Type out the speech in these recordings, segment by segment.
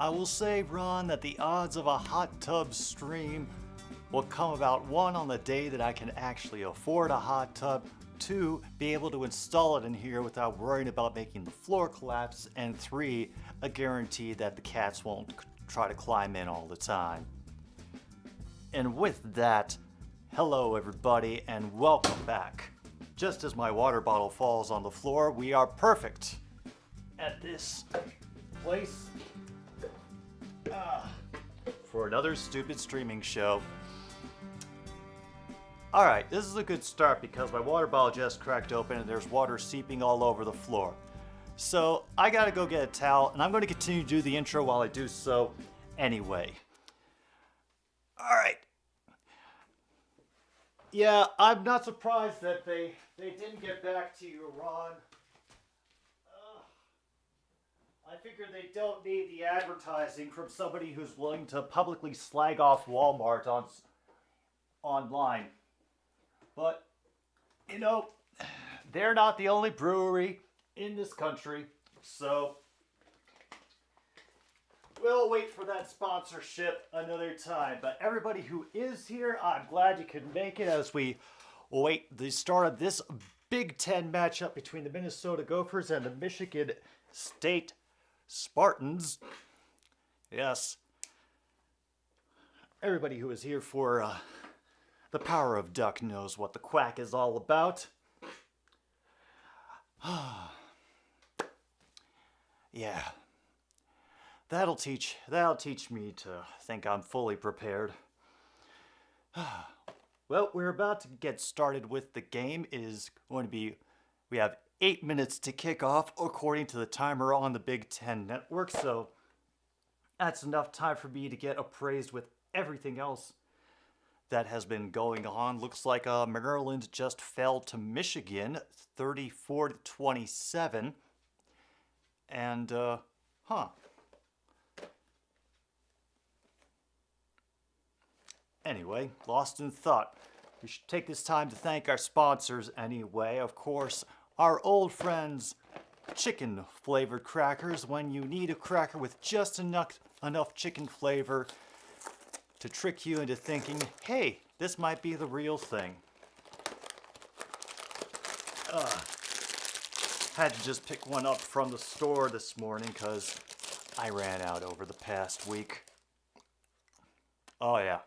I will say, Ron, that the odds of a hot tub stream will come about 1, on the day that I can actually afford a hot tub, 2, be able to install it in here without worrying about making the floor collapse, and 3, a guarantee that the cats won't try to climb in all the time. And with that, hello everybody and welcome back. Just as my water bottle falls on the floor, we are perfect at this place for another stupid streaming show. Alright, this is a good start because my water bottle just cracked open and there's water seeping all over the floor. So I gotta go get a towel and I'm going to continue to do the intro while I do so anyway. Alright. Yeah, I'm not surprised that they didn't get back to you, Ron. I figure they don't need the advertising from somebody who's willing to publicly slag off Walmart online. But, you know, they're not the only brewery in this country, so we'll wait for that sponsorship another time. But everybody who is here, I'm glad you could make it as we await the start of this Big Ten matchup between the Minnesota Gophers and the Michigan State Spartans. Yes. Everybody who is here for the power of duck knows what the quack is all about. Yeah. That'll teach me to think I'm fully prepared. Well, we're about to get started with the game. It is going to be, we have 8 minutes to kick off according to the timer on the Big Ten Network, so that's enough time for me to get appraised with everything else that has been going on. Looks like Maryland just fell to Michigan 34-27. And, Anyway, lost in thought. We should take this time to thank our sponsors anyway. Of course, our old friends, chicken flavored crackers. When you need a cracker with just enough chicken flavor to trick you into thinking, hey, this might be the real thing. Had to just pick one up from the store this morning because I ran out over the past week. Oh yeah.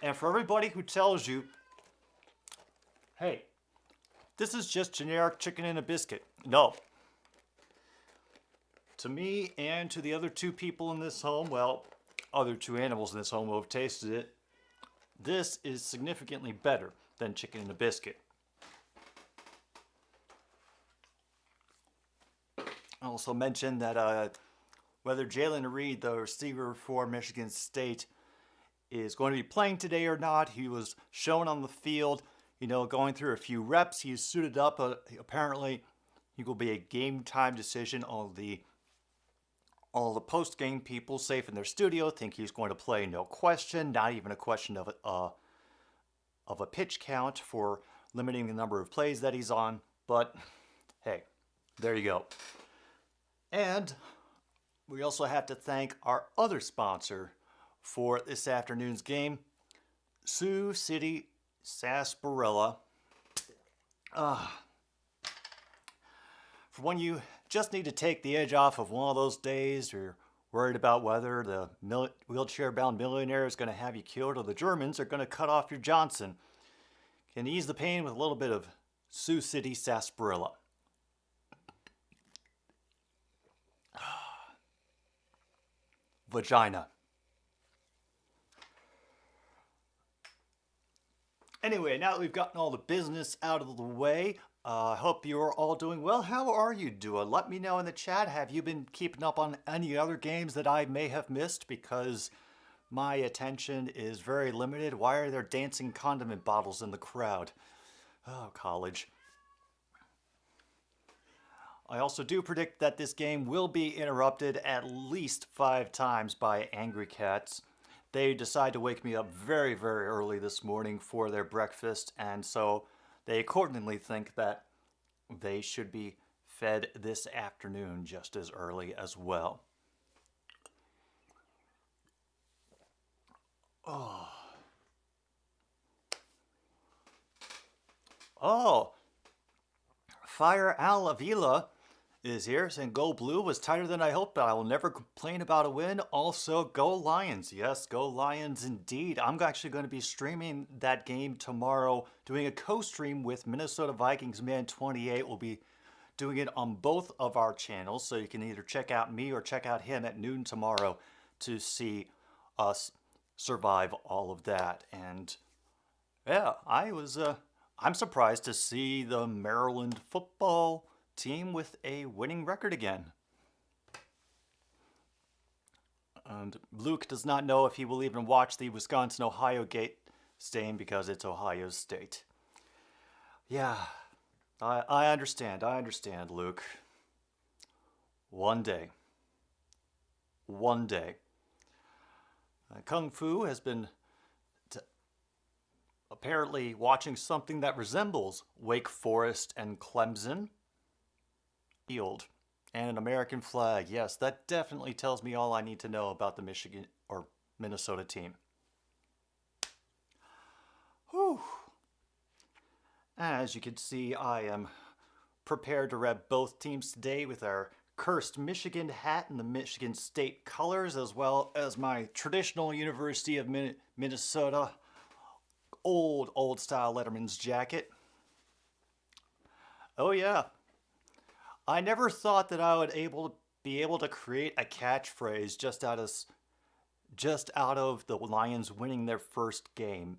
And for everybody who tells you, hey, this is just generic chicken and a biscuit. No. To me and to the other 2 people in this home, well, other 2 animals in this home who have tasted it, this is significantly better than chicken and a biscuit. I also mentioned that whether Jalen Reed, the receiver for Michigan State, is going to be playing today or not. He was shown on the field, going through a few reps. He's suited up. Apparently, he will be a game time decision. All the post game people safe in their studio think he's going to play, no question. Not even a question of a pitch count for limiting the number of plays that he's on. But hey, there you go. And we also have to thank our other sponsor for this afternoon's game, Sioux City Sarsaparilla. For when you just need to take the edge off of one of those days, or worried about whether the wheelchair-bound millionaire is going to have you killed or the Germans are going to cut off your Johnson, can ease the pain with a little bit of Sioux City Sarsaparilla. Vagina. Anyway, now that we've gotten all the business out of the way, I hope you're all doing well. How are you doing? Let me know in the chat. Have you been keeping up on any other games that I may have missed? Because my attention is very limited. Why are there dancing condiment bottles in the crowd? Oh, college. I also do predict that this game will be interrupted at least 5 times by angry cats. They decide to wake me up very, very early this morning for their breakfast, and so they accordingly think that they should be fed this afternoon just as early as well. Oh, Fire Al Avila is here saying Go Blue was tighter than I hoped, but I will never complain about a win. Also, Go Lions. Yes, Go Lions indeed. I'm actually going to be streaming that game tomorrow, doing a co-stream with Minnesota Vikings Man 28. We'll be doing it on both of our channels, so you can either check out me or check out him at noon tomorrow to see us survive all of that. And yeah, I'm surprised to see the Maryland football team with a winning record again. And Luke does not know if he will even watch the Wisconsin-Ohio game because it's Ohio State. Yeah, I understand, Luke. One day. Kung Fu has been apparently watching something that resembles Wake Forest and Clemson. Field and an American flag. Yes, that definitely tells me all I need to know about the Michigan or Minnesota team. Whew. As you can see, I am prepared to rep both teams today with our cursed Michigan hat and the Michigan State colors, as well as my traditional University of Minnesota old style Letterman's jacket. Oh yeah. I never thought that I would be able to create a catchphrase just out of the Lions winning their first game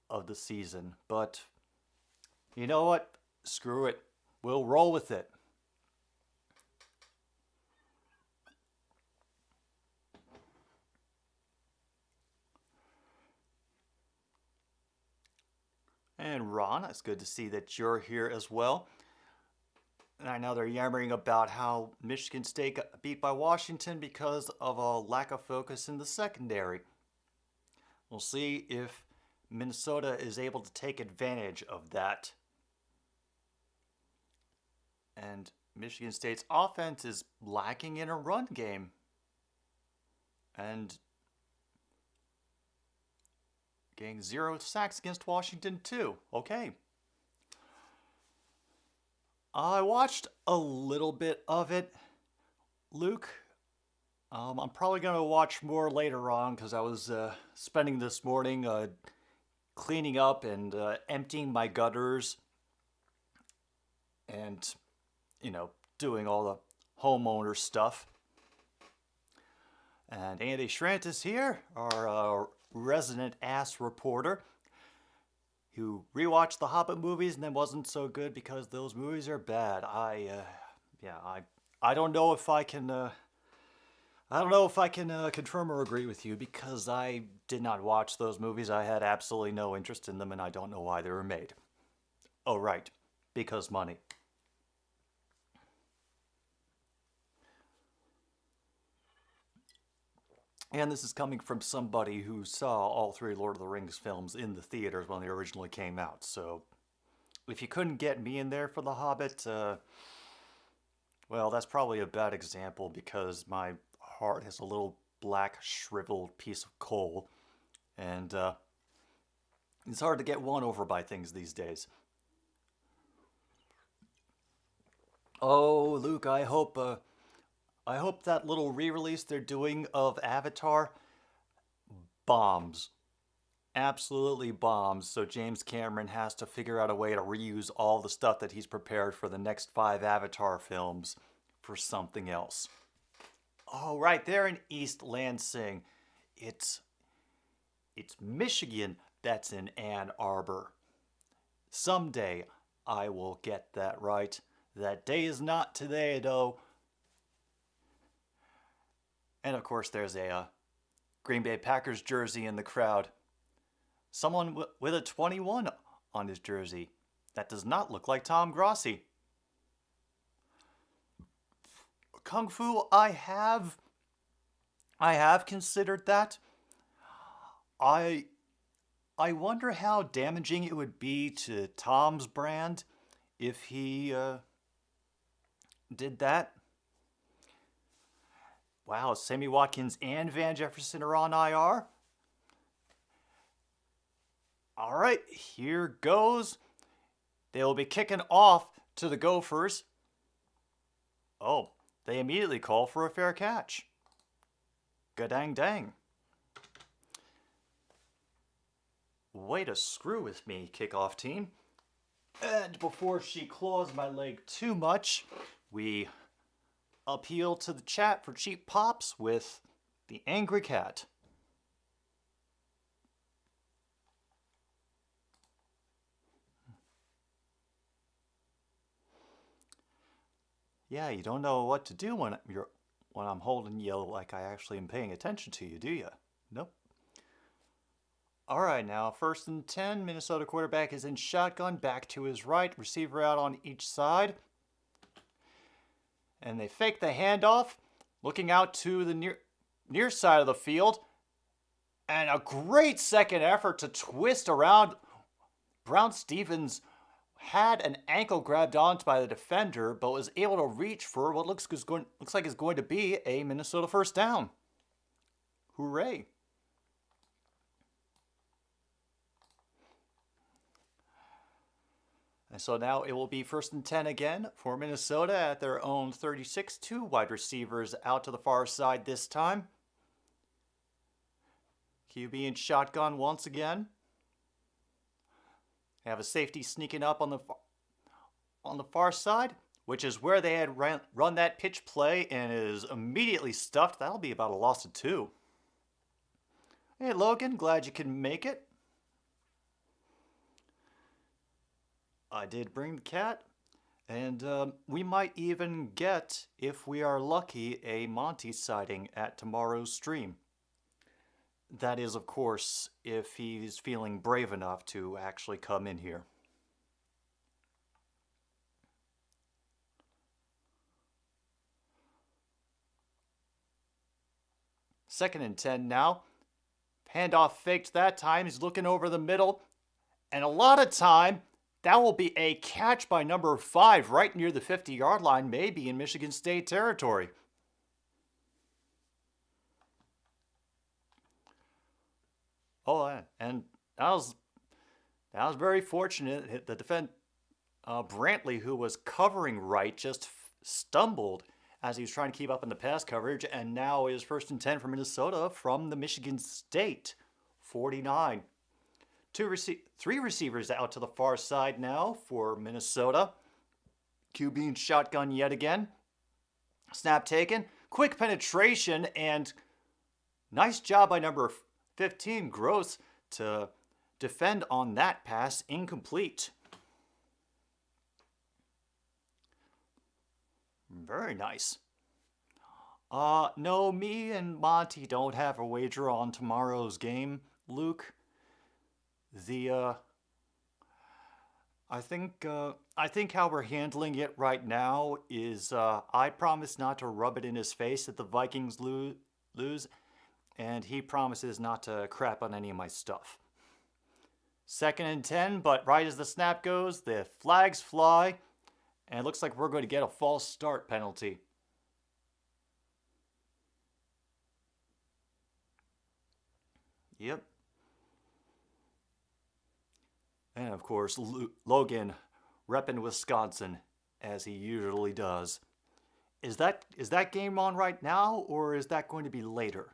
of the season. But you know what? Screw it. We'll roll with it. And Ron, it's good to see that you're here as well. And I know they're yammering about how Michigan State got beat by Washington because of a lack of focus in the secondary. We'll see if Minnesota is able to take advantage of that. And Michigan State's offense is lacking in a run game. And getting 0 sacks against Washington too. Okay. I watched a little bit of it, Luke. I'm probably going to watch more later on because I was spending this morning cleaning up and emptying my gutters and, doing all the homeowner stuff. And Andy Schrant is here, our resident ass reporter, who rewatched the Hobbit movies and then wasn't so good because those movies are bad. I don't know if I can confirm or agree with you because I did not watch those movies. I had absolutely no interest in them, and I don't know why they were made. Oh right, because money. And this is coming from somebody who saw all 3 Lord of the Rings films in the theaters when they originally came out. So if you couldn't get me in there for The Hobbit, well, that's probably a bad example because my heart has a little black shriveled piece of coal. And it's hard to get won over by things these days. Oh, Luke, I hope that little re-release they're doing of Avatar bombs. Absolutely bombs. So James Cameron has to figure out a way to reuse all the stuff that he's prepared for the next 5 Avatar films for something else. Oh, right there in East Lansing. It's Michigan that's in Ann Arbor. Someday I will get that right. That day is not today, though. And of course, there's a Green Bay Packers jersey in the crowd. Someone with a 21 on his jersey. That does not look like Tom Grossi. Kung Fu, I have considered that. I wonder how damaging it would be to Tom's brand if he did that. Wow, Sammy Watkins and Van Jefferson are on IR. All right, here goes. They'll be kicking off to the Gophers. Oh, they immediately call for a fair catch. Ga-dang dang. Way to screw with me, kickoff team. And before she claws my leg too much, we appeal to the chat for cheap pops with the Angry Cat. Yeah, you don't know what to do when I'm holding you like I actually am paying attention to you, do you? Nope. All right, now 1st and 10. Minnesota quarterback is in shotgun, back to his right, receiver out on each side. And they fake the handoff, looking out to the near side of the field. And a great second effort to twist around. Brown Stevens had an ankle grabbed onto by the defender, but was able to reach for what looks like is going to be a Minnesota first down. Hooray. And so now it will be 1st and 10 again for Minnesota at their own 36. 2 wide receivers out to the far side this time. QB in shotgun once again. They have a safety sneaking up on the far side, which is where they had run that pitch play, and is immediately stuffed. That'll be about a loss of 2. Hey Logan, glad you can make it. I did bring the cat, and we might even get, if we are lucky, a Monty sighting at tomorrow's stream. That is, of course, if he's feeling brave enough to actually come in here. Second and 10 now. Handoff faked that time. He's looking over the middle. And a lot of time, that will be a catch by number 5 right near the 50-yard line, maybe in Michigan State territory. Oh, and that was very fortunate. The Brantley, who was covering right, just stumbled as he was trying to keep up in the pass coverage, and now is 1st and 10 for Minnesota from the Michigan State 49. 3 receivers out to the far side now for Minnesota. QB in shotgun yet again. Snap taken. Quick penetration, and nice job by number 15, Gross, to defend on that pass. Incomplete. Very nice. No, me and Monty don't have a wager on tomorrow's game, Luke. I think how we're handling it right now is I promise not to rub it in his face that the Vikings lose, and he promises not to crap on any of my stuff. 2nd and 10, but right as the snap goes, the flags fly, and it looks like we're going to get a false start penalty. Yep. And of course, Logan repping Wisconsin, as he usually does. Is that game on right now, or is that going to be later?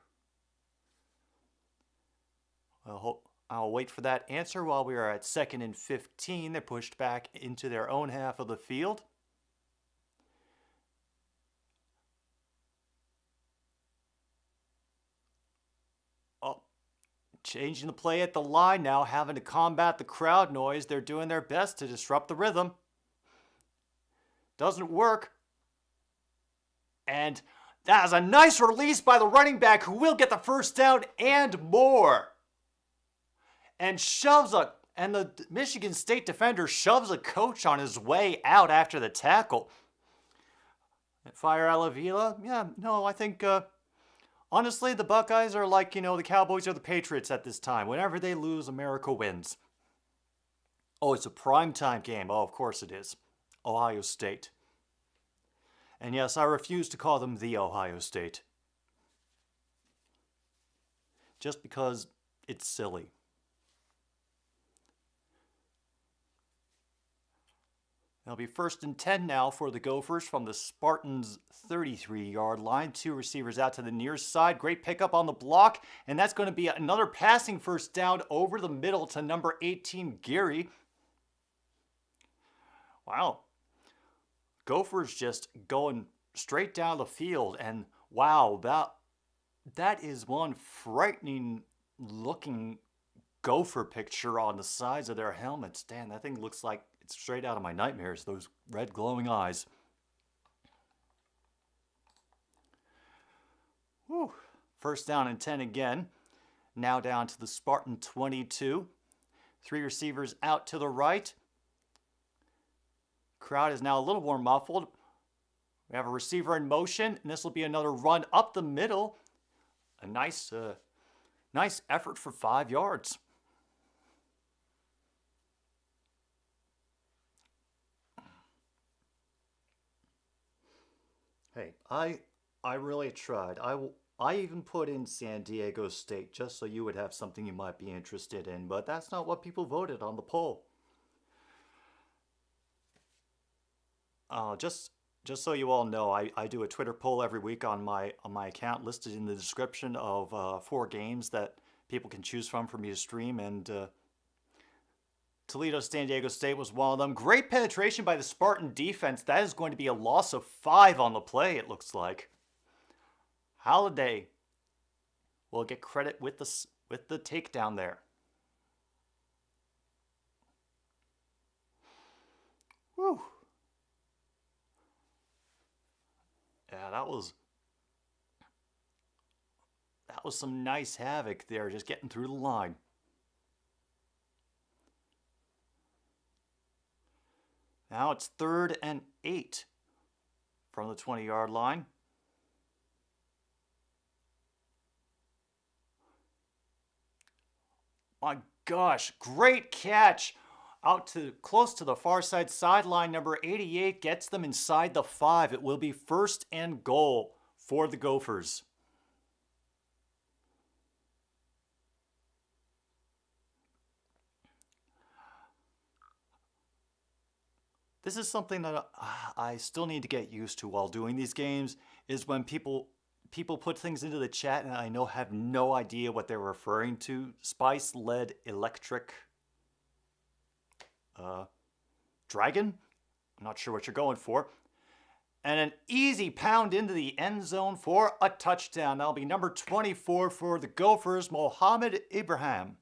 I'll wait for that answer while we are at 2nd and 15. They're pushed back into their own half of the field. Changing the play at the line now, having to combat the crowd noise. They're doing their best to disrupt the rhythm. Doesn't work. And that is a nice release by the running back, who will get the first down and more. And the Michigan State defender shoves a coach on his way out after the tackle. Fire Alavila? Yeah, no, I think... honestly, the Buckeyes are like, the Cowboys or the Patriots at this time. Whenever they lose, America wins. Oh, it's a primetime game. Oh, of course it is. Ohio State. And yes, I refuse to call them the Ohio State. Just because it's silly. It'll be 1st and 10 now for the Gophers from the Spartans' 33-yard line. 2 receivers out to the near side. Great pickup on the block. And that's going to be another passing first down over the middle to number 18, Gary. Wow. Gophers just going straight down the field. And wow, that is one frightening looking Gopher picture on the sides of their helmets. Damn, that thing looks like it's straight out of my nightmares, those red glowing eyes. Whew. 1st down and 10 again. Now down to the Spartan 22. 3 receivers out to the right. Crowd is now a little more muffled. We have a receiver in motion, and this will be another run up the middle. A nice effort for 5 yards. Hey, I really tried. I even put in San Diego State just so you would have something you might be interested in, but that's not what people voted on the poll. Just so you all know, I do a Twitter poll every week on my account, listed in the description of 4 games that people can choose from for me to stream, and Toledo San Diego State was one of them. Great penetration by the Spartan defense. That is going to be a loss of 5 on the play, it looks like. Halliday will get credit with the takedown there. Whew. Yeah, that was some nice havoc there, just getting through the line. Now it's 3rd and 8 from the 20-yard line. My gosh, great catch. Out to close to the far side sideline. Number 88 gets them inside the 5. It will be 1st and goal for the Gophers. This is something that I still need to get used to while doing these games, is when people put things into the chat and I have no idea what they're referring to. Spice Lead Electric Dragon? I'm not sure what you're going for. And an easy pound into the end zone for a touchdown. That'll be number 24 for the Gophers, Mohammed Ibrahim.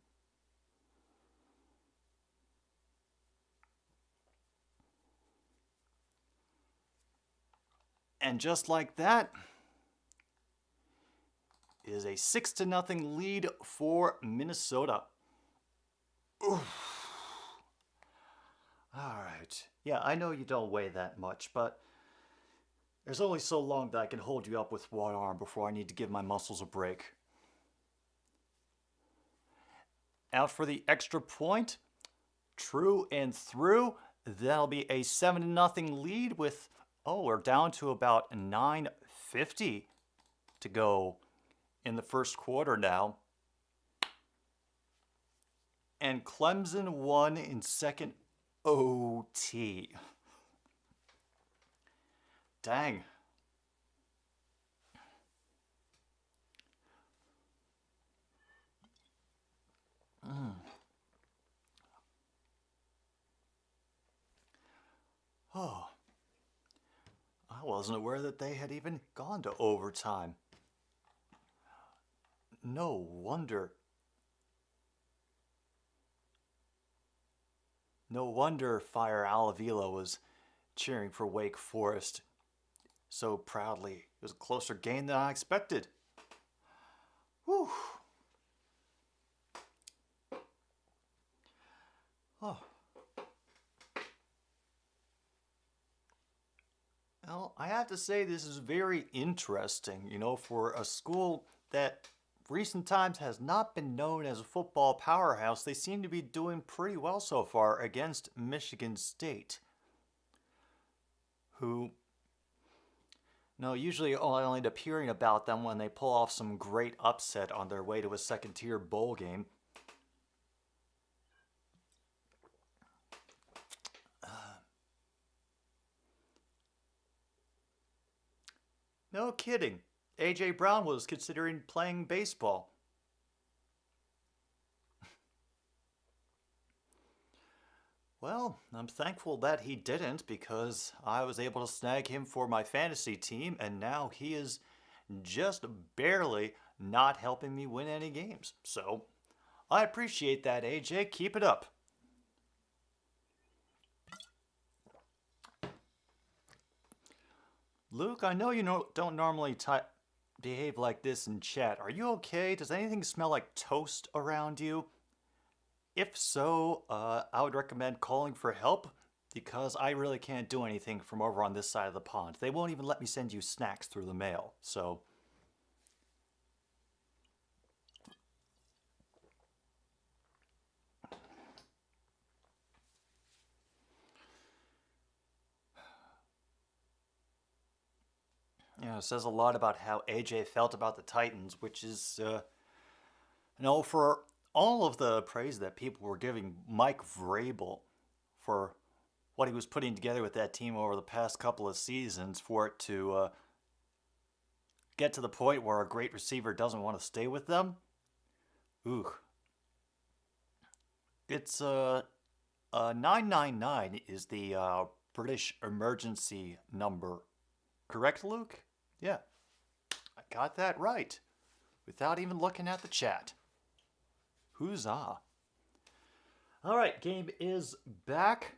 And just like that, is a 6-0 lead for Minnesota. Oof. All right. Yeah, I know you don't weigh that much, but there's only so long that I can hold you up with one arm before I need to give my muscles a break. Out for the extra point. True and through. That'll be a 7-0 lead with, we're down to about 9:50 to go in the first quarter now. And Clemson won in second OT. Dang. Oh. I wasn't aware that they had even gone to overtime. No wonder. No wonder Fire Alavila was cheering for Wake Forest so proudly. It was a closer game than I expected. Whew. Oh. Well, I have to say this is very interesting, for a school that recent times has not been known as a football powerhouse. They seem to be doing pretty well so far against Michigan State, who No, usually I only end up hearing about them when they pull off some great upset on their way to a second-tier bowl game. No kidding. A.J. Brown was considering playing baseball. Well, I'm thankful that he didn't because I was able to snag him for my fantasy team, and now he is just barely not helping me win any games. So, I appreciate that, AJ. Keep it up. Luke, I know you don't normally behave like this in chat. Are you okay? Does anything smell like toast around you? If so, I would recommend calling for help because I really can't do anything from over on this side of the pond. They won't even let me send you snacks through the mail, so... Yeah, it says a lot about how AJ felt about the Titans, which is, for all of the praise that people were giving Mike Vrabel for what he was putting together with that team over the past couple of seasons, for it to get to the point where a great receiver doesn't want to stay with them. Ooh. It's 999 is the British emergency number. Correct, Luke? Yeah. I got that right. Without even looking at the chat. Huzzah. Alright, game is back.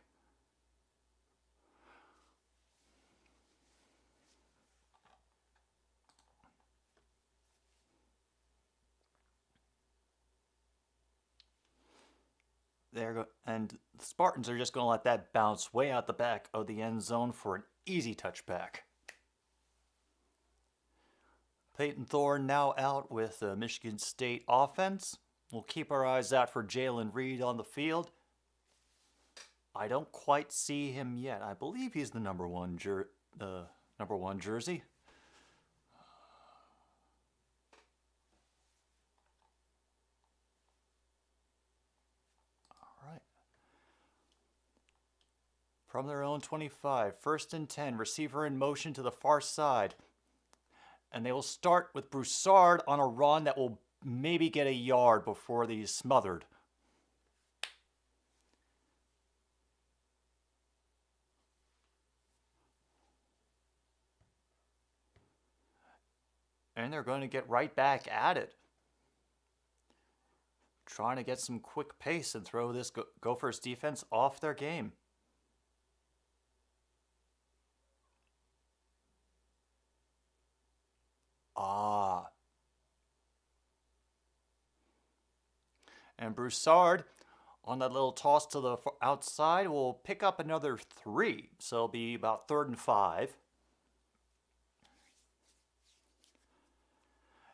And the Spartans are just going to let that bounce way out the back of the end zone for an easy touchback. Peyton Thorne now out with the Michigan State offense. We'll keep our eyes out for Jalen Reed on the field. I don't quite see him yet. I believe he's the number one jersey. All right. From their own 25, 1st and 10, receiver in motion to the far side. And they will start with Broussard on a run that will maybe get a yard before he's smothered. And they're going to get right back at it. Trying to get some quick pace and throw this Gophers defense off their game. And Broussard, on that little toss to the outside, will pick up another 3. So it'll be about 3rd and 5.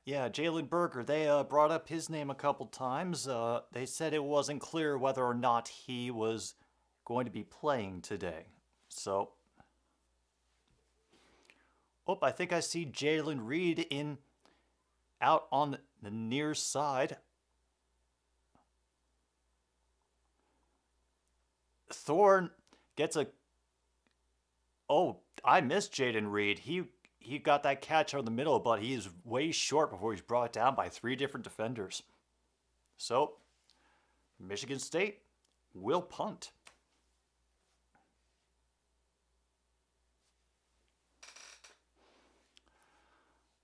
Yeah, Jalen Berger, they brought up his name a couple times. They said it wasn't clear whether or not he was going to be playing today. So... Oh, I think I see Jalen Reed out on the near side. Thorne gets a... Oh, I missed Jaden Reed. He got that catch over the middle, but he is way short before he's brought down by 3 different defenders. So, Michigan State will punt.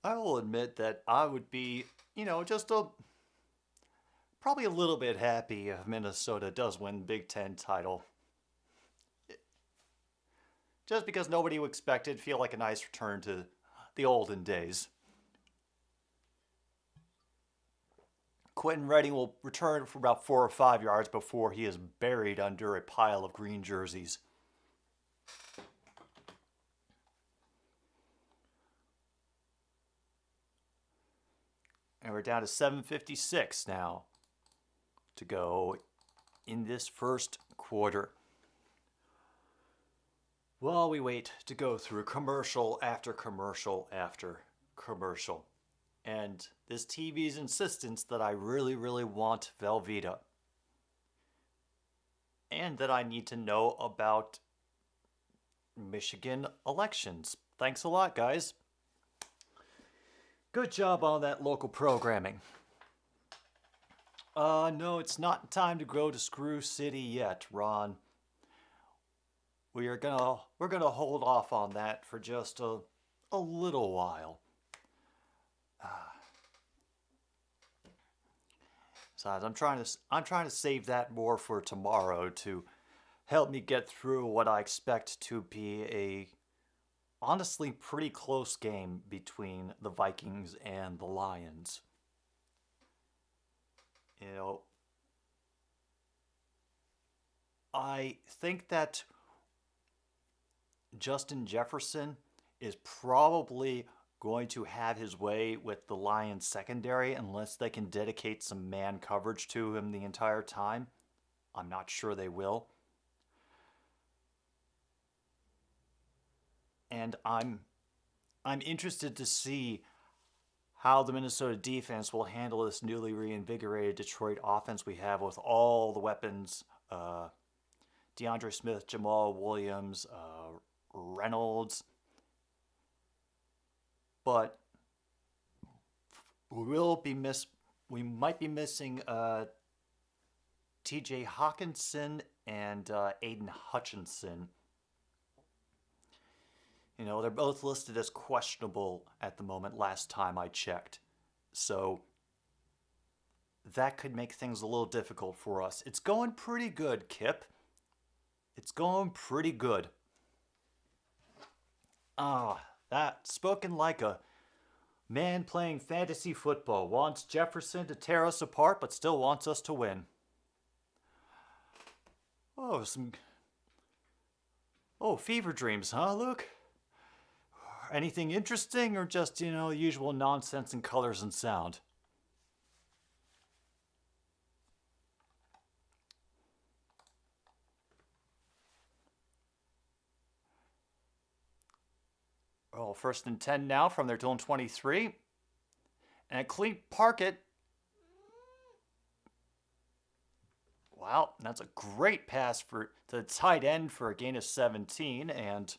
I will admit that I would be, just probably a little bit happy if Minnesota does win the Big Ten title. Just because nobody would expect it, feel like a nice return to the olden days. Quentin Redding will return for about 4 or 5 yards before he is buried under a pile of green jerseys. And we're down to 7:56 now to go in this first quarter. While we wait to go through commercial after commercial after commercial. And this TV's insistence that I really, really want Velveeta. And that I need to know about Michigan elections. Thanks a lot, guys. Good job on that local programming. No, it's not time to go to Screw City yet, Ron. We're gonna hold off on that for just a little while. Besides, I'm trying to save that more for tomorrow to help me get through what I expect to be a honestly pretty close game between the Vikings and the Lions. You know, I think that Justin Jefferson is probably going to have his way with the Lions secondary unless they can dedicate some man coverage to him the entire time. I'm not sure they will. And I'm interested to see how the Minnesota defense will handle this newly reinvigorated Detroit offense we have with all the weapons, DeAndre Smith, Jamal Williams, Reynolds. But we might be missing TJ Hawkinson and Aiden Hutchinson. You know, they're both listed as questionable at the moment last time I checked. So that could make things a little difficult for us. It's going pretty good, Kip. It's going pretty good. That spoken like a man playing fantasy football. Wants Jefferson to tear us apart, but still wants us to win. Fever dreams, huh, Luke? Anything interesting or just, usual nonsense in colors and sound? Oh, 1st and 10 now from their own 23. And Clete Parkett. Wow, that's a great pass to the tight end for a gain of 17. And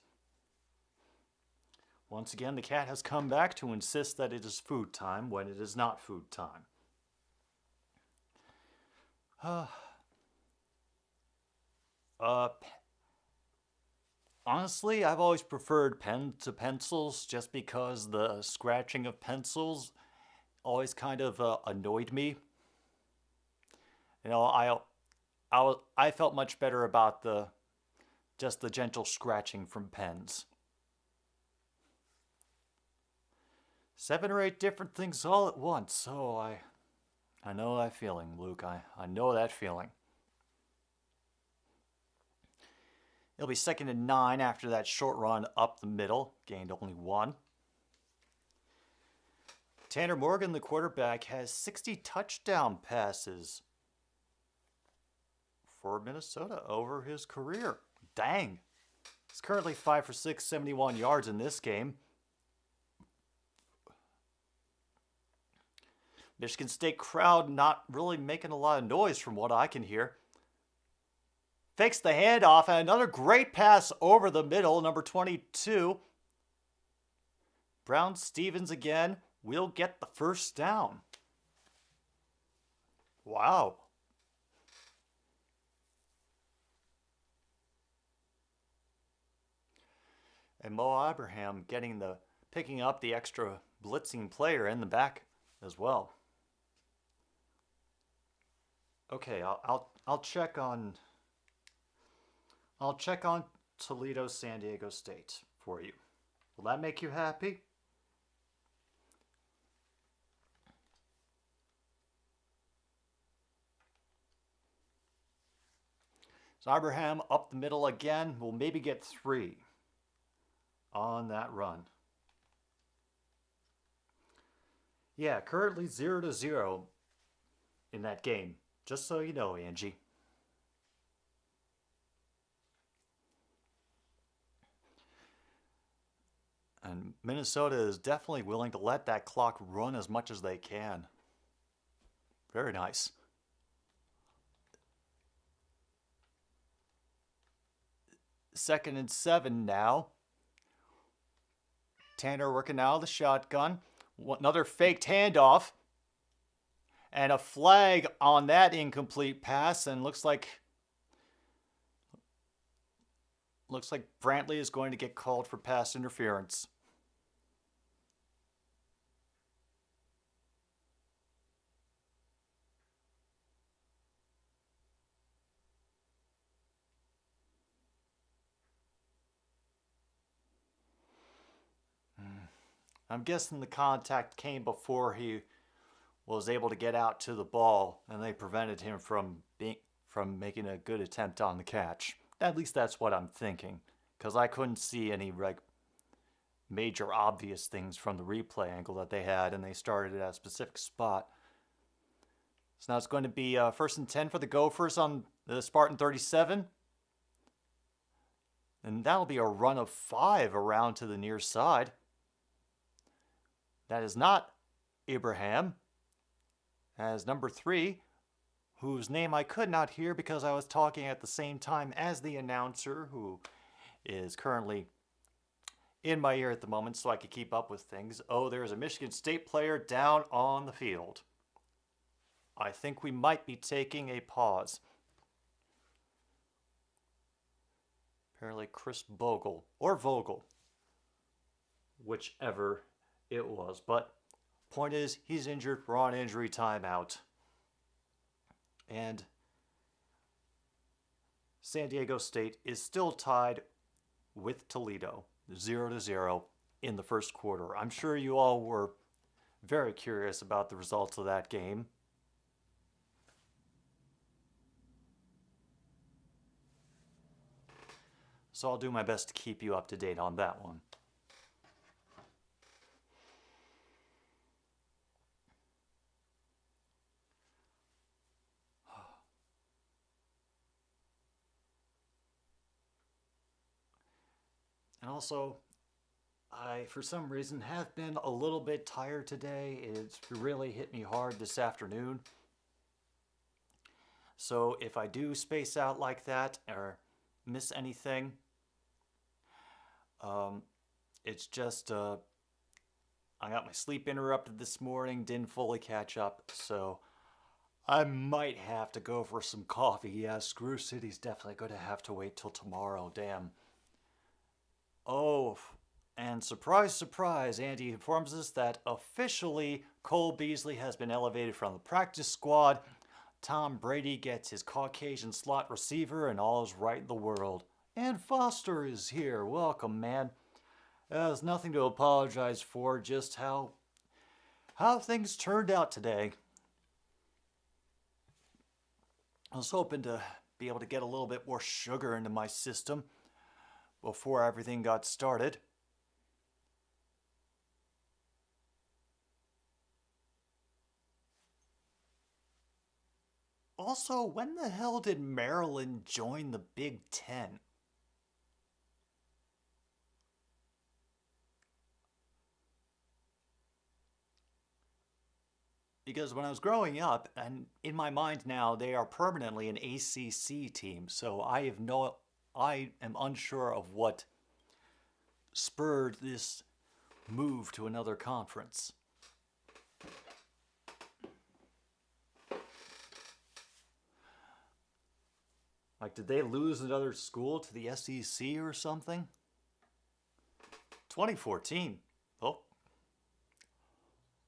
once again, the cat has come back to insist that it is food time when it is not food time. Honestly, I've always preferred pen to pencils just because the scratching of pencils always kind of annoyed me. You know, I felt much better about just the gentle scratching from pens. 7 or 8 different things all at once. Oh, I know that feeling, Luke. I know that feeling. It'll be 2nd and 9 after that short run up the middle. Gained only 1. Tanner Morgan, the quarterback, has 60 touchdown passes for Minnesota over his career. Dang. He's currently 5 for 6, 71 yards in this game. Michigan State crowd not really making a lot of noise from what I can hear. Fakes the handoff and another great pass over the middle, number 22. Brown Stevens again will get the first down. Wow. And Mo Abraham picking up the extra blitzing player in the back as well. Okay, I'll check on Toledo, San Diego State for you. Will that make you happy? So Abraham up the middle again. Will maybe get 3 on that run. Yeah, currently 0-0 in that game. Just so you know, Angie. And Minnesota is definitely willing to let that clock run as much as they can. Very nice. Second and 7 now. Tanner working out of the shotgun. Another faked handoff. And a flag on that incomplete pass. And looks like Brantley is going to get called for pass interference. I'm guessing the contact came before he was able to get out to the ball, and they prevented him from making a good attempt on the catch. At least that's what I'm thinking, because I couldn't see any major obvious things from the replay angle that they had, and they started at a specific spot. So now it's going to be first and 10 for the Gophers on the Spartan 37. And that'll be a run of 5 around to the near side. That is not Abraham. As number 3, whose name I could not hear because I was talking at the same time as the announcer, who is currently in my ear at the moment so I could keep up with things. Oh, there's a Michigan State player down on the field. I think we might be taking a pause. Apparently Chris Vogel, whichever it was. But point is, he's injured. We're on injury timeout. And San Diego State is still tied with Toledo, 0-0 in the first quarter. I'm sure you all were very curious about the results of that game. So I'll do my best to keep you up to date on that one. And also, I, for some reason, have been a little bit tired today. It's really hit me hard this afternoon. So if I do space out like that or miss anything, it's just I got my sleep interrupted this morning, didn't fully catch up, so I might have to go for some coffee. Yeah, Screw City's definitely going to have to wait till tomorrow, damn. Oh, and surprise, surprise, Andy informs us that officially Cole Beasley has been elevated from the practice squad. Tom Brady gets his Caucasian slot receiver, and all is right in the world. And Foster is here. Welcome, man. There's nothing to apologize for, just how things turned out today. I was hoping to be able to get a little bit more sugar into my system before everything got started. Also, when the hell did Maryland join the Big Ten? Because when I was growing up, and in my mind now, they are permanently an ACC team, so I am unsure of what spurred this move to another conference. Like, did they lose another school to the SEC or something? 2014. Oh.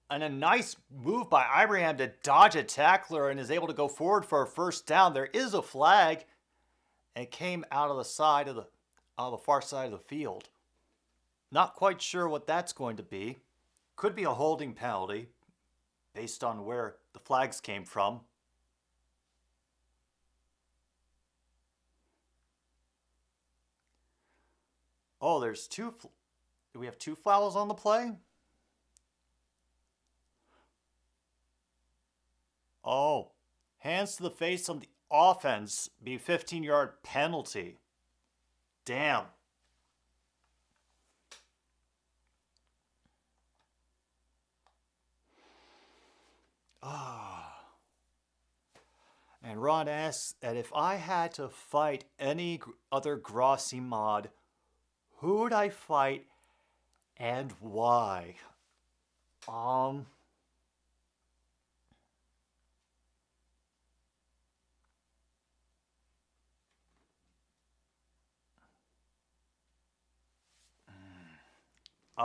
And a nice move by Ibrahim to dodge a tackler and is able to go forward for a first down. There is a flag. And it came out of the side of the far side of the field. Not quite sure what that's going to be. Could be a holding penalty based on where the flags came from. Oh, there's do we have 2 fouls on the play? Oh, hands to the face on the offense, be 15-yard penalty. Damn. And Ron asks that if I had to fight any other Grossi mod, who would I fight and why? I'll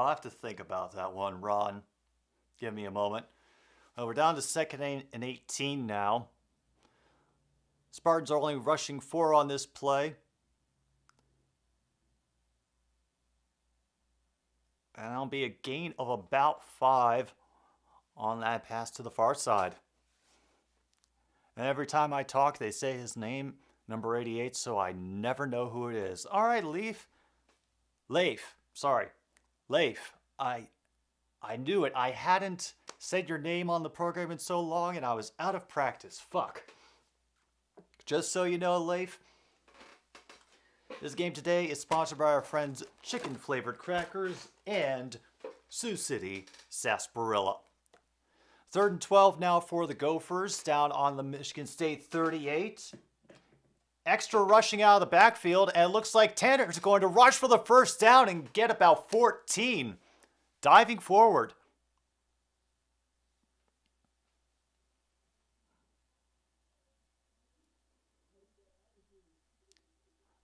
have to think about that one, Ron. Give me a moment. Well, we're down to second and 18 now. Spartans are only rushing 4 on this play. And that'll be a gain of about 5 on that pass to the far side. And every time I talk, they say his name, number 88, so I never know who it is. All right, Leif. I knew it. I hadn't said your name on the program in so long, and I was out of practice. Fuck. Just so you know, Leif, this game today is sponsored by our friends Chicken Flavored Crackers and Sioux City Sarsaparilla. 3rd and 12 now for the Gophers, down on the Michigan State 38. Extra rushing out of the backfield, and it looks like Tanner's going to rush for the first down and get about 14. Diving forward.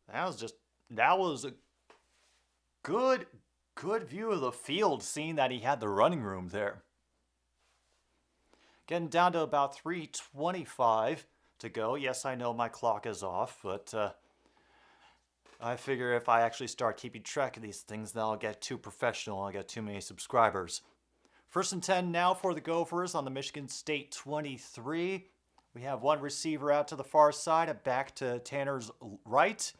That was a good view of the field, seeing that he had the running room there. Getting down to about 3:25 to go. Yes, I know my clock is off, but I figure if I actually start keeping track of these things, then I'll get too professional. I'll get too many subscribers. 1st and 10 now for the Gophers on the Michigan State 23. We have one receiver out to the far side, and back to Tanner's right.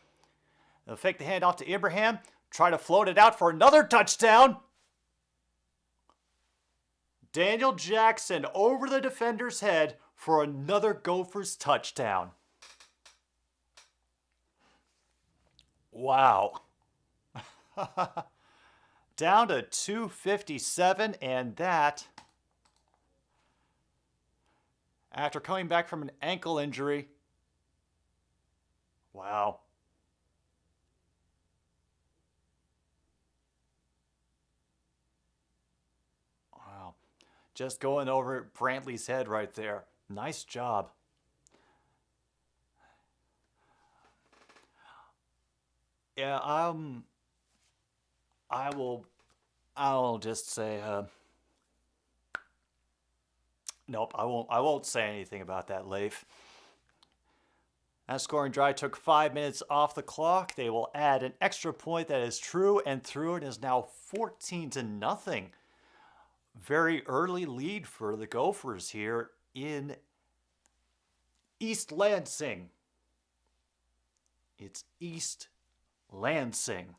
They'll fake the handoff to Abraham. Try to float it out for another touchdown. Daniel Jackson over the defender's head for another Gophers touchdown. Wow. Down to 2:57, and that after coming back from an ankle injury. Wow. Just going over Brantley's head right there. Nice job. Yeah, I'll just say, nope, I won't say anything about that, Leif. That scoring drive took 5 minutes off the clock. They will add an extra point that is true and through. It is now 14-0. Very early lead for the Gophers here in East Lansing. It's East Lansing.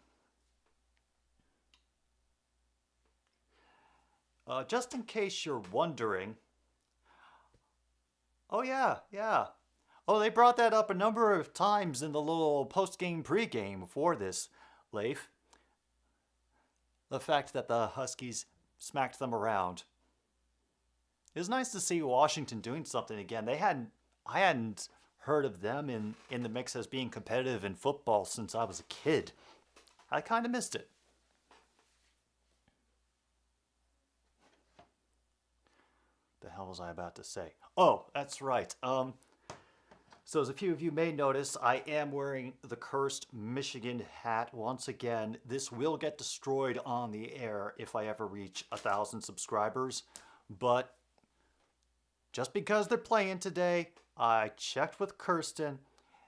Just in case you're wondering. Oh, yeah. Oh, they brought that up a number of times in the little post-game pregame for this, Leif. The fact that the Huskies smacked them around. It was nice to see Washington doing something again. I hadn't heard of them in the mix as being competitive in football since I was a kid. I kind of missed it. The hell was I about to say? Oh, that's right. So as a few of you may notice, I am wearing the cursed Michigan hat once again. This will get destroyed on the air if I ever reach 1,000 subscribers. But just because they're playing today, I checked with Kirsten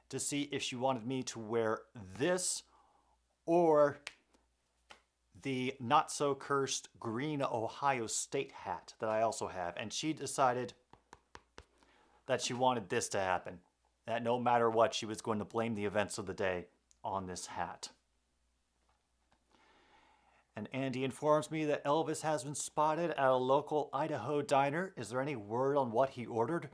to see if she wanted me to wear this or the not-so-cursed green Ohio State hat that I also have. And she decided that she wanted this to happen. That no matter what, she was going to blame the events of the day on this hat. And Andy informs me that Elvis has been spotted at a local Idaho diner. Is there any word on what he ordered?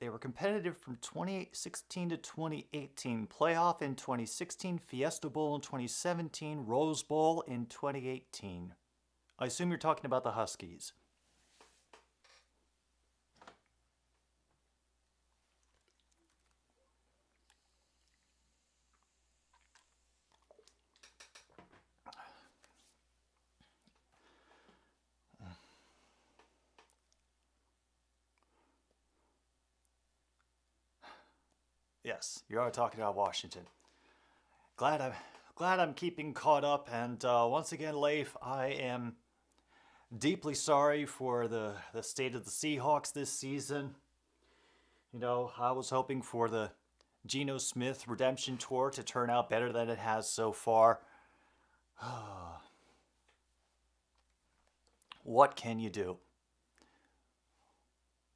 They were competitive from 2016 to 2018. Playoff in 2016, Fiesta Bowl in 2017, Rose Bowl in 2018. I assume you're talking about the Huskies. Yes, you are talking about Washington. Glad I'm keeping caught up, and once again, Leif, I am deeply sorry for the state of the Seahawks this season. You know, I was hoping for the Geno Smith redemption tour to turn out better than it has so far. What can you do?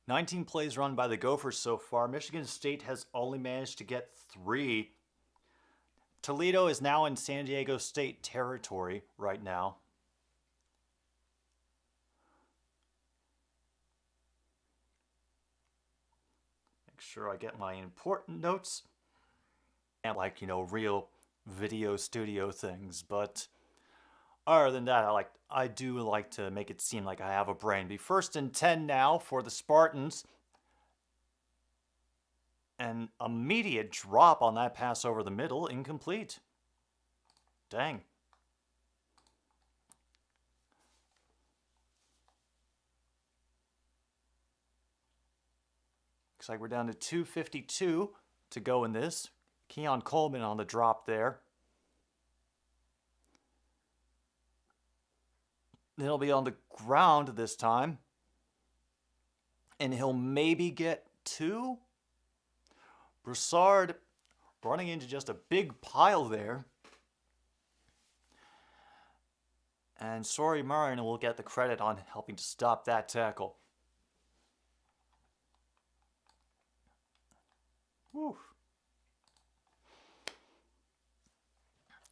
19 plays run by the Gophers so far. Michigan State has only managed to get 3. Toledo is now in San Diego State territory right now. Make sure I get my important notes. And like, you know, real video studio things, but other than that, I do like to make it seem like I have a brain. Be 1st and 10 now for the Spartans. An immediate drop on that pass over the middle, incomplete. Dang. Looks like we're down to 2:52 to go in this. Keon Coleman on the drop there. He'll be on the ground this time. And he'll maybe get 2. Broussard running into just a big pile there. And Sorry Murray will get the credit on helping to stop that tackle. Woo.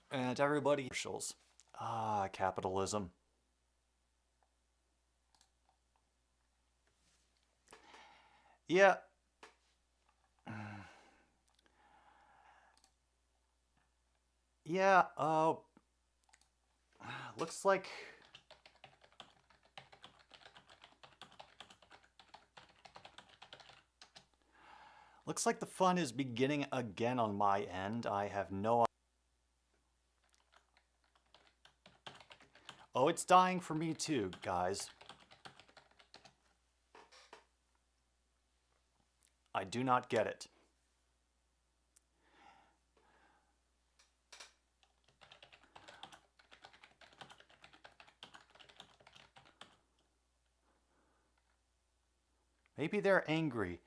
And everybody... capitalism. Yeah. Yeah, looks like... Looks like the fun is beginning again on my end. I have no... Oh, it's dying for me too, guys. I do not get it. Maybe they're angry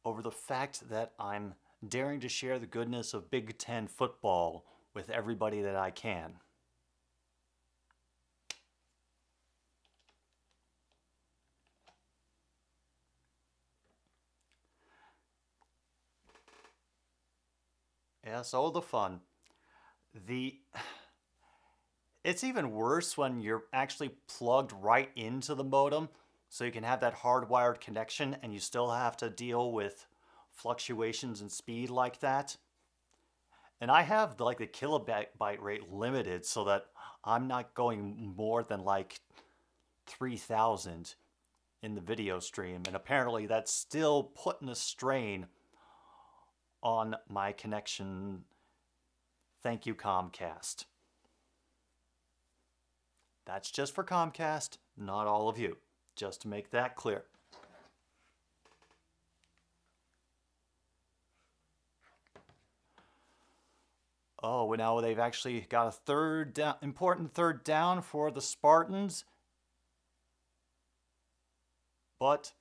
over the fact that I'm daring to share the goodness of Big Ten football with everybody that I can. Yeah, so the fun. It's even worse when you're actually plugged right into the modem, so you can have that hardwired connection and you still have to deal with fluctuations in speed like that. And I have the kilobyte rate limited so that I'm not going more than like 3,000 in the video stream. And apparently that's still putting a strain on my connection. Thank you, Comcast. That's just for Comcast, not all of you. Just to make that clear. Oh, now they've actually got a important third down for the Spartans. But,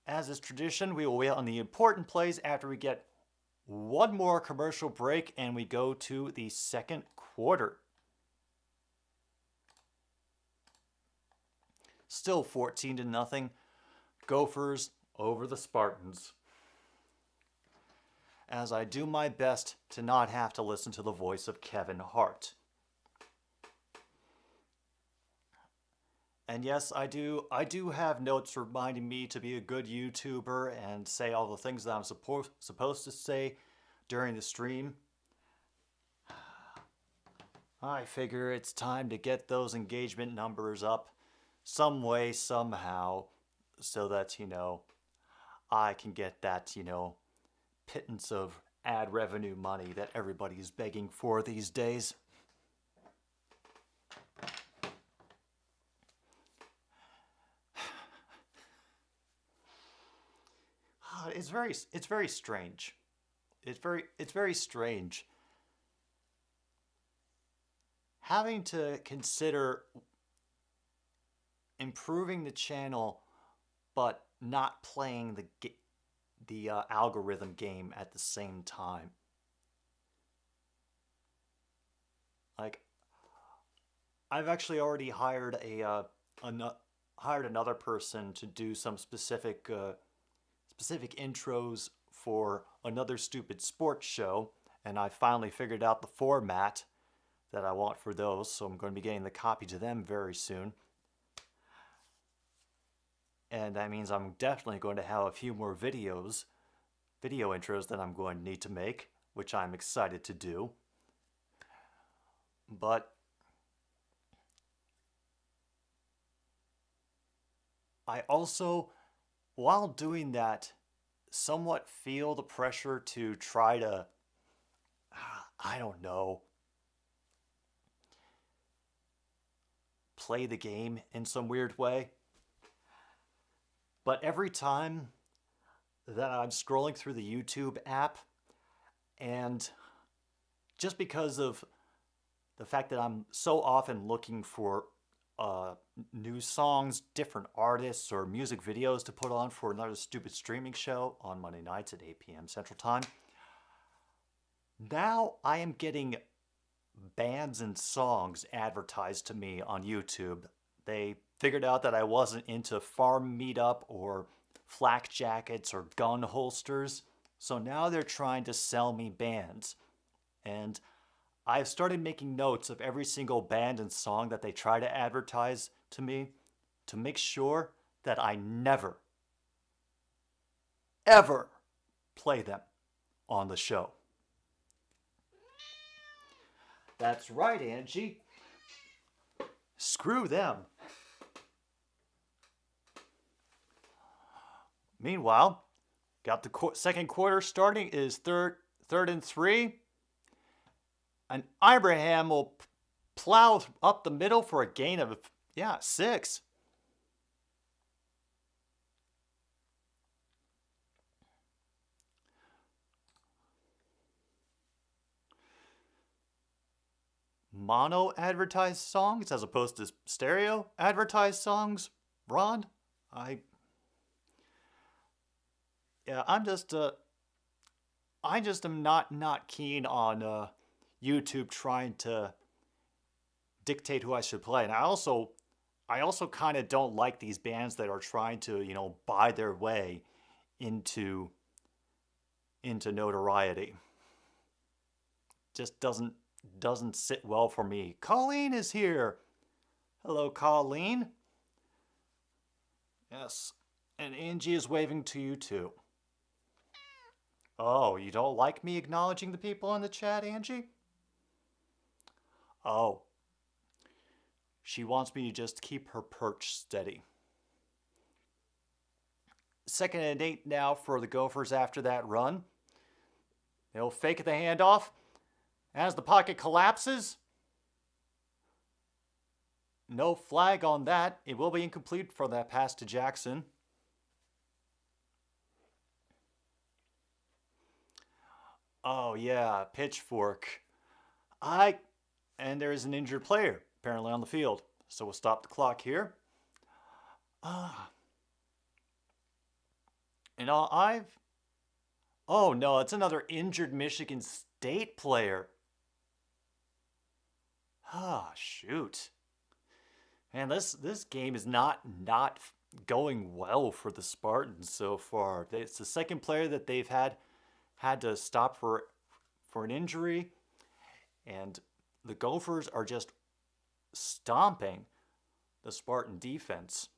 as is tradition, we will wait on the important plays after we get one more commercial break and we go to the second quarter. Still 14-0. Gophers over the Spartans. As I do my best to not have to listen to the voice of Kevin Hart. And yes, I do have notes reminding me to be a good YouTuber and say all the things that I'm supposed to say during the stream. I figure it's time to get those engagement numbers up some way, somehow, so that, I can get that, pittance of ad revenue money that everybody's begging for these days. It's very strange. It's very strange having to consider improving the channel but not playing the algorithm game at the same time. Like, I've actually already hired hired another person to do some specific intros for another stupid sports show, and I finally figured out the format that I want for those, so I'm going to be getting the copy to them very soon. And that means I'm definitely going to have a few more video intros that I'm going to need to make, which I'm excited to do. But I also, while doing that, somewhat feel the pressure to try to, I don't know, play the game in some weird way. But every time that I'm scrolling through the YouTube app, and just because of the fact that I'm so often looking for new songs, different artists, or music videos to put on for another stupid streaming show on Monday nights at 8 p.m. Central Time, now I am getting bands and songs advertised to me on YouTube. They figured out that I wasn't into farm meetup or flak jackets or gun holsters, so now they're trying to sell me bands. And I've started making notes of every single band and song that they try to advertise to me to make sure that I never, ever play them on the show. That's right, Angie. Screw them. Meanwhile, got the second quarter starting. Is third and 3. And Ibrahim will plow up the middle for a gain of, 6. Mono advertised songs as opposed to stereo advertised songs, Ron? I just am not keen on YouTube trying to dictate who I should play. And I also kind of don't like these bands that are trying to, buy their way into notoriety. Just doesn't sit well for me. Colleen is here. Hello, Colleen. Yes. And Angie is waving to you too. Oh, you don't like me acknowledging the people in the chat, Angie? Oh. She wants me to just keep her perch steady. 2nd and 8 now for the Gophers after that run. They'll fake the handoff as the pocket collapses. No flag on that. It will be incomplete for that pass to Jackson. Oh yeah, pitchfork. And there is an injured player apparently on the field. So we'll stop the clock here. Oh no, it's another injured Michigan State player. Shoot. Man, this game is not going well for the Spartans so far. It's the second player that they've had to stop for an injury, and the Gophers are just stomping the Spartan defense,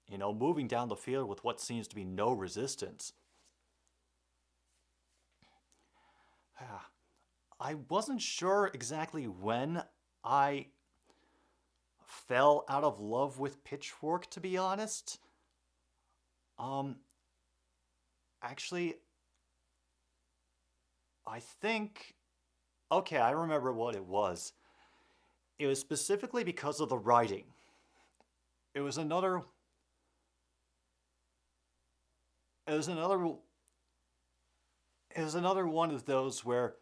moving down the field with what seems to be no resistance. I wasn't sure exactly when I fell out of love with Pitchfork, to be honest. Actually, I think, okay, I remember what it was. It was specifically because of the writing. It was another one of those where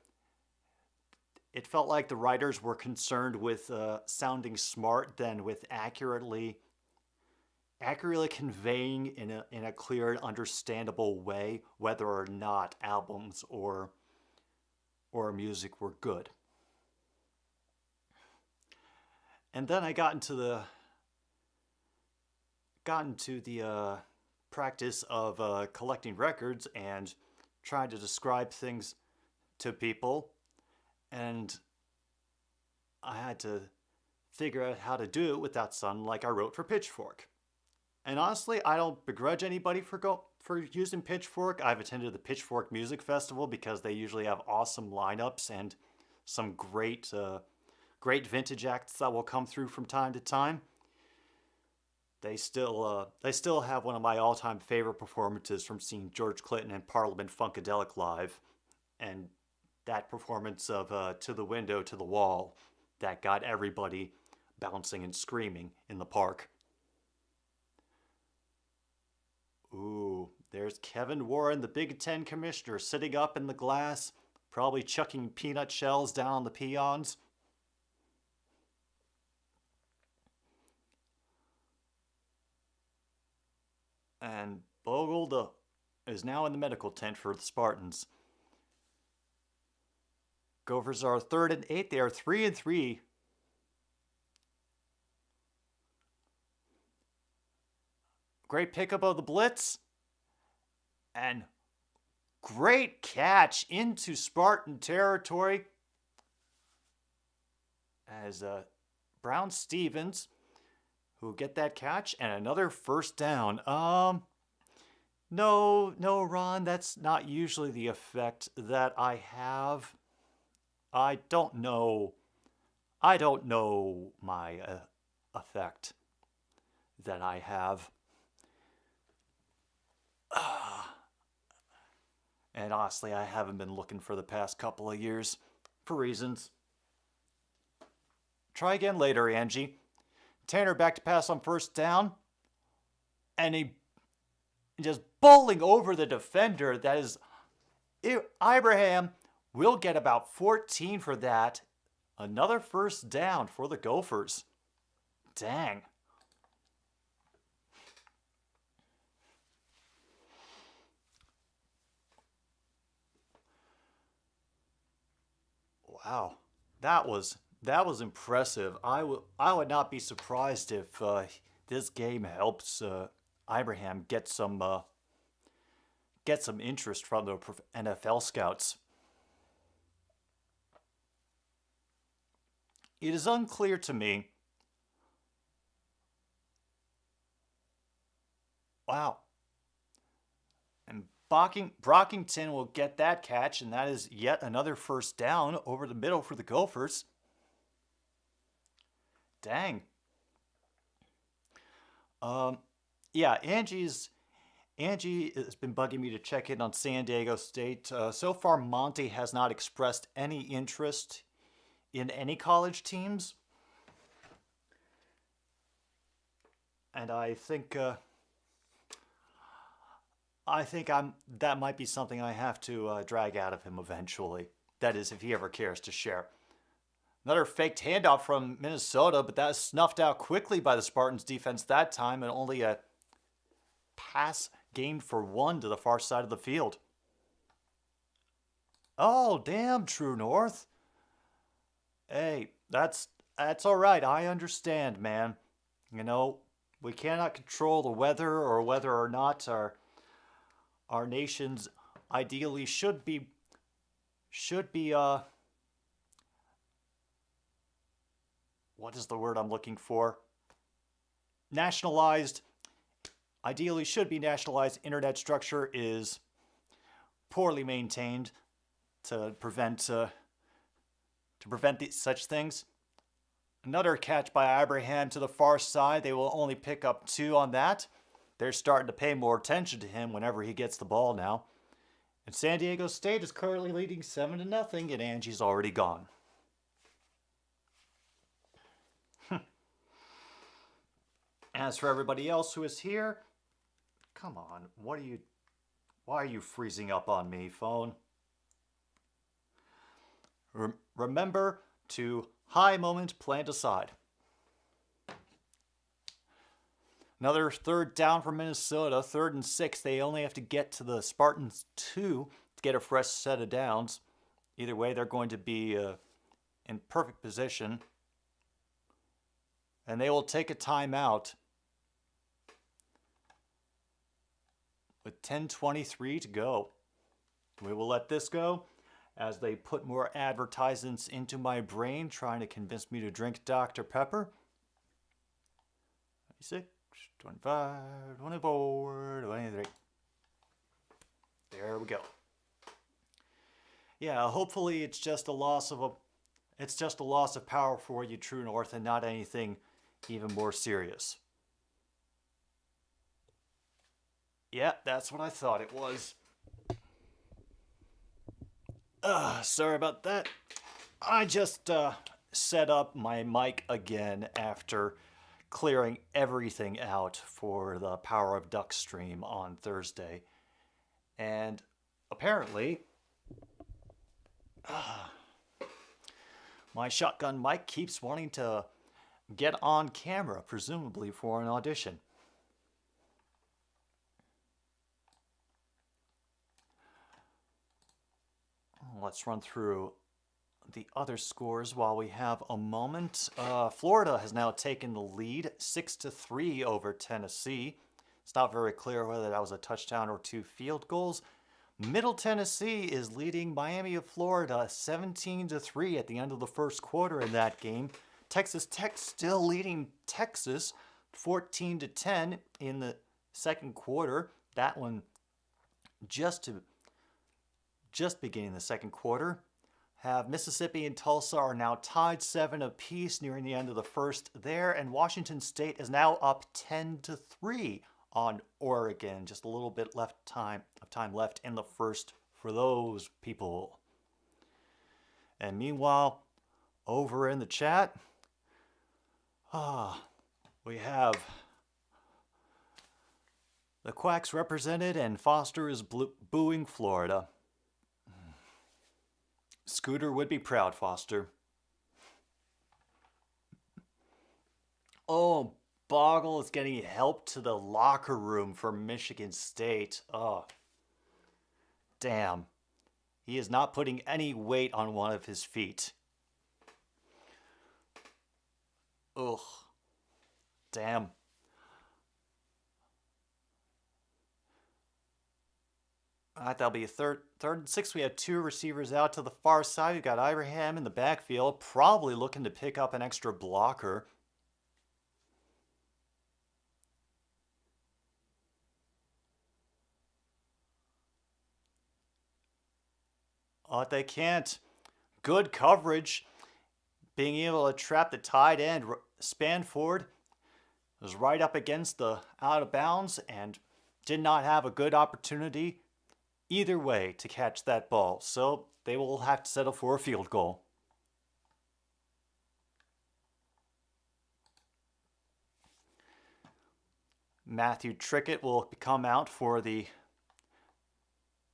it felt like the writers were concerned with sounding smart than with accurately conveying in a clear and understandable way whether or not albums or music were good. And then I got into the practice of collecting records and trying to describe things to people, and I had to figure out how to do it without sounding like I wrote for Pitchfork. And honestly, I don't begrudge anybody for using Pitchfork. I've attended the Pitchfork Music Festival because they usually have awesome lineups and some great vintage acts that will come through from time to time. They still have one of my all-time favorite performances from seeing George Clinton and Parliament Funkadelic live, and that performance of To the Window, to the Wall, that got everybody bouncing and screaming in the park. Ooh, there's Kevin Warren, the Big Ten commissioner, sitting up in the glass, probably chucking peanut shells down on the peons. And Bogle is now in the medical tent for the Spartans. Gophers are 3rd and 8. They are 3-3. Great pickup of the blitz. And great catch into Spartan territory as Brown Stevens, who get that catch, and another first down. No, Ron, that's not usually the effect that I have. I don't know my effect that I have. And honestly, I haven't been looking for the past couple of years for reasons. Try again later, Angie. Tanner back to pass on first down. And he just bowling over the defender. That is, Ibrahim will get about 14 for that. Another first down for the Gophers. Dang. Wow, that was impressive. I would not be surprised if this game helps Ibrahim get some interest from the NFL scouts. It is unclear to me. Wow. And Brockington will get that catch, and that is yet another first down over the middle for the Gophers. Dang. Yeah, Angie has been bugging me to check in on San Diego State. So far, Monty has not expressed any interest in any college teams. And I think that might be something I have to drag out of him eventually. That is, if he ever cares to share. Another faked handoff from Minnesota, but that was snuffed out quickly by the Spartans defense that time, and only a pass gained for 1 to the far side of the field. Oh, damn, True North. Hey, that's all right. I understand, man. You know, we cannot control the weather or whether or not our nations ideally should be what is the word I'm looking for? nationalized, ideally should be nationalized internet structure is poorly maintained to prevent such things. Another catch by Abraham to the far side. They will only pick up 2 on that. They're starting to pay more attention to him whenever he gets the ball now. And San Diego State is currently leading 7-0, and Angie's already gone. As for everybody else who is here, come on, why are you freezing up on me, phone? Remember to high moment, plant aside. Another 3rd down for Minnesota, 3rd and 6. They only have to get to the Spartans 2 to get a fresh set of downs. Either way, they're going to be in perfect position. And they will take a timeout with 10:23 to go. We will let this go as they put more advertisements into my brain trying to convince me to drink Dr. Pepper. 26, 25, 24, 23. There we go. Yeah, hopefully it's just a loss of power for you, True North, and not anything even more serious. Yeah, that's what I thought it was. Sorry about that. I just set up my mic again after clearing everything out for the Power of Duck stream on Thursday. And apparently, my shotgun mic keeps wanting to get on camera, presumably for an audition. Let's run through the other scores while we have a moment. Florida has now taken the lead 6-3 over Tennessee. It's not very clear whether that was a touchdown or 2 field goals. Middle Tennessee is leading Miami of Florida 17-3 at the end of the first quarter in that game. Texas Tech still leading Texas 14-10 in the second quarter. That one just beginning the second quarter. Have Mississippi and Tulsa are now tied 7 apiece nearing the end of the first there, and Washington State is now up 10-3 on Oregon. Just a little bit of time left in the first for those people. And meanwhile, over in the chat, we have the Quacks represented, and Foster is booing Florida. Scooter would be proud, Foster. Oh, Boggle is getting help to the locker room for Michigan State. Oh, damn. He is not putting any weight on one of his feet. Ugh. Damn. All right, that'll be a third and 6. We have 2 receivers out to the far side. We've got Ibrahim in the backfield, probably looking to pick up an extra blocker. Oh, they can't. Good coverage. Being able to trap the tight end. Spanford was right up against the out of bounds and did not have a good opportunity either way to catch that ball. So they will have to settle for a field goal. Matthew Trickett will come out for the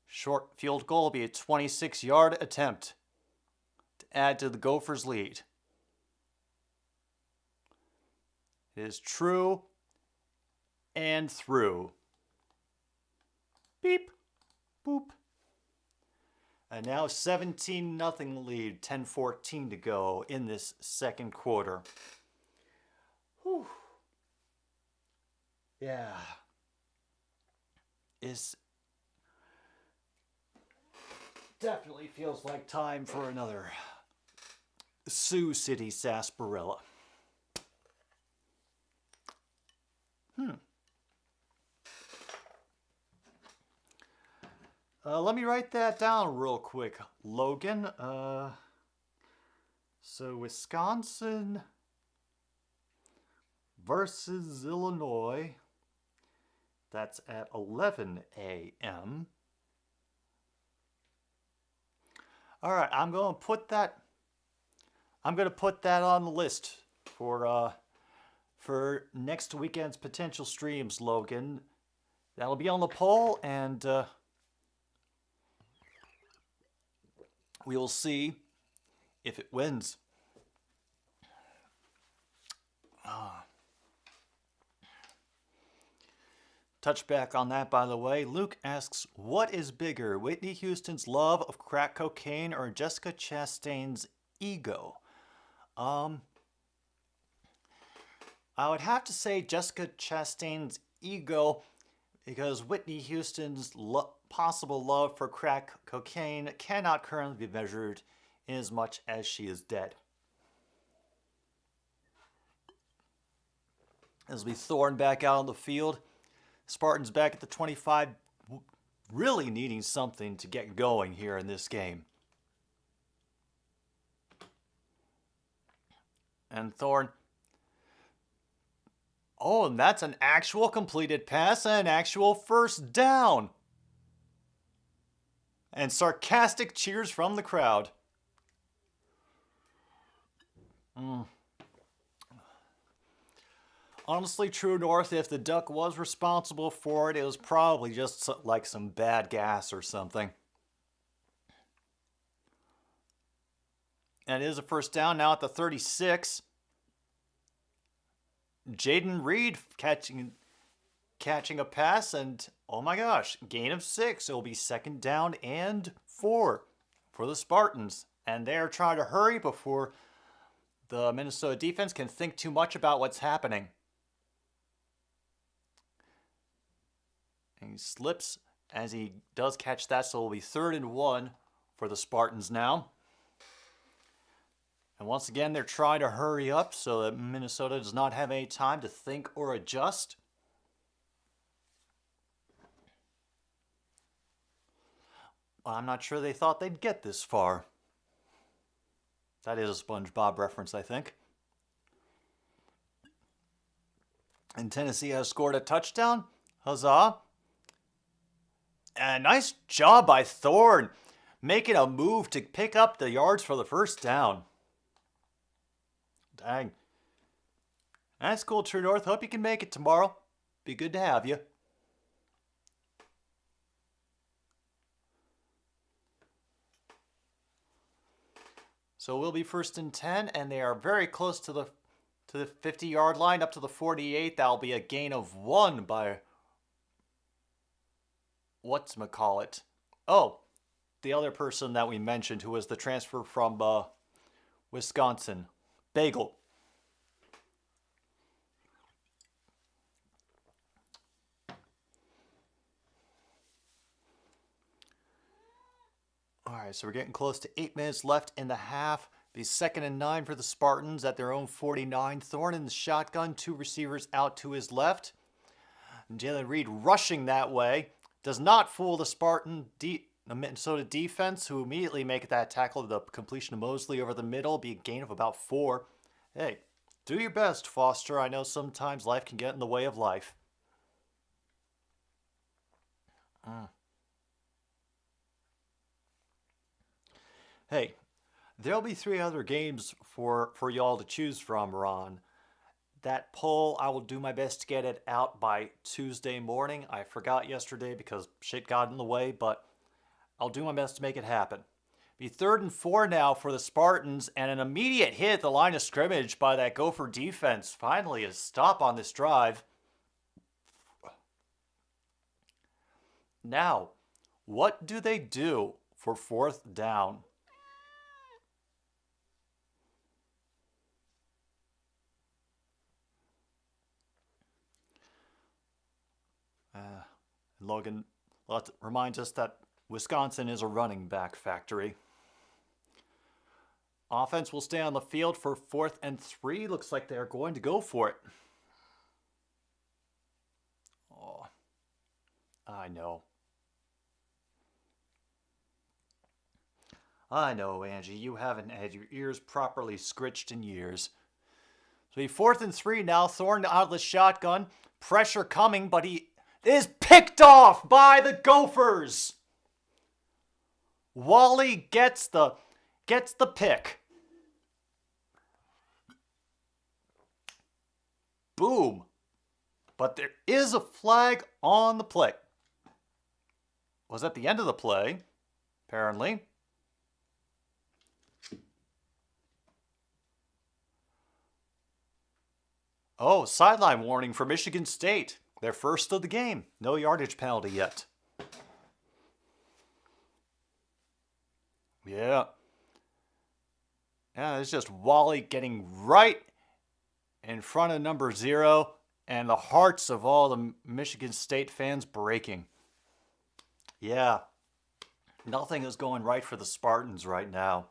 short field goal. It'll be a 26-yard attempt to add to the Gophers' lead. It is true and through. Beep. Boop. And now 17-0 lead, 10-14 to go in this second quarter. Whew. Yeah. It definitely feels like time for another Sioux City sarsaparilla. Let me write that down real quick, Logan. So Wisconsin versus Illinois. That's at 11 a.m. All right, I'm going to put that on the list for next weekend's potential streams, Logan. That'll be on the poll, and we will see if it wins. Touch back on that, by the way. Luke asks, what is bigger, Whitney Houston's love of crack cocaine or Jessica Chastain's ego? I would have to say Jessica Chastain's ego, because Whitney Houston's possible love for crack cocaine cannot currently be measured in as much as she is dead. As we Thorn back out on the field, Spartans back at the 25, really needing something to get going here in this game. And Thorn. Oh, and that's an actual completed pass and an actual first down. And sarcastic cheers from the crowd. Honestly, True North, if the Duck was responsible for it, it was probably just like some bad gas or something. And it is a first down now at the 36. Jaden Reed catching a pass, and oh my gosh, gain of 6. It will be second down and 4 for the Spartans. And they're trying to hurry before the Minnesota defense can think too much about what's happening. And he slips as he does catch that, so it will be 3rd and 1 for the Spartans now. And once again, they're trying to hurry up so that Minnesota does not have any time to think or adjust. I'm not sure they thought they'd get this far. That is a SpongeBob reference, I think. And Tennessee has scored a touchdown. Huzzah. And nice job by Thorn, making a move to pick up the yards for the first down. Dang. That's cool, True North. Hope you can make it tomorrow. Be good to have you. So we'll be 1st and 10, and they are very close to the 50-yard line, up to the 48. That'll be a gain of 1 by whatchamacallit. Oh, the other person that we mentioned who was the transfer from Wisconsin. Bagel. All right, so we're getting close to 8 minutes left in the half. Be 2nd and 9 for the Spartans at their own 49. Thorn in the shotgun, 2 receivers out to his left. Jalen Reed rushing that way. Does not fool the Minnesota defense, who immediately make that tackle. The completion of Mosley over the middle, be a gain of about 4. Hey, do your best, Foster. I know sometimes life can get in the way of life. Hey, there'll be 3 other games for y'all to choose from, Ron. That poll, I will do my best to get it out by Tuesday morning. I forgot yesterday because shit got in the way, but I'll do my best to make it happen. Be 3rd and 4 now for the Spartans, and an immediate hit at the line of scrimmage by that Gopher defense. Finally, a stop on this drive. Now, what do they do for 4th down? Logan reminds us that Wisconsin is a running back factory. Offense will stay on the field for 4th and 3. Looks like they're going to go for it. I know. I know, Angie. You haven't had your ears properly scritched in years. So 4th and 3 now. Thorne out of the shotgun. Pressure coming, but he is picked off by the Gophers. Wally gets the pick. Boom. But there is a flag on the play. Was at the end of the play, apparently. Oh, sideline warning for Michigan State. Their first of the game. No yardage penalty yet. Yeah. Yeah, it's just Wally getting right in front of number 0 and the hearts of all the Michigan State fans breaking. Yeah. Nothing is going right for the Spartans right now.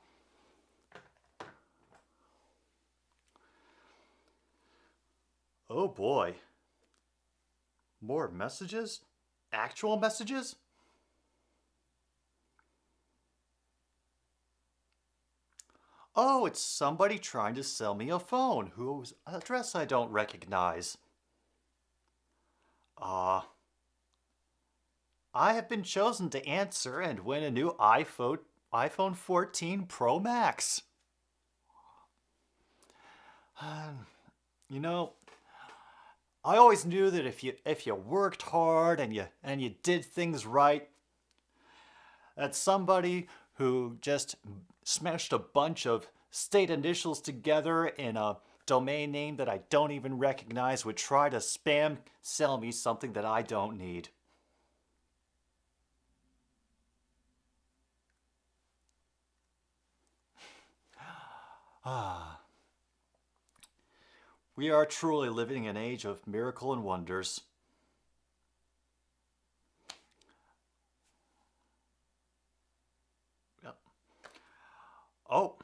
Oh boy. More messages? Actual messages? Oh, it's somebody trying to sell me a phone whose address I don't recognize. I have been chosen to answer and win a new iPhone 14 Pro Max. You know, I always knew that if you worked hard and you did things right, that somebody who just smashed a bunch of state initials together in a domain name that I don't even recognize would try to spam sell me something that I don't need. We are truly living in an age of miracle and wonders. Yep. Oh.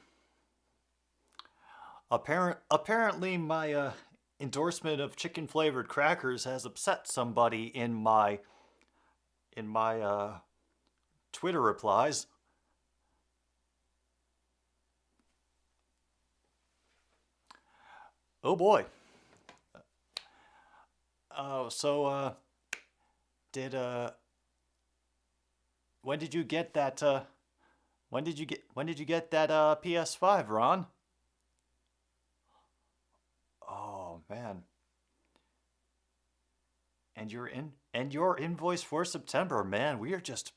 Apparently my endorsement of chicken flavored crackers has upset somebody in my Twitter replies. Oh boy. When did you get that when did you get that PS5, Ron? Oh man. And your invoice for September, man, we just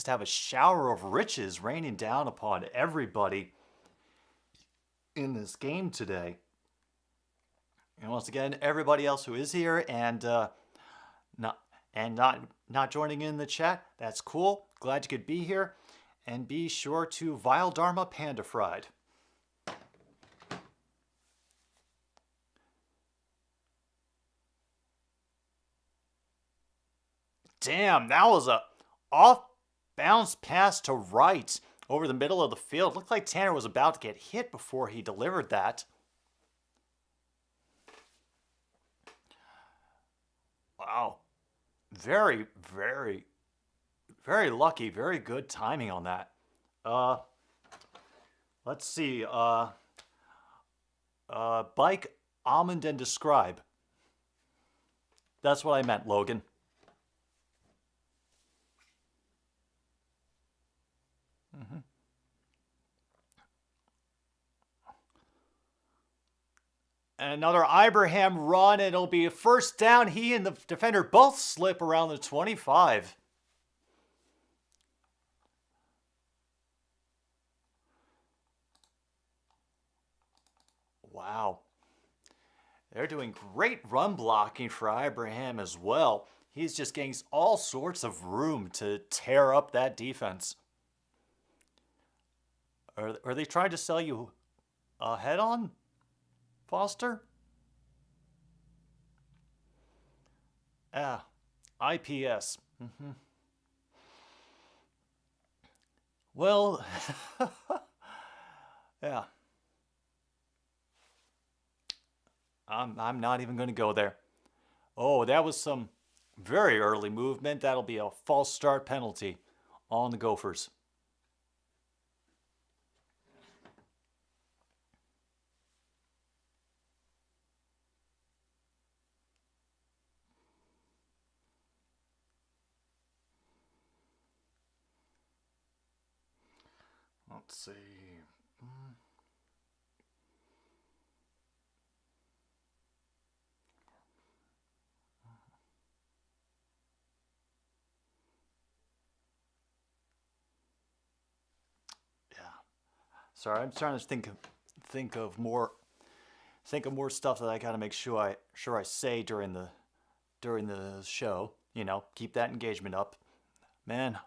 have a shower of riches raining down upon everybody in this game today. And once again, everybody else who is here and not joining in the chat, that's cool. Glad you could be here. And be sure to Vile Dharma Panda Fried. Damn, that was a off-bounce pass to right over the middle of the field. Looked like Tanner was about to get hit before he delivered that. Wow. Very, very, very lucky. Very good timing on that. Let's see. Bike, almond, and describe. That's what I meant, Logan. Mm-hmm. Another Ibrahim run, and it'll be a first down. He and the defender both slip around the 25. Wow. They're doing great run blocking for Ibrahim as well. He's just getting all sorts of room to tear up that defense. Are they trying to sell you a head-on, Foster? IPS. Mm-hmm. Well, yeah. I'm not even going to go there. Oh, that was some Very early movement. That'll be a false start penalty on the Gophers. Let's see. Yeah. Sorry, I'm trying to think of more stuff that I gotta make sure I say during the show. Keep that engagement up. Man,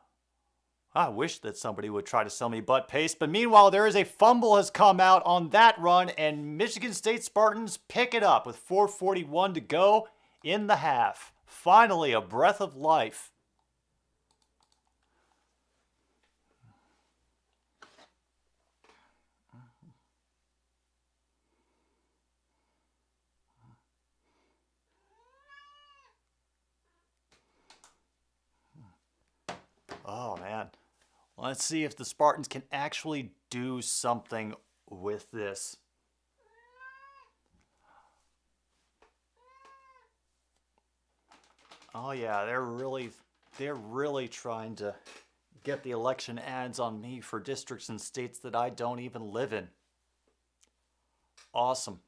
I wish that somebody would try to sell me butt paste, but meanwhile, there is a fumble has come out on that run, and Michigan State Spartans pick it up with 4:41 to go in the half. Finally, a breath of life. Oh, man. Let's see if the Spartans can actually do something with this. Oh yeah, they're really trying to get the election ads on me for districts and states that I don't even live in. Awesome.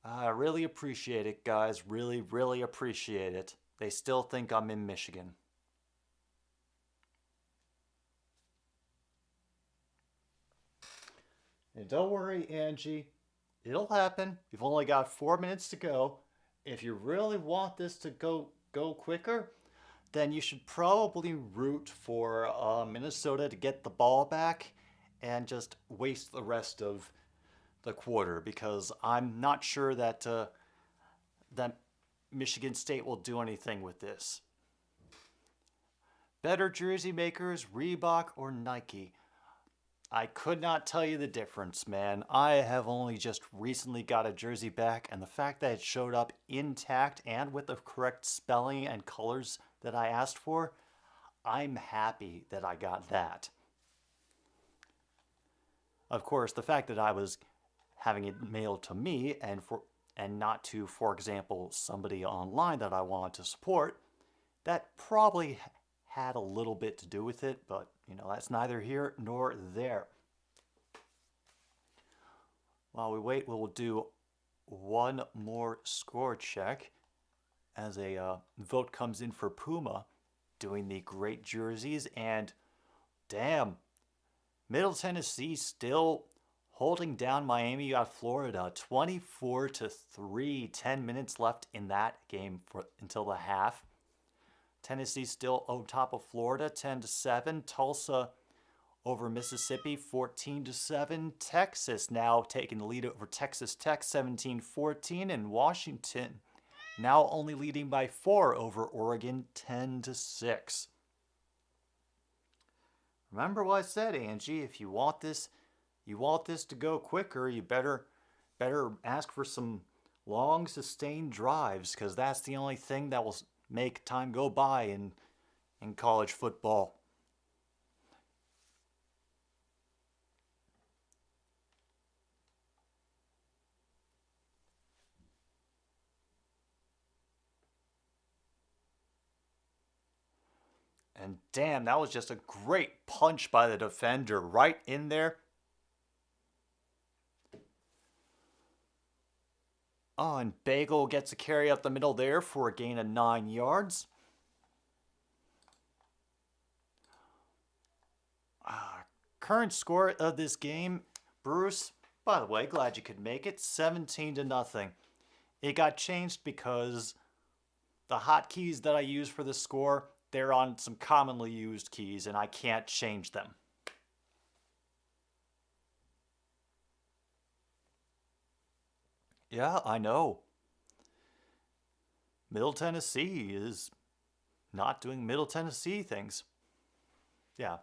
I really appreciate it, guys. Really, really appreciate it. They still think I'm in Michigan. And don't worry, Angie. It'll happen. You've only got 4 minutes to go. If you really want this to go quicker, then you should probably root for Minnesota to get the ball back and just waste the rest of the quarter, because I'm not sure that that Michigan State will do anything with this. Better jersey makers, Reebok or Nike? I could not tell you the difference, man. I have only just recently got a jersey back, and the fact that it showed up intact and with the correct spelling and colors that I asked for, I'm happy that I got that. Of course, the fact that I was having it mailed to me and not to, for example, somebody online that I wanted to support, that probably had a little bit to do with it, but that's neither here nor there. While we wait, we'll do one more score check as a vote comes in for Puma doing the great jerseys. And damn, Middle Tennessee still holding down Miami at Florida 24-3. 10 minutes left in that game until the half. Tennessee still on top of Florida 10-7. Tulsa over Mississippi 14-7. Texas now taking the lead over Texas Tech 17-14. And Washington now only leading by 4 over Oregon 10-6. Remember what I said, Angie, if you want this to go quicker, you better ask for some long sustained drives, because that's the only thing that will make time go by in college football. And damn, that was just a great punch by the defender right in there. Oh, and Bagel gets a carry up the middle there for a gain of 9 yards. Current score of this game, Bruce, by the way, glad you could make it, 17-0. It got changed because the hotkeys that I use for the score, they're on some commonly used keys, and I can't change them. Yeah, I know. Middle Tennessee is not doing Middle Tennessee things. Yeah.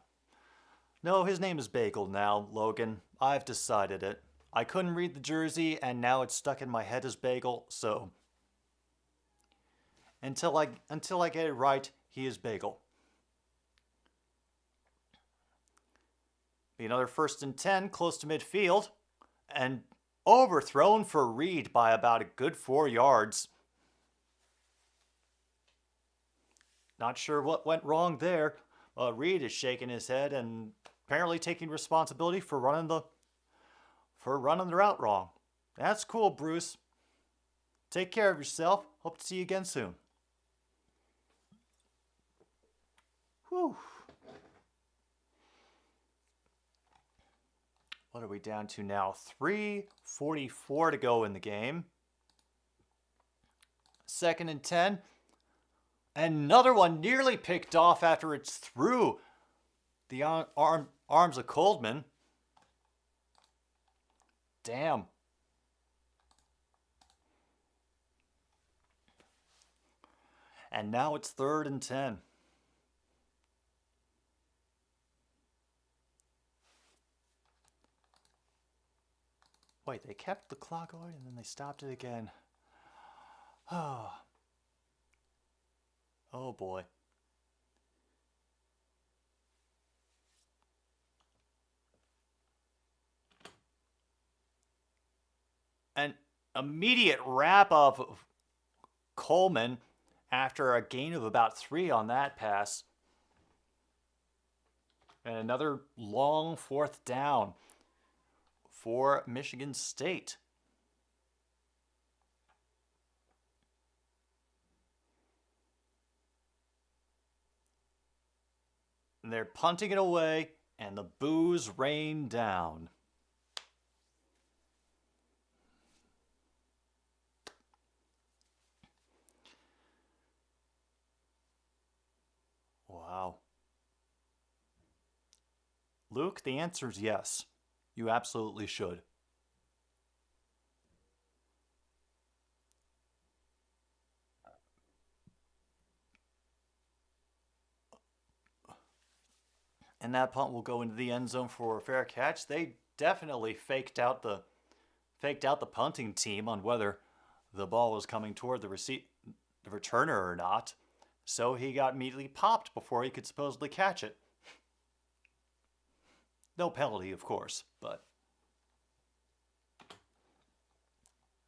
No, his name is Bagel now, Logan. I've decided it. I couldn't read the jersey, and now it's stuck in my head as Bagel, so... Until I get it right, he is Bagel. Be another 1st and 10, close to midfield, and overthrown for Reed by about a good 4 yards. Not sure what went wrong there. Reed is shaking his head and apparently taking responsibility for running the route wrong. That's cool, Bruce. Take care of yourself. Hope to see you again soon. Whew. What are we down to now? 3:44 to go in the game. 2nd and 10. Another one nearly picked off after it's through the arms of Coleman. Damn. And now it's 3rd and 10. Wait, they kept the clock going and then they stopped it again. Oh. Oh boy. An immediate wrap up of Coleman after a gain of about 3 on that pass. And another long 4th down for Michigan State. And they're punting it away, and the boos rain down. Wow. Luke, the answer is yes. You absolutely should. And that punt will go into the end zone for a fair catch. They definitely faked out the punting team on whether the ball was coming toward the returner or not. So he got immediately popped before he could supposedly catch it. No penalty, of course, but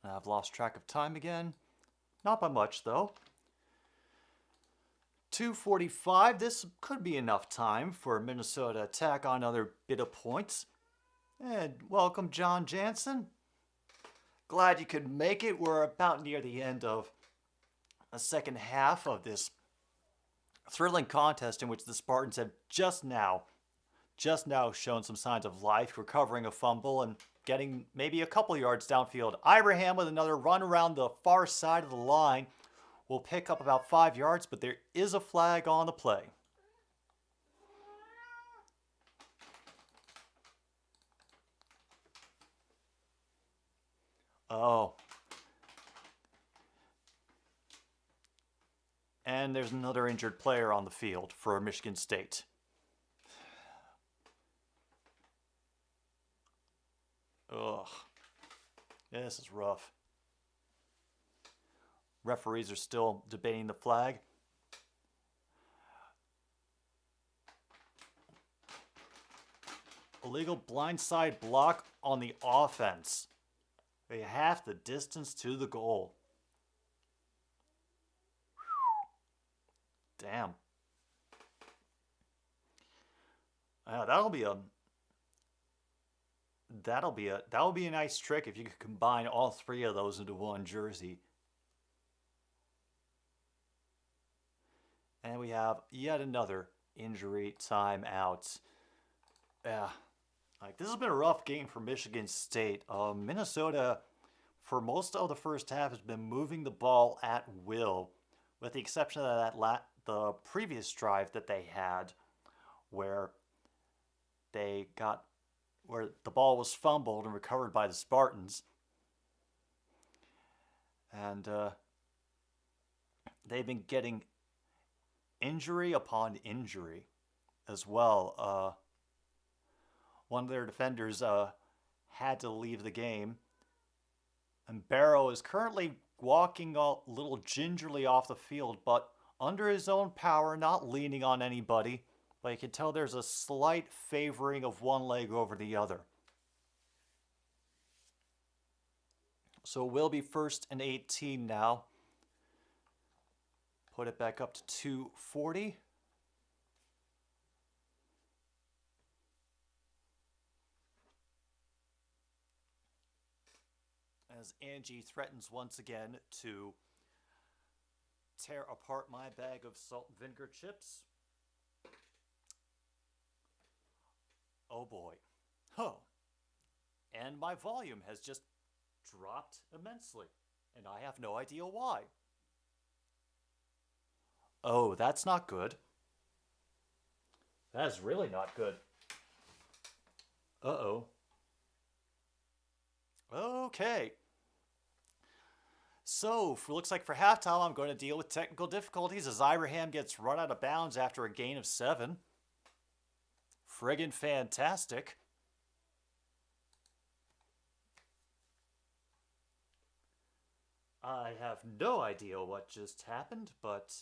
I've lost track of time again. Not by much, though. 2:45. This could be enough time for Minnesota to tack on another bit of points. And welcome, John Jansen. Glad you could make it. We're about near the end of the second half of this thrilling contest in which the Spartans have just now shown some signs of life, recovering a fumble and getting maybe a couple yards downfield. Ibrahim with another run around the far side of the line will pick up about 5 yards, but there is a flag on the play. Oh. And there's another injured player on the field for Michigan State. Ugh. This is rough. Referees are still debating the flag. Illegal blindside block on the offense. They half the distance to the goal. Damn. That'll be a nice trick if you could combine all 3 of those into one jersey. And we have yet another injury timeout. This has been a rough game for Michigan State. Minnesota, for most of the first half, has been moving the ball at will, with the exception of the previous drive that they had, where the ball was fumbled and recovered by the Spartans. And they've been getting injury upon injury as well. One of their defenders had to leave the game. And Barrow is currently walking a little gingerly off the field, but under his own power, not leaning on anybody. But you can tell there's a slight favoring of one leg over the other. So we'll be first and 18 now. Put it back up to 240. As Angie threatens once again to tear apart my bag of salt and vinegar chips. Oh boy. Huh. And my volume has just dropped immensely, and I have no idea why. Oh, that's not good. That is really not good. Uh-oh. Okay. So, it looks like for halftime, I'm going to deal with technical difficulties as Ibrahim gets run out of bounds after a gain of 7. Friggin' fantastic. I have no idea what just happened, but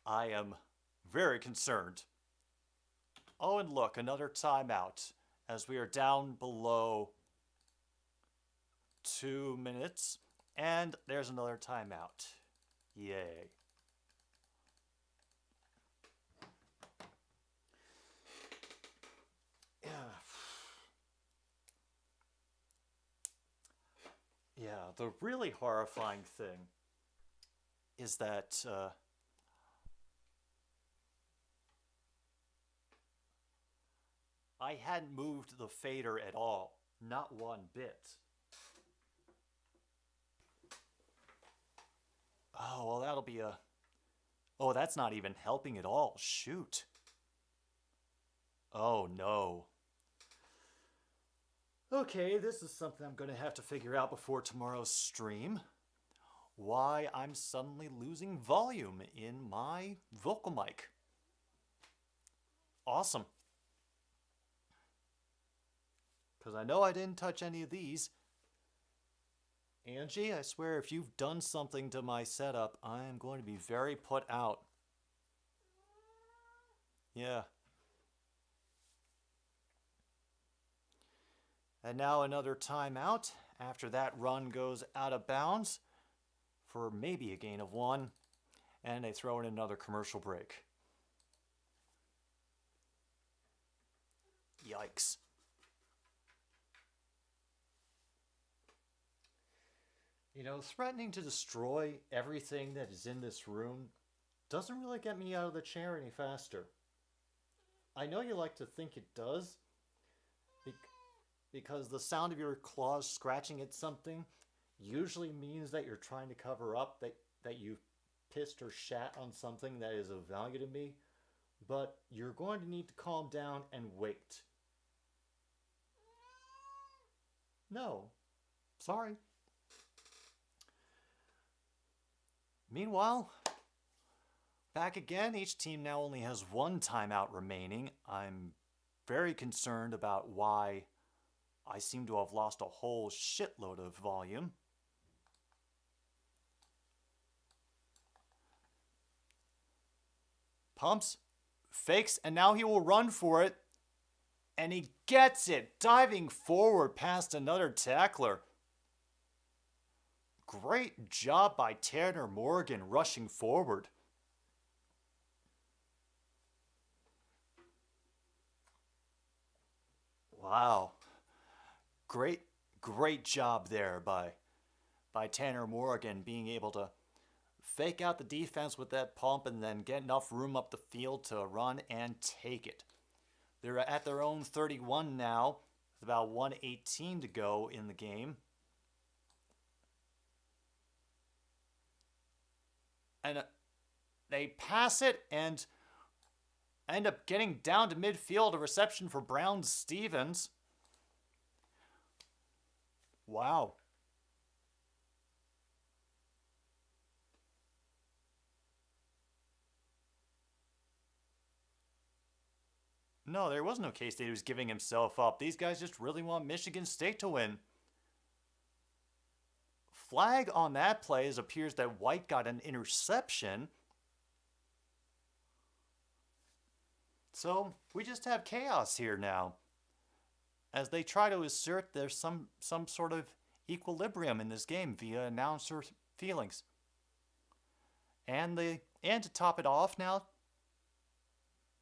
I am very concerned. Oh, and look, another timeout as we are down below 2 minutes. And there's another timeout. Yay. Yeah, the really horrifying thing is that I hadn't moved the fader at all. Not one bit. Oh, well, that'll be a... Oh, that's not even helping at all. Shoot. Oh, no. Okay, this is something I'm going to have to figure out before tomorrow's stream. Why I'm suddenly losing volume in my vocal mic. Awesome. Because I know I didn't touch any of these. Angie, I swear if you've done something to my setup, I'm going to be very put out. Yeah. And now another timeout. After that run goes out of bounds for maybe a gain of 1. And they throw in another commercial break. Yikes. You know, threatening to destroy everything that is in this room doesn't really get me out of the chair any faster. I know you like to think it does, because the sound of your claws scratching at something usually means that you're trying to cover up that you've pissed or shat on something that is of value to me, but you're going to need to calm down and wait. No. Sorry. Meanwhile, back again, each team now only has 1 timeout remaining. I'm very concerned about why I seem to have lost a whole shitload of volume. Pumps, fakes, and now he will run for it. And he gets it, diving forward past another tackler. Great job by Tanner Morgan rushing forward. Wow. Great job there by Tanner Morgan being able to fake out the defense with that pump and then get enough room up the field to run and take it. They're at their own 31 now, with about 1:18 to go in the game. And they pass it and end up getting down to midfield, a reception for Brown-Stevens. Wow. No, there was no K-State who was giving himself up. These guys just really want Michigan State to win. flag on that play. It appears that White got an interception. So we just have chaos here now, as they try to assert there's some sort of equilibrium in this game via announcer feelings. And to top it off now,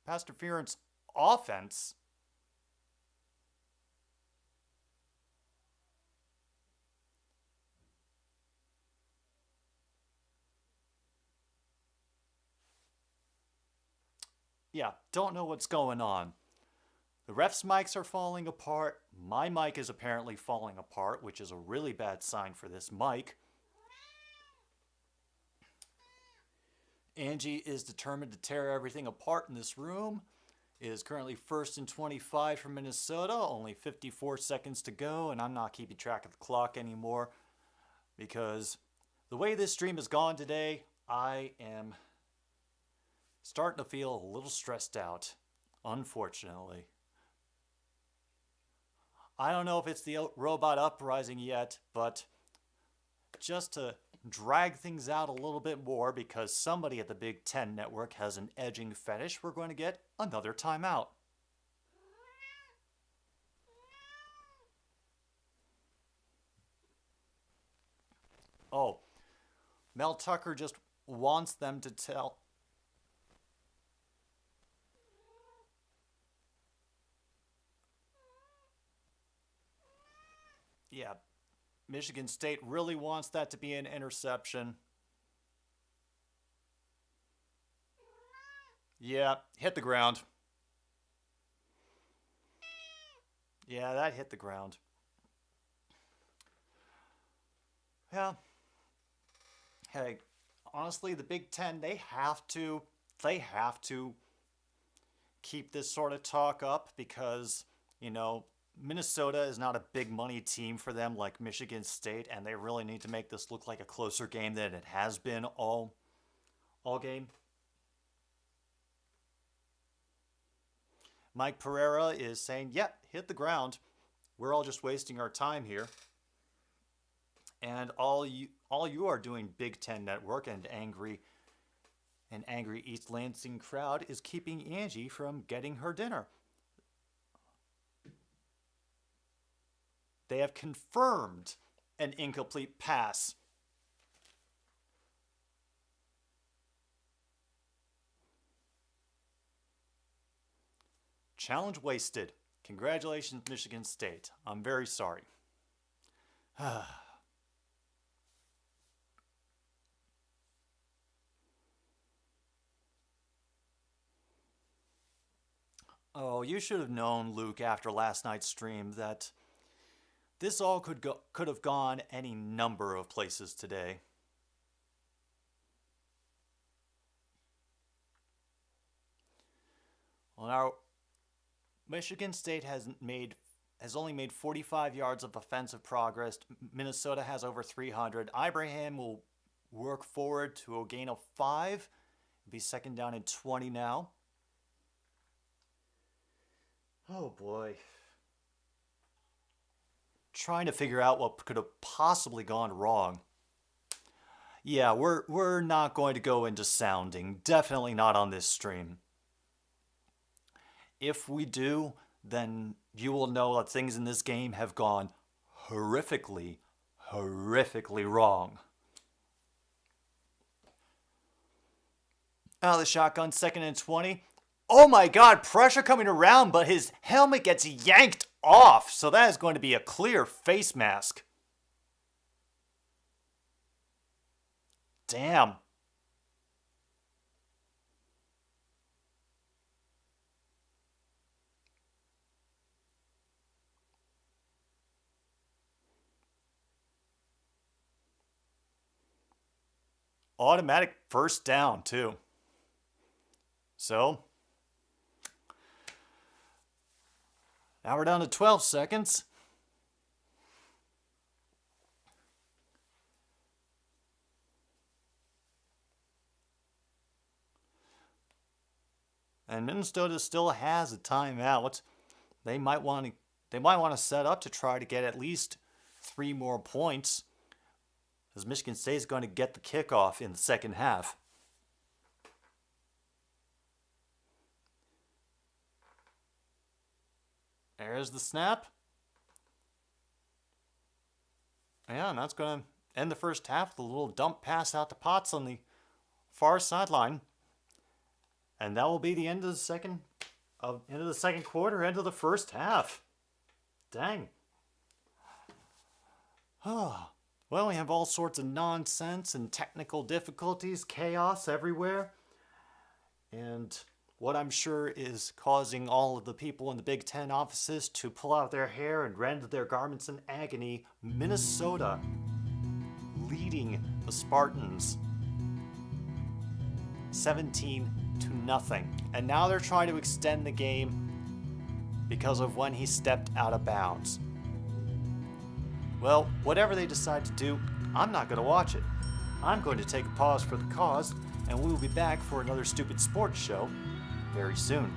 pass interference offense. Yeah, don't know what's going on. The refs' mics are falling apart. My mic is apparently falling apart, which is a really bad sign for this mic. Angie is determined to tear everything apart in this room. It is currently 1st and 25 for Minnesota. Only 54 seconds to go, and I'm not keeping track of the clock anymore because the way this stream has gone today, I am starting to feel a little stressed out, unfortunately. I don't know if it's the robot uprising yet, but just to drag things out a little bit more because somebody at the Big Ten Network has an edging fetish, we're going to get another timeout. Oh, Mel Tucker just wants them to tell... Yeah, Michigan State really wants that to be an interception. Yeah, hit the ground. Yeah, that hit the ground. Yeah. Hey, honestly, the Big Ten, they have to keep this sort of talk up because, you know, Minnesota is not a big money team for them like Michigan State, and they really need to make this look like a closer game than it has been all game. Mike Pereira is saying, yep, hit the ground. We're all just wasting our time here. And all you are doing, Big Ten Network and angry East Lansing crowd, is keeping Angie from getting her dinner. They have confirmed an incomplete pass. Challenge wasted. Congratulations, Michigan State. I'm very sorry. Oh, you should have known, Luke, after last night's stream that this all could have gone any number of places today. Well, now Michigan State has only made 45 yards of offensive progress. Minnesota has over 300. Ibrahim will work forward to a gain of 5. Be second down and 20 now. Oh boy. Trying to figure out what could have possibly gone wrong. Yeah, we're not going to go into sounding. Definitely not on this stream. If we do, then you will know that things in this game have gone horrifically wrong. Out of the shotgun, 2nd and 20. Oh my god, pressure coming around, but his helmet gets yanked off, so that is going to be a clear face mask. Damn. Automatic first down, too. So, now we're down to 12 seconds. And Minnesota still has a timeout. They might want to set up to try to get at least 3 more points. as Michigan State is going to get the kickoff in the second half. There's the snap. Yeah, and that's going to end the first half with a little dump pass out to Potts on the far sideline. And that will be the end of the second quarter, end of the first half. Dang. Well, we have all sorts of nonsense and technical difficulties, chaos everywhere. And what I'm sure is causing all of the people in the Big Ten offices to pull out their hair and rend their garments in agony, Minnesota leading the Spartans 17-0. And now they're trying to extend the game because of when he stepped out of bounds. Well, whatever they decide to do, I'm not going to watch it. I'm going to take a pause for the cause, and we will be back for another Stupid Sports Show very soon.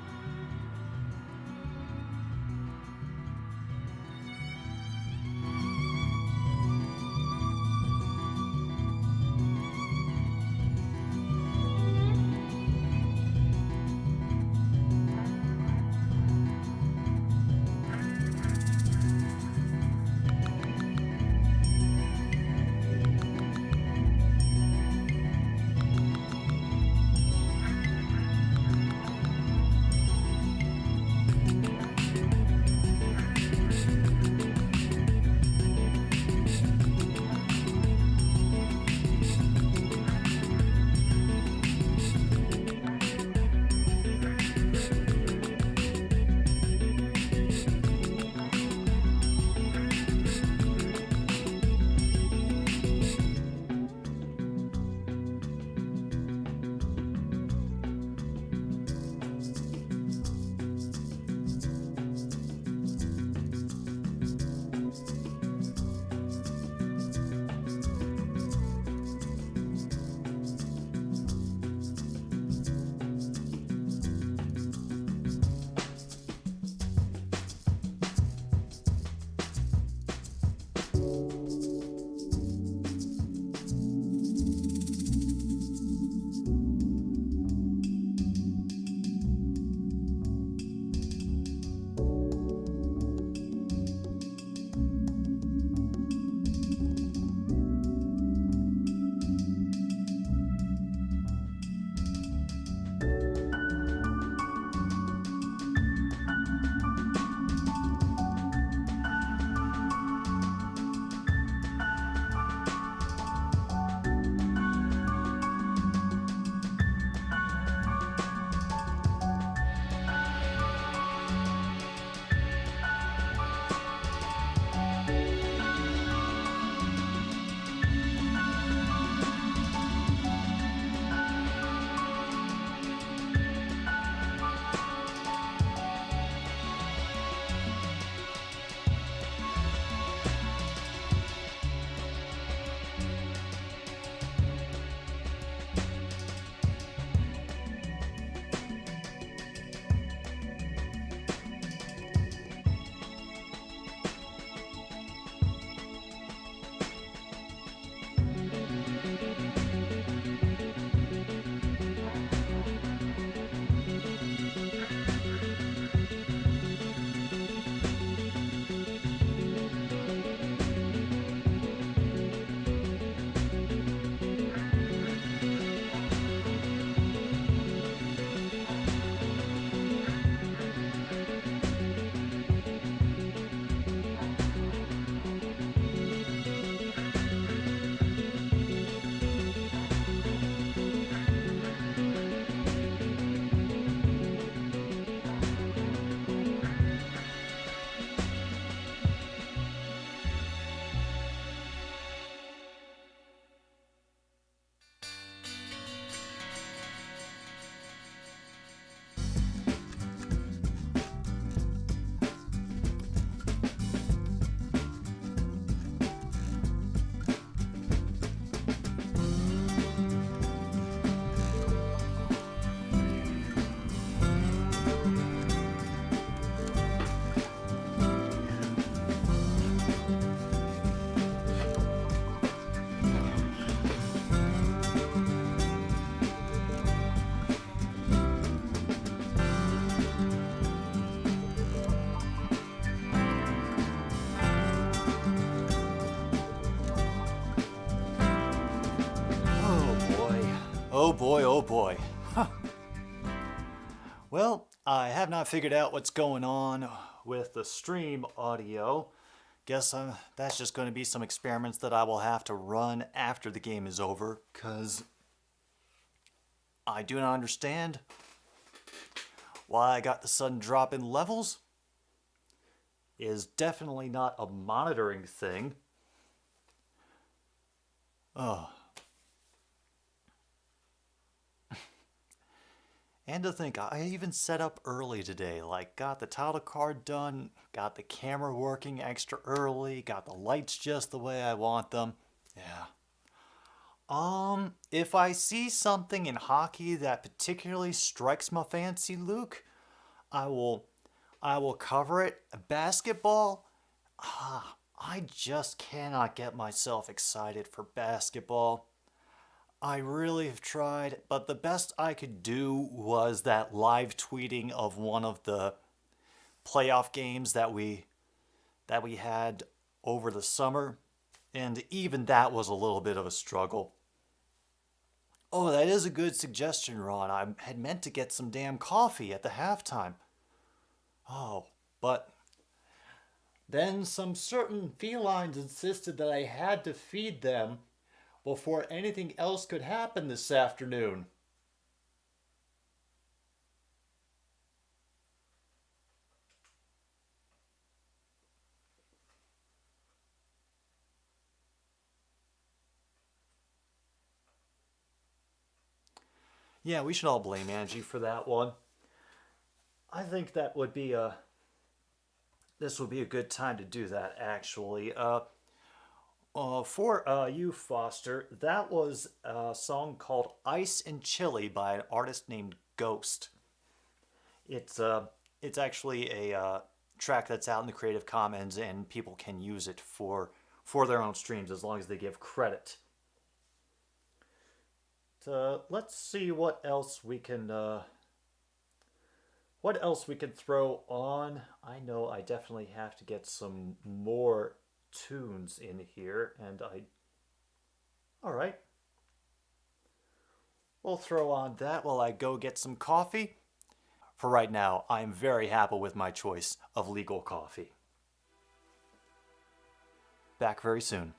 Oh boy, oh boy. Huh. Well, I have not figured out what's going on with the stream audio. Guess that's just going to be some experiments that I will have to run after the game is over, because I do not understand why I got the sudden drop in levels. It is definitely not a monitoring thing. Oh. And to think, I even set up early today, like got the title card done, got the camera working extra early, got the lights just the way I want them. Yeah. If I see something in hockey that particularly strikes my fancy, Luke, I will cover it. Basketball, I just cannot get myself excited for basketball. I really have tried, but the best I could do was that live tweeting of one of the playoff games that we had over the summer, and even that was a little bit of a struggle. Oh, that is a good suggestion, Ron. I had meant to get some damn coffee at the halftime. Oh, but then some certain felines insisted that I had to feed them before anything else could happen this afternoon. Yeah, we should all blame Angie for that one. I think this would be a good time to do that, actually. For you, Foster, that was a song called Ice and Chili by an artist named Ghost. It's actually a track that's out in the Creative Commons, and people can use it for their own streams as long as they give credit. Let's see what else we can throw on. I know I definitely have to get some more tunes in here, and all right, we'll throw on that while I go get some coffee. For right now, I'm very happy with my choice of legal coffee. Back very soon.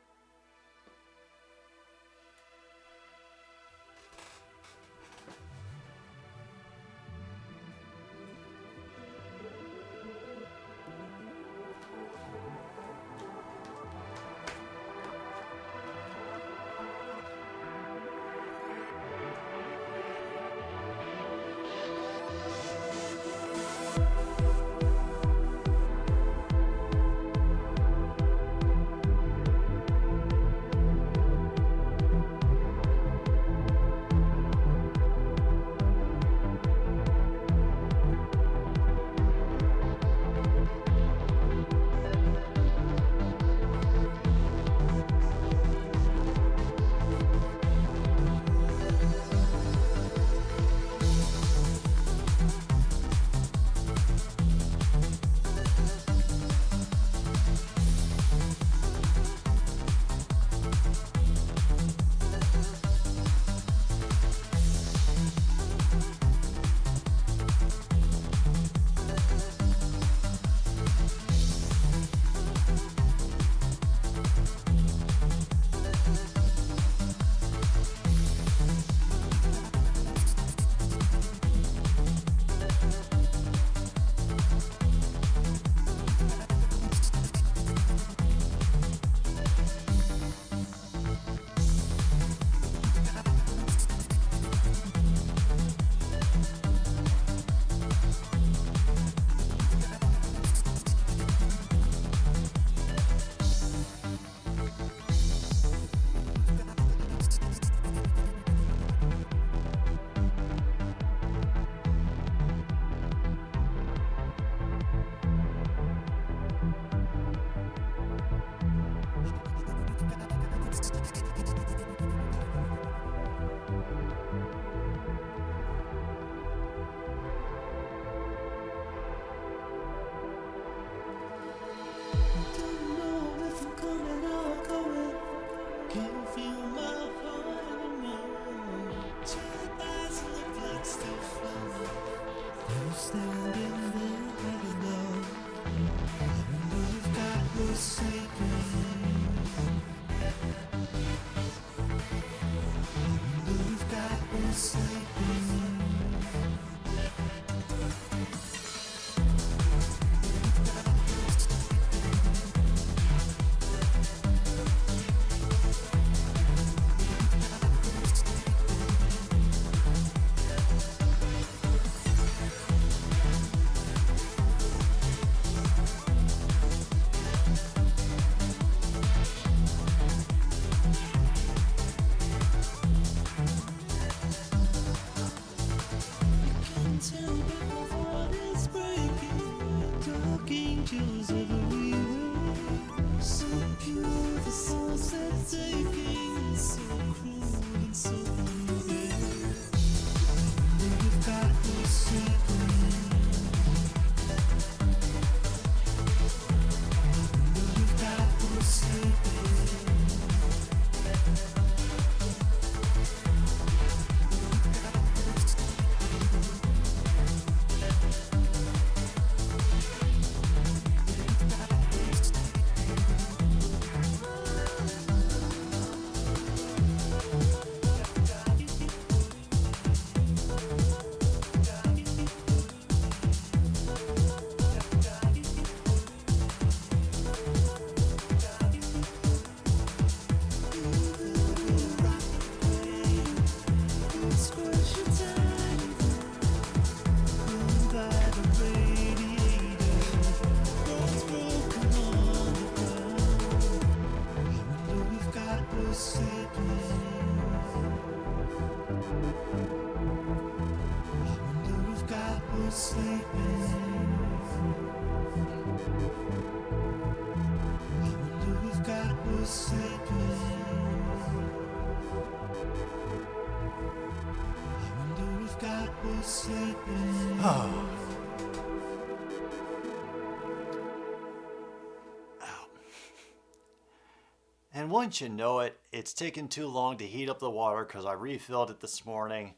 And once you know it, it's taken too long to heat up the water because I refilled it this morning.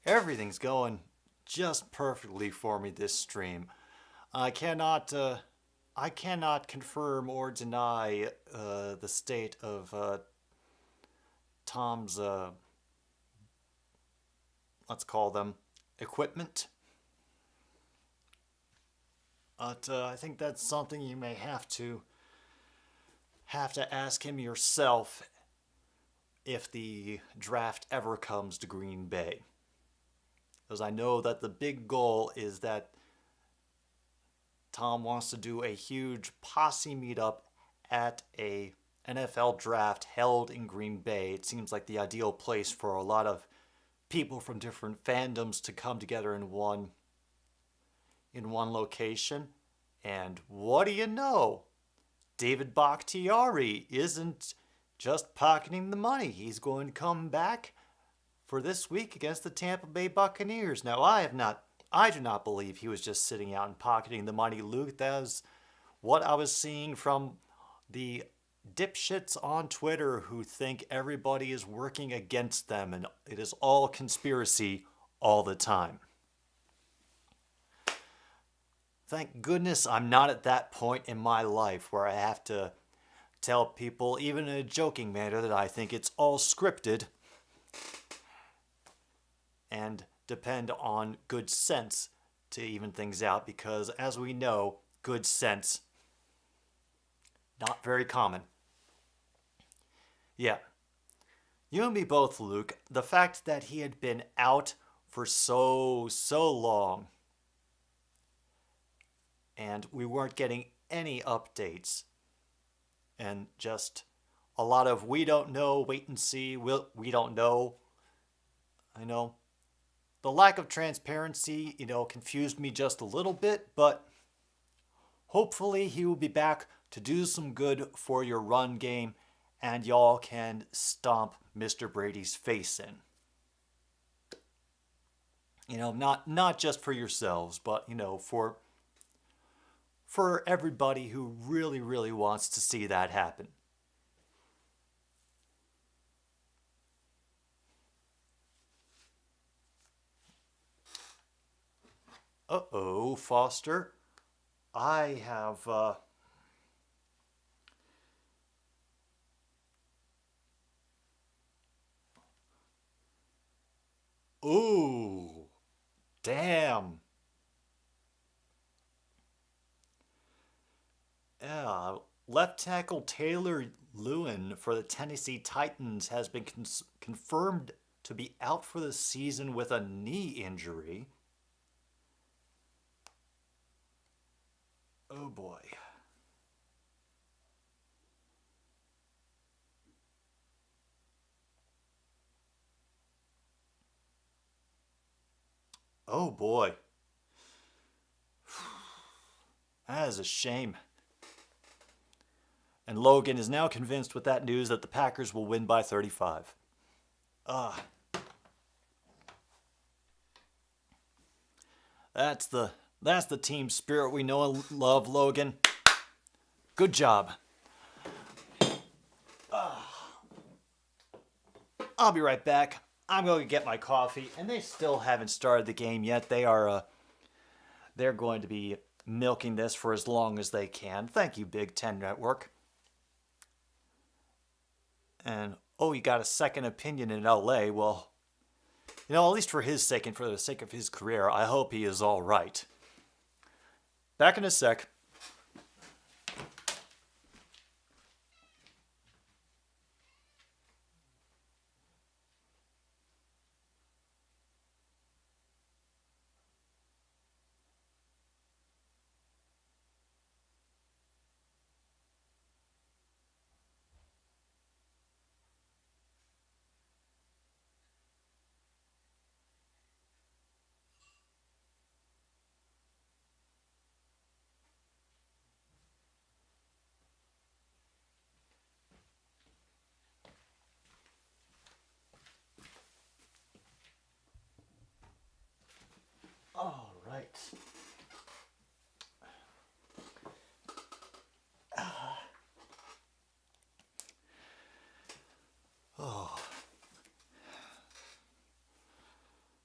Everything's going just perfectly for me this stream. I cannot confirm or deny the state of Tom's, let's call them, equipment. But I think that's something you may have to ask him yourself if the draft ever comes to Green Bay. Because I know that the big goal is that Tom wants to do a huge posse meetup at a NFL draft held in Green Bay. It seems like the ideal place for a lot of people from different fandoms to come together in one location. And what do you know? David Bakhtiari isn't just pocketing the money. He's going to come back for this week against the Tampa Bay Buccaneers. Now, I do not believe he was just sitting out and pocketing the money, Luke. That is what I was seeing from the dipshits on Twitter who think everybody is working against them and it is all conspiracy all the time. Thank goodness I'm not at that point in my life where I have to tell people, even in a joking manner, that I think it's all scripted and depend on good sense to even things out, because as we know, good sense, not very common. Yeah. You and me both, Luke. The fact that he had been out for so long and we weren't getting any updates and just a lot of we don't know, wait and see, we don't know. I know the lack of transparency, confused me just a little bit, but hopefully he will be back to do some good for your run game and y'all can stomp Mr. Brady's face in. Not just for yourselves, but, for everybody who really, really wants to see that happen. Uh-oh, Foster. I have, Ooh, damn. Yeah, left tackle Taylor Lewin for the Tennessee Titans has been confirmed to be out for the season with a knee injury. Oh boy. Oh boy. That is a shame. And Logan is now convinced with that news that the Packers will win by 35. That's the team spirit we know and love, Logan. Good job. I'll be right back. I'm going to get my coffee, and they still haven't started the game yet. They're going to be milking this for as long as they can. Thank you, Big Ten Network. And, you got a second opinion in LA. Well, at least for his sake and for the sake of his career, I hope he is all right. Back in a sec.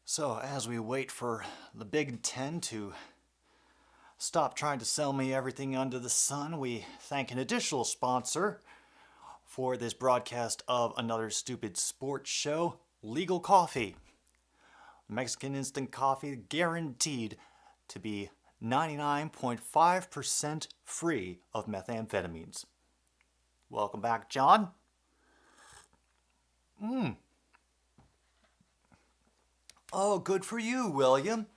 So, as we wait for the Big Ten to stop trying to sell me everything under the sun, we thank an additional sponsor for this broadcast of another stupid sports show, Legal Coffee. Mexican instant coffee guaranteed to be 99.5% free of methamphetamines. Welcome back, John. Oh, good for you, William.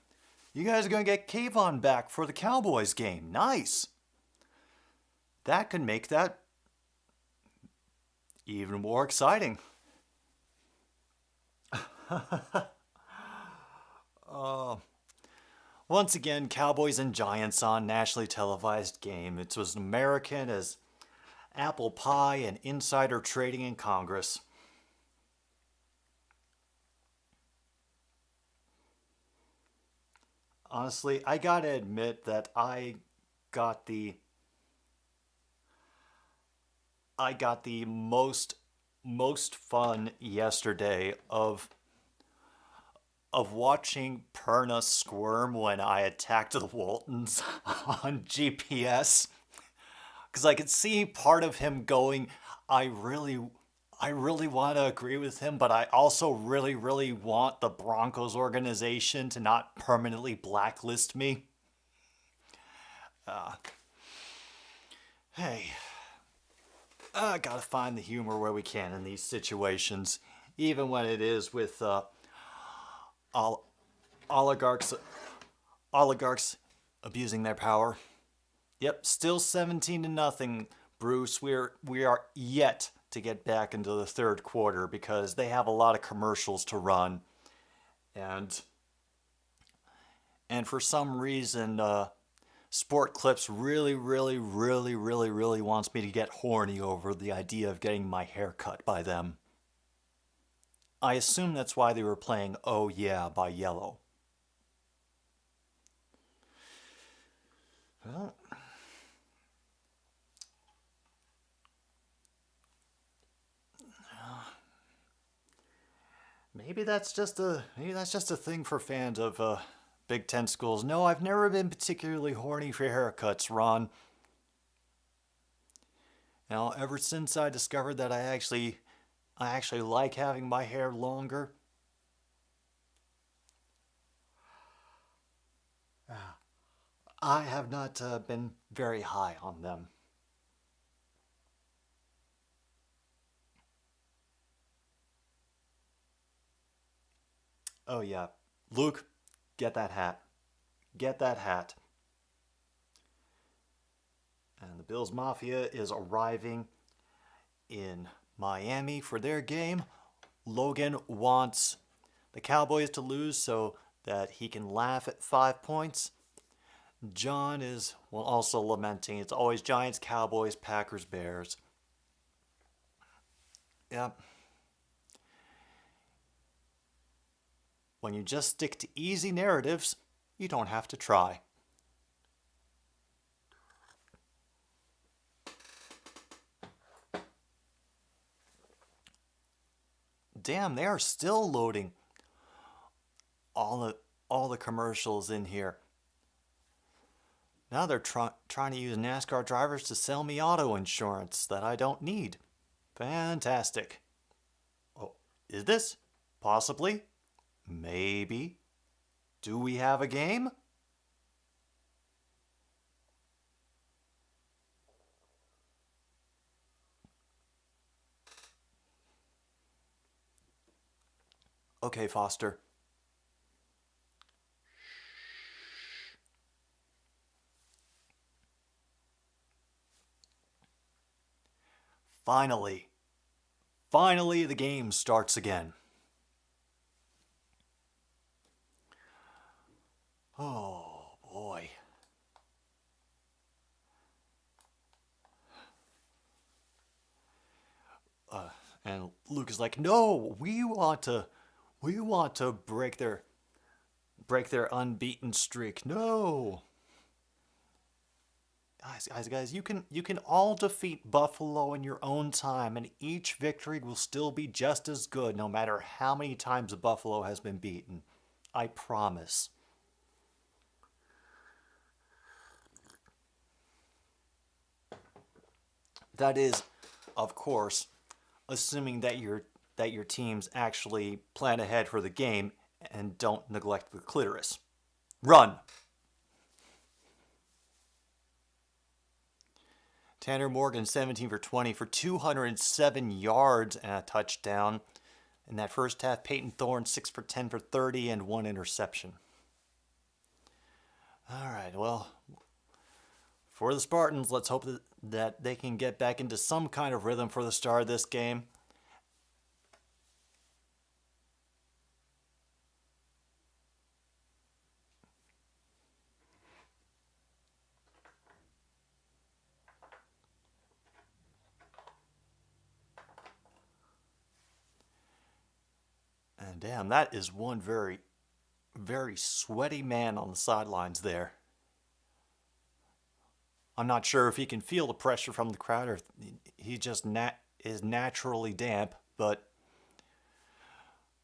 You guys are going to get Kayvon back for the Cowboys game. Nice. That could make that even more exciting. Once again, Cowboys and Giants on nationally televised game. It was American as apple pie and insider trading in Congress. Honestly, I gotta admit that I got the most fun yesterday of watching Perna squirm when I attacked the Waltons on GPS. Because I could see part of him going, I really want to agree with him, but I also really want the Broncos organization to not permanently blacklist me. Hey, I gotta find the humor where we can in these situations, even when it is with oligarchs abusing their power. Yep, still 17-0, Bruce. We are yet to get back into the third quarter because they have a lot of commercials to run, and for some reason, Sport Clips really wants me to get horny over the idea of getting my hair cut by them. I assume that's why they were playing "Oh Yeah" by Yellow. Well, maybe that's just a thing for fans of Big Ten schools. No, I've never been particularly horny for haircuts, Ron. Now, ever since I discovered that I actually like having my hair longer, I have not been very high on them. Oh yeah, Luke, get that hat. Get that hat. And the Bills Mafia is arriving in Miami for their game. Logan wants the Cowboys to lose so that he can laugh at 5 points. John is also lamenting. It's always Giants, Cowboys, Packers, Bears. Yep. When you just stick to easy narratives, you don't have to try. Damn, they are still loading all the commercials in here. Now they're trying to use NASCAR drivers to sell me auto insurance that I don't need. Fantastic. Oh, is this? Possibly? Maybe. Do we have a game? Okay, Foster. Finally, the game starts again. Oh, boy. And Luke is like, no, we want to break their break their unbeaten streak. No. Guys, you can all defeat Buffalo in your own time, and each victory will still be just as good no matter how many times Buffalo has been beaten. I promise. That is, of course, assuming that your teams actually plan ahead for the game and don't neglect the clitoris. Run! Tanner Morgan, 17 for 20 for 207 yards and a touchdown. In that first half, Peyton Thorne, 6 for 10 for 30 and 1 interception. All right, well, for the Spartans, let's hope that they can get back into some kind of rhythm for the start of this game. And damn, that is one very, very sweaty man on the sidelines there. I'm not sure if he can feel the pressure from the crowd or if he just is naturally damp, but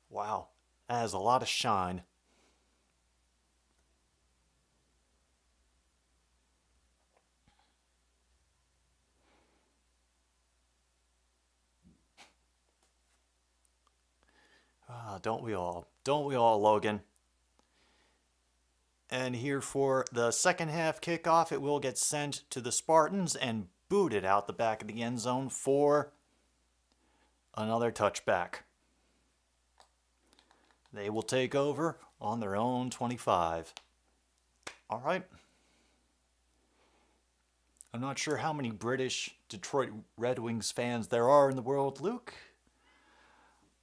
wow, that is a lot of shine. Don't we all? Don't we all, Logan? And here for the second half kickoff, it will get sent to the Spartans and booted out the back of the end zone for another touchback. They will take over on their own 25. All right. I'm not sure how many British Detroit Red Wings fans there are in the world, Luke.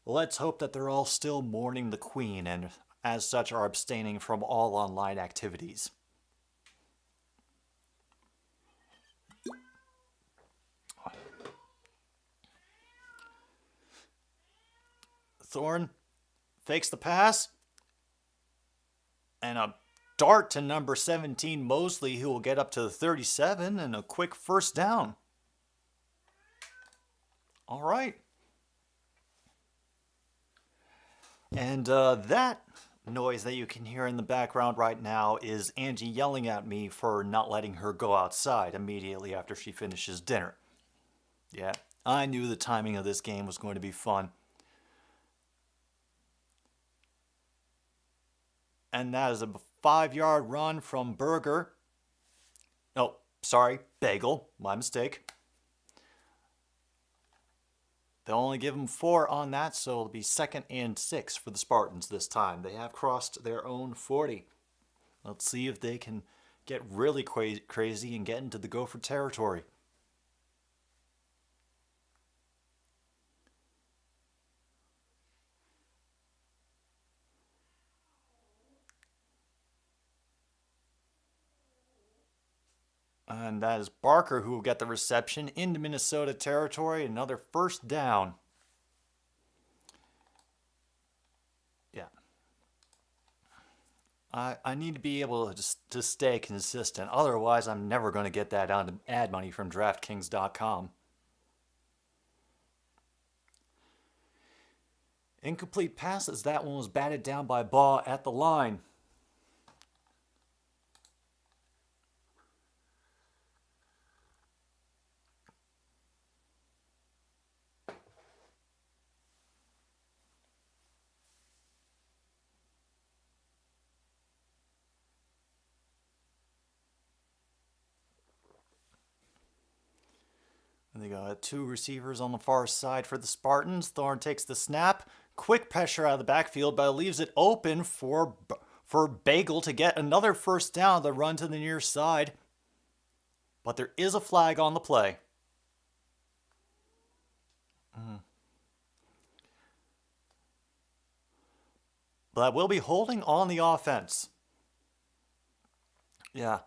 Let's hope that they're all still mourning the Queen and as such are abstaining from all online activities. Thorne fakes the pass and a dart to number 17 Mosley, who will get up to the 37 and a quick first down. All right. And that noise that you can hear in the background right now is Angie yelling at me for not letting her go outside immediately after she finishes dinner. Yeah, I knew the timing of this game was going to be fun. And that is a 5-yard run from Berger. Oh, sorry, Bagel. My mistake. They'll only give them 4 on that, so it'll be 2nd and 6 for the Spartans this time. They have crossed their own 40. Let's see if they can get really crazy and get into the Gopher territory. And that is Barker who will get the reception into Minnesota territory. Another first down. Yeah. I need to be able to stay consistent. Otherwise, I'm never going to get that ad money from DraftKings.com. Incomplete passes. That one was batted down by Baugh at the line. And they got 2 receivers on the far side for the Spartans. Thorne takes the snap. Quick pressure out of the backfield, but leaves it open for Bagel to get another first down. The run to the near side. But there is a flag on the play. But we'll be holding on the offense. Yeah.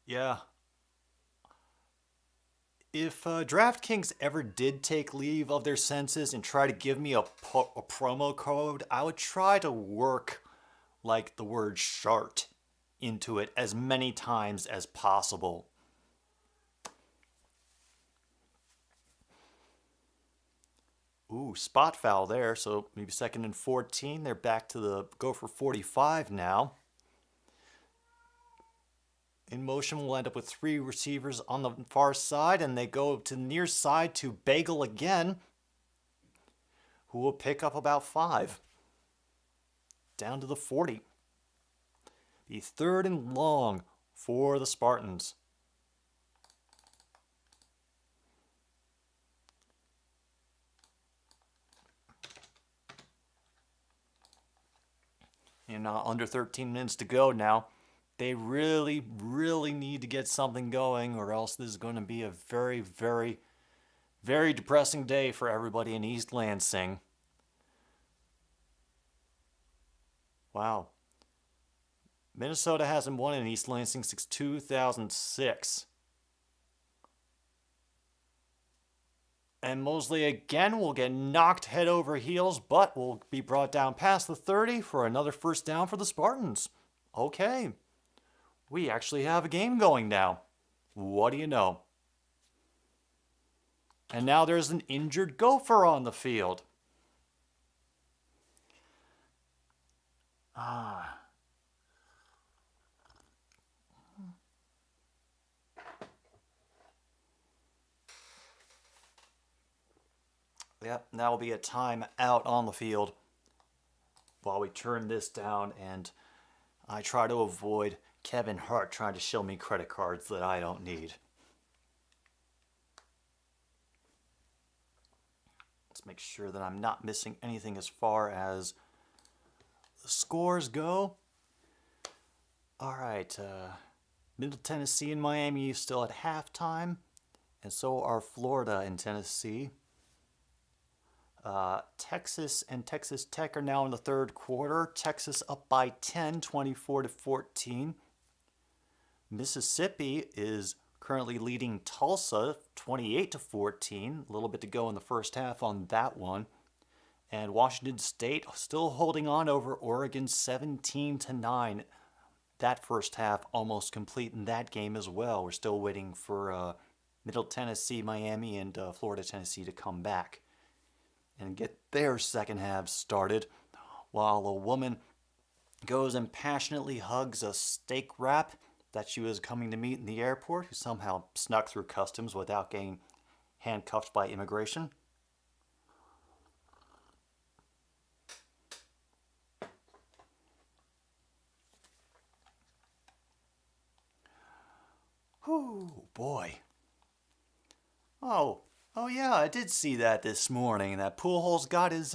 Yeah. If DraftKings ever did take leave of their senses and try to give me a promo code, I would try to work like the word shart into it as many times as possible. Ooh, spot foul there, so maybe 2nd and 14. They're back to the Gopher 45 now. In motion, we'll end up with 3 receivers on the far side, and they go to the near side to Bagel again, who will pick up about 5. Down to the 40. The 3rd and long for the Spartans. And under 13 minutes to go now. They really, really need to get something going, or else this is going to be a very, very, very depressing day for everybody in East Lansing. Wow. Minnesota hasn't won in East Lansing since 2006. And Mosley again will get knocked head over heels, but will be brought down past the 30 for another first down for the Spartans. Okay. We actually have a game going now. What do you know? And now there's an injured Gopher on the field. Yep, now will be a time out on the field while we turn this down, and I try to avoid Kevin Hart trying to show me credit cards that I don't need. Let's make sure that I'm not missing anything as far as the scores go. All right, Middle Tennessee and Miami still at halftime, and so are Florida and Tennessee. Texas and Texas Tech are now in the 3rd quarter. Texas up by 10, 24-14. Mississippi is currently leading Tulsa 28-14. A little bit to go in the first half on that one. And Washington State still holding on over Oregon 17-9. That first half almost complete in that game as well. We're still waiting for Middle Tennessee, Miami, and Florida, Tennessee to come back and get their second half started, while a woman goes and passionately hugs a steak wrap that she was coming to meet in the airport, who somehow snuck through customs without getting handcuffed by immigration. Oh boy. Oh yeah, I did see that this morning. That Pujols got his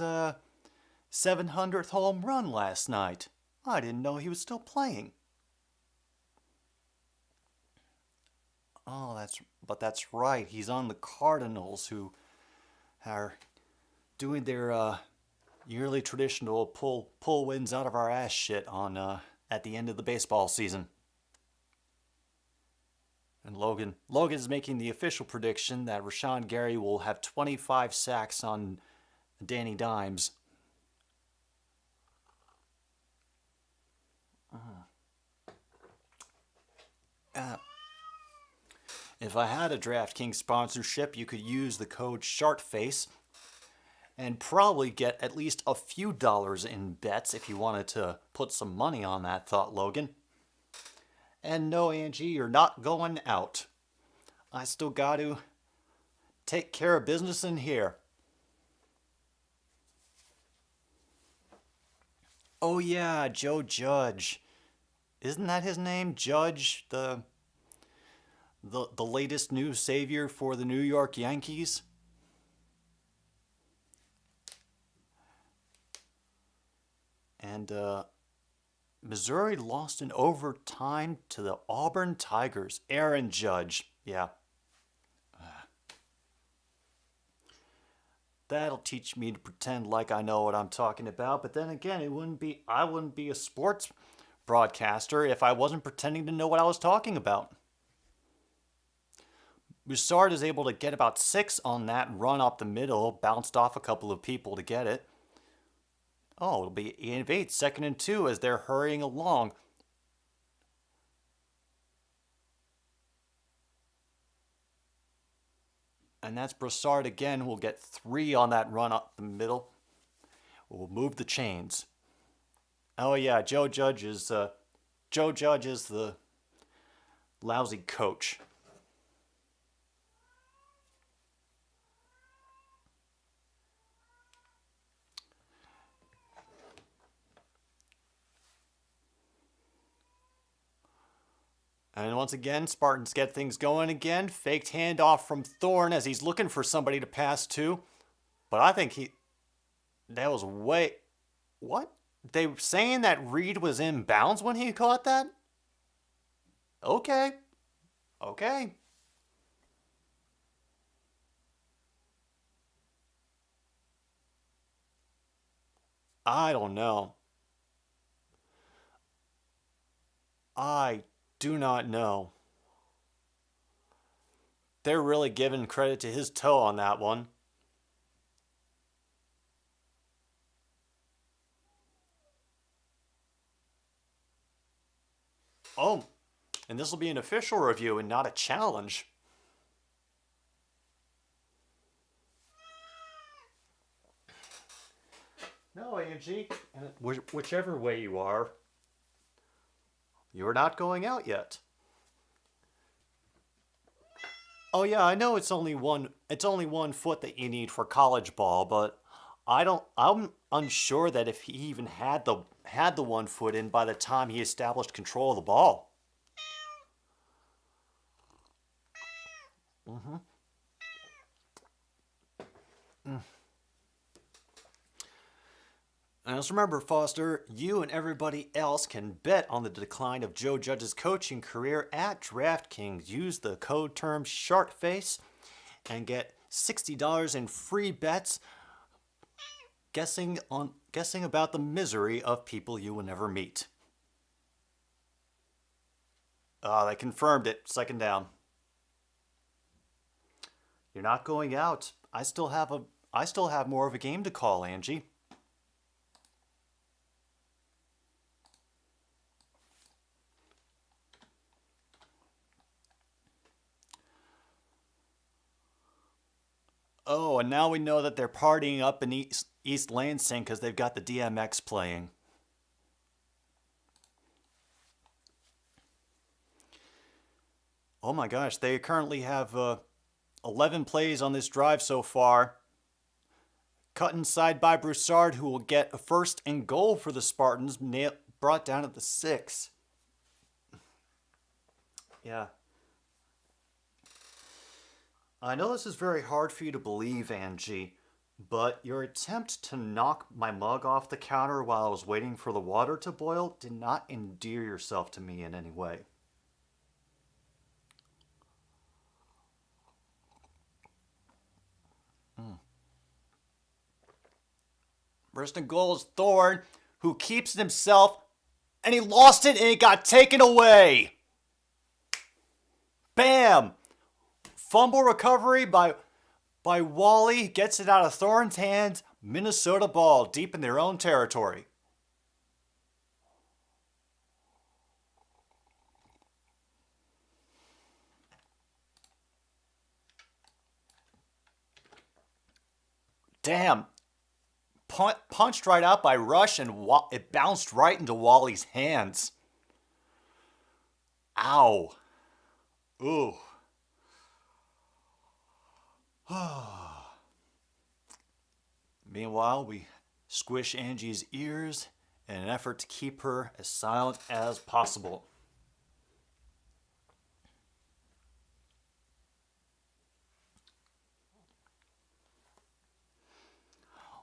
700th home run last night. I didn't know he was still playing. Oh, that's right. He's on the Cardinals, who are doing their yearly traditional pull wins out of our ass shit on at the end of the baseball season. And Logan is making the official prediction that Rashawn Gary will have 25 sacks on Danny Dimes. If I had a DraftKings sponsorship, you could use the code SHARTFACE and probably get at least a few dollars in bets if you wanted to put some money on that, thought Logan. And no, Angie, you're not going out. I still got to take care of business in here. Oh yeah, Joe Judge. Isn't that his name? Judge, the latest new savior for the New York Yankees? And Missouri lost in overtime to the Auburn Tigers. Aaron Judge. Yeah. That'll teach me to pretend like I know what I'm talking about. But then again, I wouldn't be a sports broadcaster if I wasn't pretending to know what I was talking about. Broussard is able to get about 6 on that run up the middle, bounced off a couple of people to get it. Oh, it'll be 8 of 8, 2nd and 2 as they're hurrying along. And that's Broussard again, who will get 3 on that run up the middle. We'll move the chains. Oh yeah, Joe Judge is the lousy coach. And once again, Spartans get things going again. Faked handoff from Thorne as he's looking for somebody to pass to. But I think that was way... What? They were saying that Reed was in bounds when he caught that? Okay. Okay. I don't know. I do not know. They're really giving credit to his toe on that one. Oh, and this will be an official review and not a challenge. No, Angie. Whichever way you are, you're not going out yet. Oh yeah, I know it's only one foot that you need for college ball, but I'm unsure that if he even had the 1 foot in by the time he established control of the ball. And just remember, Foster, you and everybody else can bet on the decline of Joe Judge's coaching career at DraftKings. Use the code term SharkFace and get $60 in free bets guessing about the misery of people you will never meet. They confirmed it. 2nd down. You're not going out. I still have more of a game to call, Angie. Oh, and now we know that they're partying up in East Lansing because they've got the DMX playing. Oh my gosh, they currently have 11 plays on this drive so far. Cut inside by Broussard, who will get a 1st and goal for the Spartans, brought down at the 6. Yeah. I know this is very hard for you to believe, Angie, but your attempt to knock my mug off the counter while I was waiting for the water to boil did not endear yourself to me in any way. First and goal is Thorne, who keeps it himself, and he lost it and it got taken away. Bam! Fumble recovery by Wally, gets it out of Thorne's hands. Minnesota ball deep in their own territory. Damn. Punched right out by Rush, and it bounced right into Wally's hands. Ow. Ooh. Meanwhile, we squish Angie's ears in an effort to keep her as silent as possible.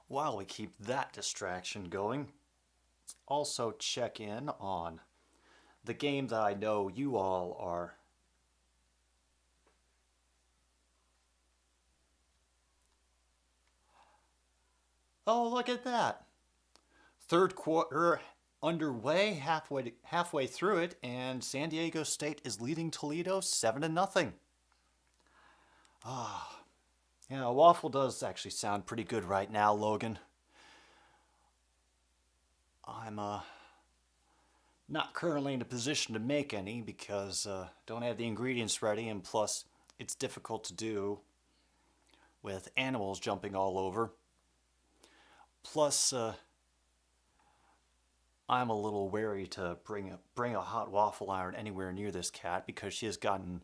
While we keep that distraction going, let's also check in on the game that I know you all are Oh, look at that. 3rd quarter underway, halfway through it, and San Diego State is leading Toledo 7-0. Yeah, a waffle does actually sound pretty good right now, Logan. I'm not currently in a position to make any because don't have the ingredients ready, and plus it's difficult to do with animals jumping all over. Plus, I'm a little wary to bring a hot waffle iron anywhere near this cat because she has gotten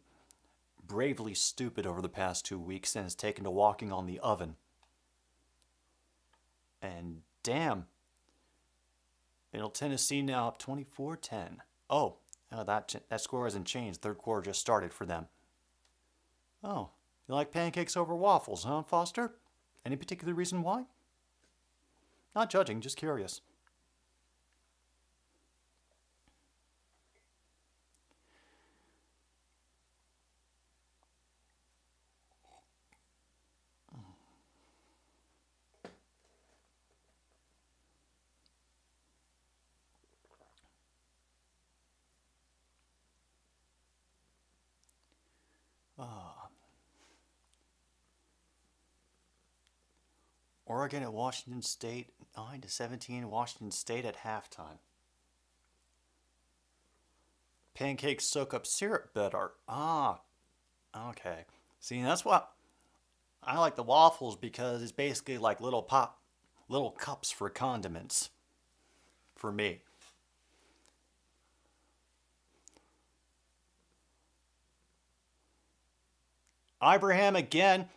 bravely stupid over the past 2 weeks and has taken to walking on the oven. And damn, Middle Tennessee now up 24-10. Oh, that score hasn't changed. Third quarter just started for them. Oh, you like pancakes over waffles, huh, Foster? Any particular reason why? Not judging, just curious. Oregon at Washington State, 9-17, Washington State at halftime. Pancakes soak up syrup better. Okay. See, that's what I like the waffles because it's basically like little cups for condiments for me. Ibrahim again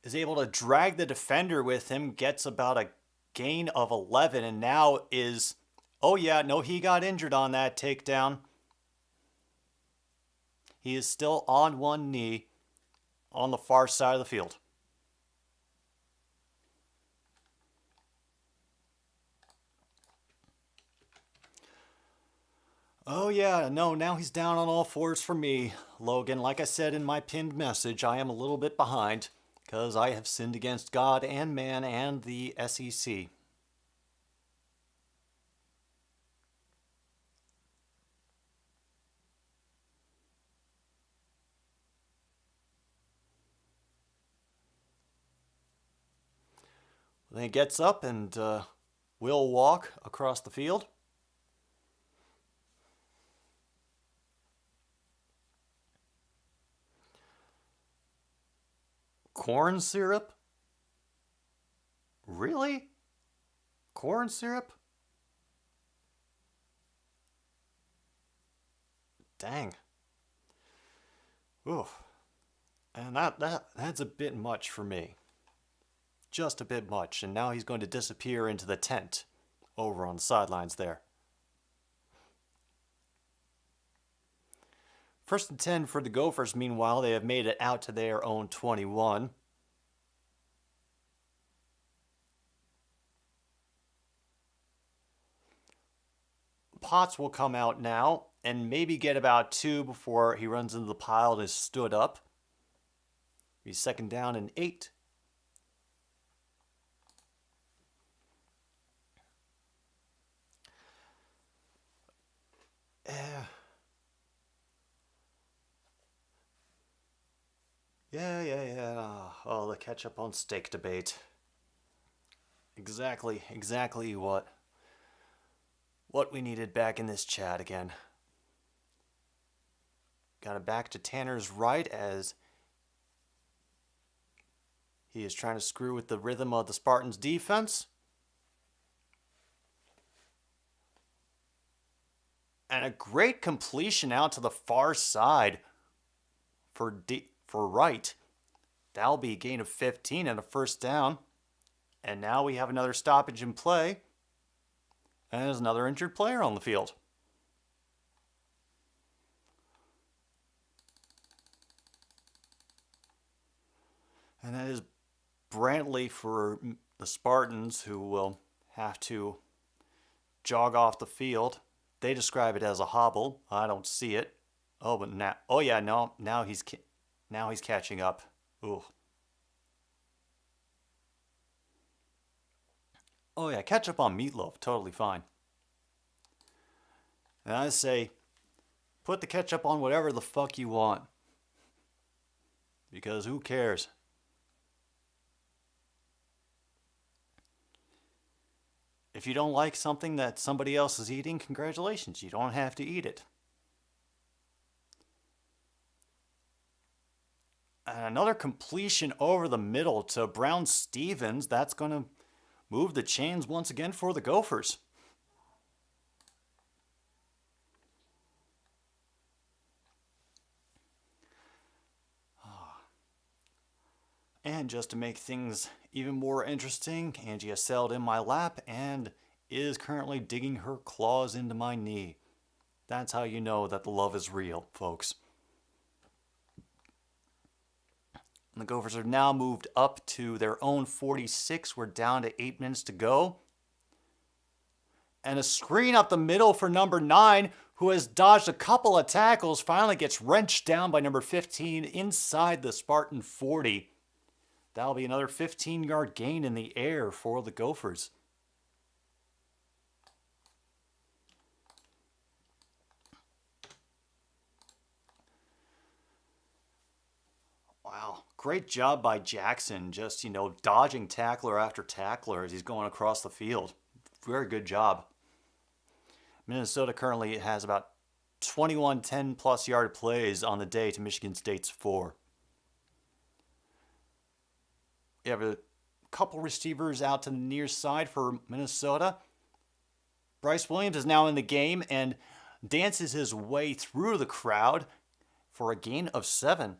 is able to drag the defender with him, gets about a gain of 11, and now is, oh yeah, no, he got injured on that takedown. He is still on one knee on the far side of the field. Oh yeah, no, now he's down on all fours for me, Logan. Like I said in my pinned message, I am a little bit behind because I have sinned against God and man and the SEC. Then he gets up and will walk across the field. Corn syrup? Really? Corn syrup? Dang. Oof. And that's a bit much for me. Just a bit much. And now he's going to disappear into the tent over on the sidelines there. 1st and 10 for the Gophers. Meanwhile, they have made it out to their own 21. Potts will come out now and maybe get about 2 before he runs into the pile and is stood up. He's 2nd down and 8. Yeah. Oh, the ketchup on steak debate. Exactly what we needed back in this chat again. Got it back to Tanner's right as he is trying to screw with the rhythm of the Spartans' defense. And a great completion out to the far side for right. That'll be a gain of 15 and a 1st down. And now we have another stoppage in play. And there's another injured player on the field. And that is Brantley for the Spartans, who will have to jog off the field. They describe it as a hobble. I don't see it. Oh, but now he's catching up. Ooh. Oh yeah, ketchup on meatloaf, totally fine. And I say, put the ketchup on whatever the fuck you want. because who cares? If you don't like something that somebody else is eating, congratulations, you don't have to eat it. And another completion over the middle to Brown-Stevens. That's going to move the chains once again for the Gophers. And just to make things even more interesting, Angie has settled in my lap and is currently digging her claws into my knee. That's how you know that the love is real, folks. And the Gophers are now moved up to their own 46. We're down to 8 minutes to go. And a screen up the middle for number 9, who has dodged a couple of tackles, finally gets wrenched down by number 15 inside the Spartan 40. That'll be another 15-yard gain in the air for the Gophers. Wow, great job by Jackson, just, dodging tackler after tackler as he's going across the field. Very good job. Minnesota currently has about 21 10-plus yard plays on the day to Michigan State's 4. You have a couple receivers out to the near side for Minnesota. Bryce Williams is now in the game and dances his way through the crowd for a gain of 7.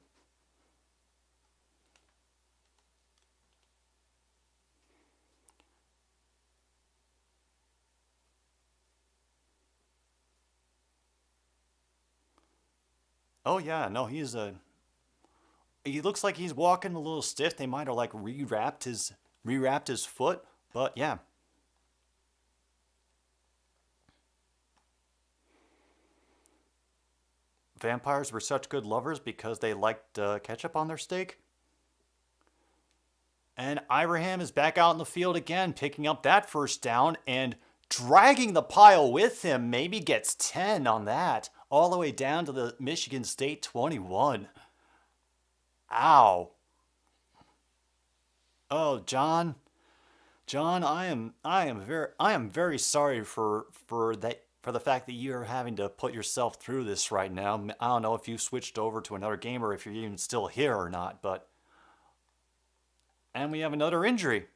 Oh yeah, no, he looks like he's walking a little stiff. They might have rewrapped his foot, but yeah. Vampires were such good lovers because they liked ketchup on their steak. And Ibrahim is back out in the field again, picking up that first down and dragging the pile with him. Maybe gets 10 on that, all the way down to the Michigan State 21. Ow. Oh, John, I am very sorry for the fact that you're having to put yourself through this right now. I don't know if you switched over to another game or if you're even still here or not, and we have another injury.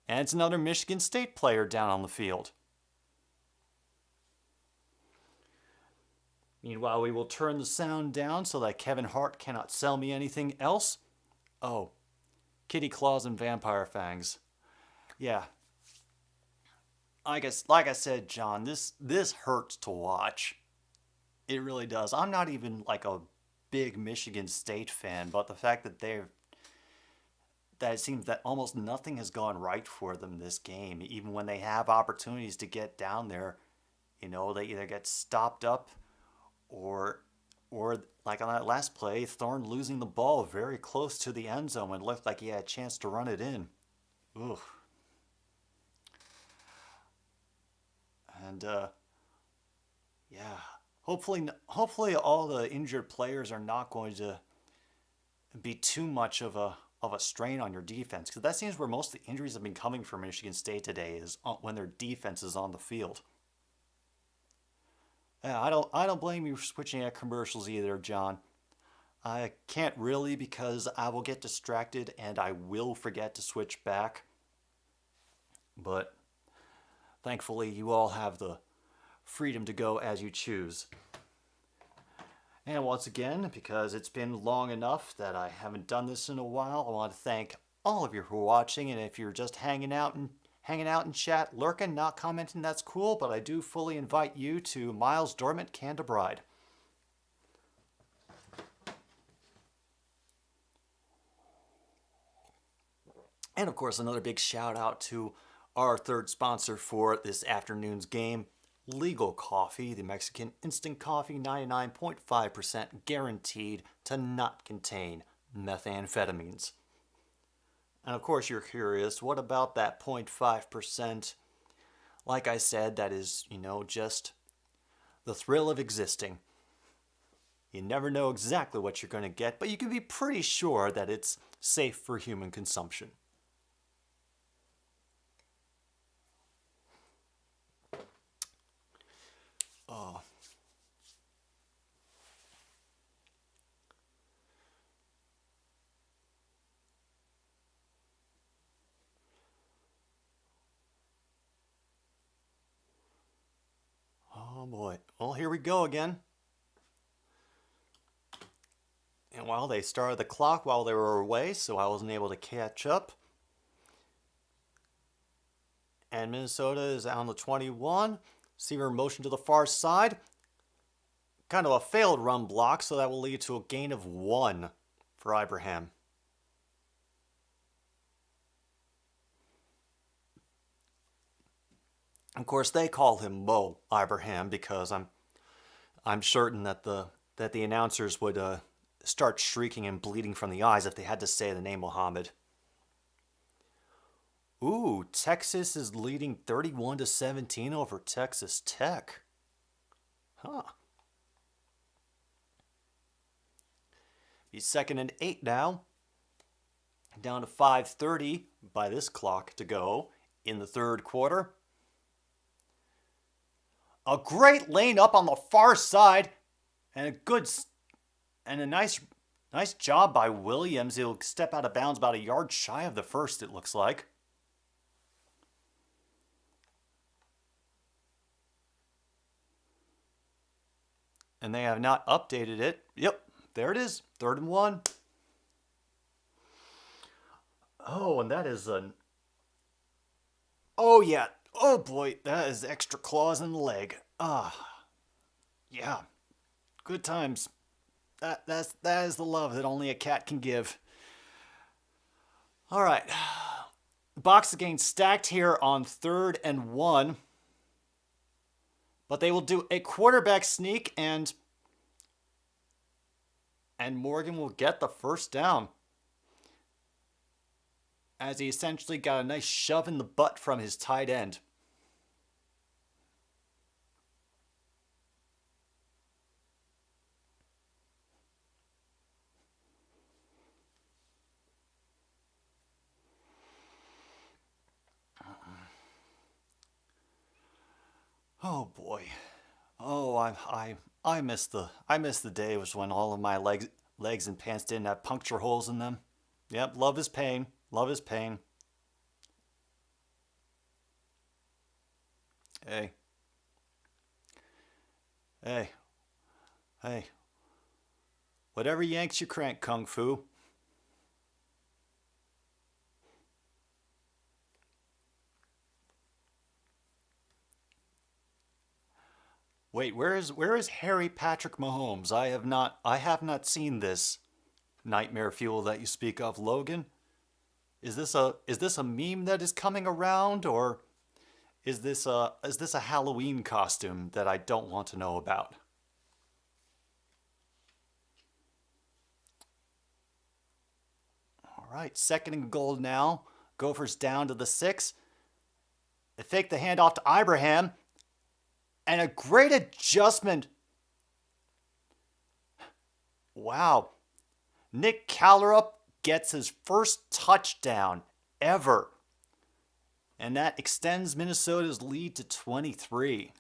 And it's another Michigan State player down on the field. Meanwhile, we will turn the sound down so that Kevin Hart cannot sell me anything else. Oh, kitty claws and vampire fangs. Yeah. Like I said, John, this hurts to watch. It really does. I'm not even a big Michigan State fan, but the fact that it seems that almost nothing has gone right for them this game, even when they have opportunities to get down there, they either get stopped up or like on that last play, Thorne losing the ball very close to the end zone when it looked like he had a chance to run it in. Ugh. And yeah, hopefully all the injured players are not going to be too much of a strain on your defense, because that seems where most of the injuries have been coming from Michigan State today, is when their defense is on the field. Yeah, I don't blame you for switching at commercials either, John. I can't really, because I will get distracted and I will forget to switch back. But thankfully, you all have the freedom to go as you choose. And once again, because it's been long enough that I haven't done this in a while, I want to thank all of you for watching. And if you're just hanging out in chat, lurking, not commenting, that's cool. But I do fully invite you to Miles Dormant, Canada Bride. And of course, another big shout out to our third sponsor for this afternoon's game, Legal Coffee, the Mexican instant coffee, 99.5% guaranteed to not contain methamphetamines. And of course you're curious, what about that 0.5%? Like I said, that is, just the thrill of existing. You never know exactly what you're going to get, but you can be pretty sure that it's safe for human consumption. Oh. Oh boy. Well, here we go again. And while they started the clock while they were away, so I wasn't able to catch up. And Minnesota is on the 21. Receiver motion to the far side. Kind of a failed run block, so that will lead to a gain of 1 for Ibrahim. Of course, they call him Mo Ibrahim because I'm certain that the announcers would start shrieking and bleeding from the eyes if they had to say the name Muhammad. Ooh, Texas is leading 31-17 over Texas Tech. Huh. He's 2nd and 8 now. Down to 5:30 by this clock to go in the third quarter. A great lane up on the far side, and a nice job by Williams. He'll step out of bounds about a yard shy of the first, it looks like. And they have not updated it. Yep, there it is. 3rd and 1. Oh, and that is an... Oh, yeah. Oh, boy. That is extra claws in the leg. Yeah. Good times. That is the love that only a cat can give. All right. Box again stacked here on 3rd and 1. But they will do a quarterback sneak, and Morgan will get the first down, as he essentially got a nice shove in the butt from his tight end. Oh boy. Oh, I miss the day was when all of my legs and pants didn't have puncture holes in them. Yep, love is pain. Love is pain. Hey. Hey. Hey. Whatever yanks you crank, Kung Fu. Wait, where is Harry Patrick Mahomes? I have not seen this nightmare fuel that you speak of, Logan. Is this a meme that is coming around, or is this a Halloween costume that I don't want to know about? All right, 2nd and goal now. Gophers down to the 6. They fake the handoff to Ibrahim. And a great adjustment. Wow. Nick Callerup gets his first touchdown ever. And that extends Minnesota's lead to 23.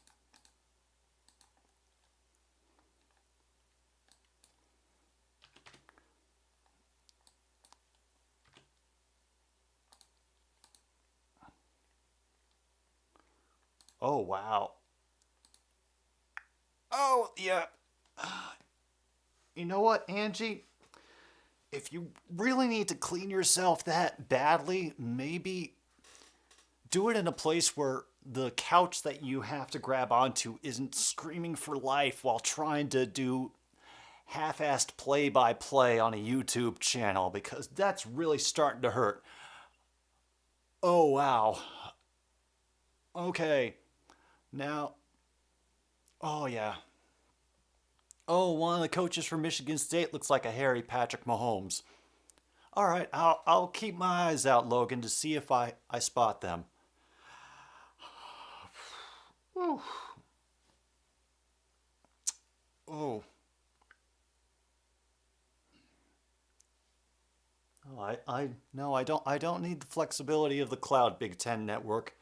Oh, wow. Oh, yeah. You know what, Angie? If you really need to clean yourself that badly, maybe do it in a place where the couch that you have to grab onto isn't screaming for life while trying to do half-assed play-by-play on a YouTube channel, because that's really starting to hurt. Oh, wow. Okay. Now... Oh, yeah. Oh, one of the coaches from Michigan State looks like a Harry Patrick Mahomes. All right, I'll keep my eyes out, Logan, to see if I spot them. Oh. I don't need the flexibility of the cloud Big Ten network.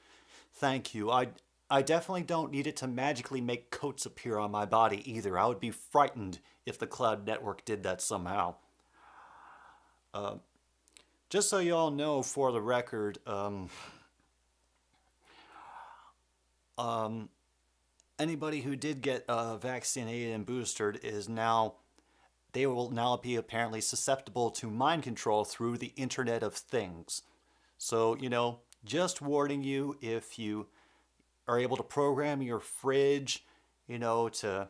Thank you. I definitely don't need it to magically make coats appear on my body either. I would be frightened if the cloud network did that somehow. Just so you all know, for the record, anybody who did get vaccinated and boosted they will now be apparently susceptible to mind control through the Internet of Things. So, just warning you, if you are able to program your fridge, to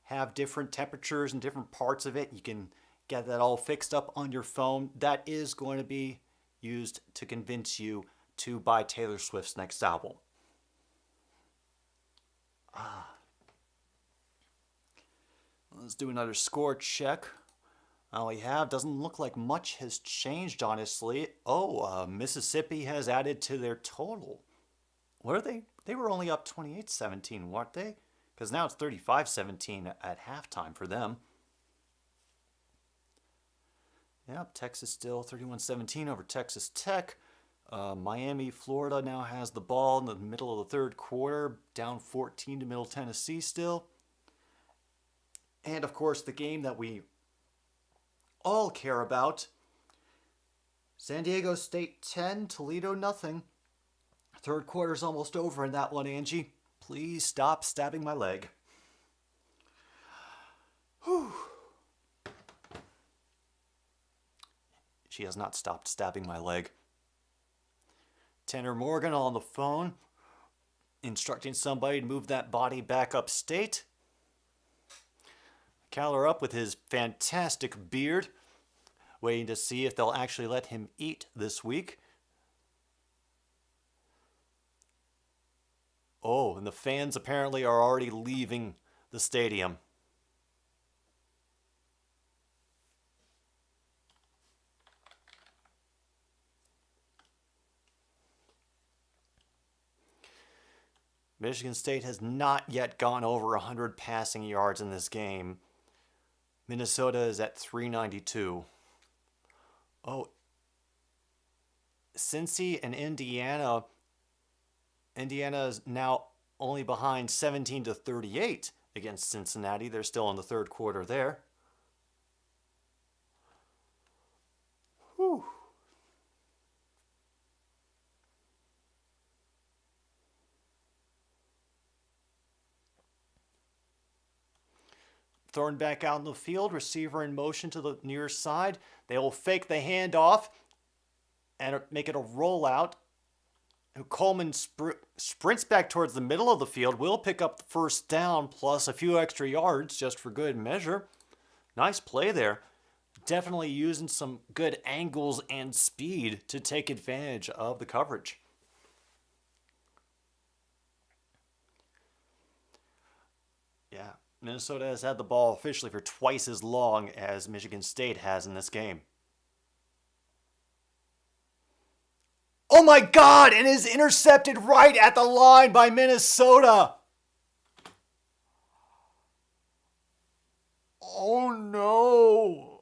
have different temperatures in different parts of it, you can get that all fixed up on your phone. That is going to be used to convince you to buy Taylor Swift's next album. Let's do another score check. All we have doesn't look like much has changed, honestly. Mississippi has added to their total. What are they? They were only up 28-17, weren't they? Because now it's 35-17 at halftime for them. Yep, Texas still 31-17 over Texas Tech. Miami, Florida now has the ball in the middle of the third quarter, down 14 to Middle Tennessee still. And, of course, the game that we all care about. San Diego State 10, Toledo nothing. Third quarter's almost over in that one, Angie. Please stop stabbing my leg. Whew. She has not stopped stabbing my leg. Tanner Morgan on the phone, instructing somebody to move that body back upstate. Caller up with his fantastic beard, waiting to see if they'll actually let him eat this week. Oh, and the fans apparently are already leaving the stadium. Michigan State has not yet gone over 100 passing yards in this game. Minnesota is at 392. Oh, Cincy and Indiana. Indiana is now only behind 17-38 against Cincinnati. They're still in the third quarter there. Whew. Thrown back out in the field, receiver in motion to the near side. They will fake the handoff and make it a rollout. Coleman sprints back towards the middle of the field, will pick up the first down plus a few extra yards just for good measure. Nice play there. Definitely using some good angles and speed to take advantage of the coverage. Yeah. Minnesota has had the ball officially for twice as long as Michigan State has in this game. Oh my God! And is intercepted right at the line by Minnesota. Oh no.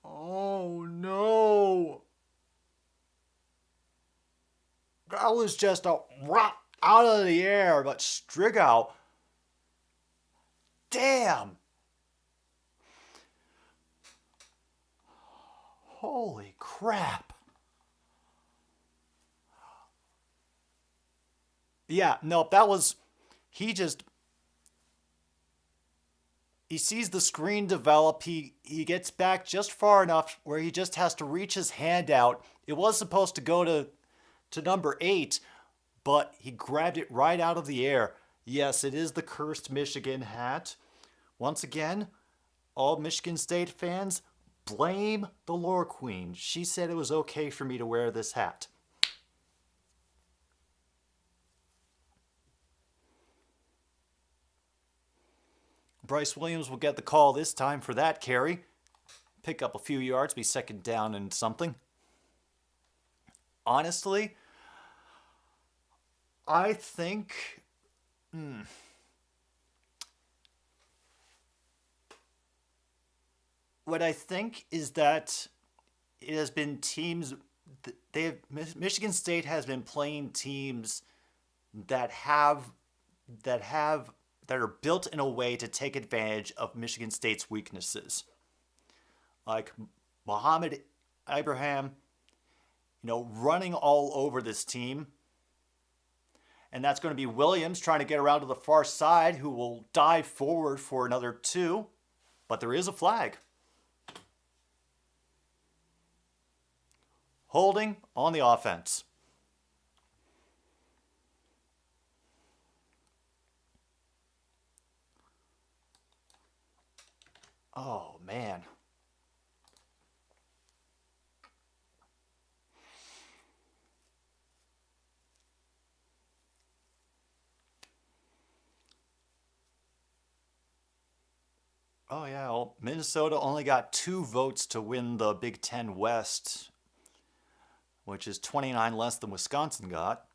Oh no. That was just a rock out of the air, but Strigow. Damn! Holy crap. Yeah, nope, that was... He sees the screen develop. He gets back just far enough where he just has to reach his hand out. It was supposed to go to number 8, but he grabbed it right out of the air. Yes, it is the cursed Michigan hat. Once again, all Michigan State fans, blame the Lore Queen. She said it was okay for me to wear this hat. Bryce Williams will get the call this time for that carry. Pick up a few yards, be second down and something. Honestly, I think... what I think is that it has been teams. Michigan State has been playing teams that have that have that are built in a way to take advantage of Michigan State's weaknesses, like Mohammed Abraham, running all over this team. And that's going to be Williams trying to get around to the far side, who will dive forward for another 2. But there is a flag. Holding on the offense. Oh, man. Oh, yeah. Well, Minnesota only got 2 votes to win the Big Ten West, which is 29 less than Wisconsin got.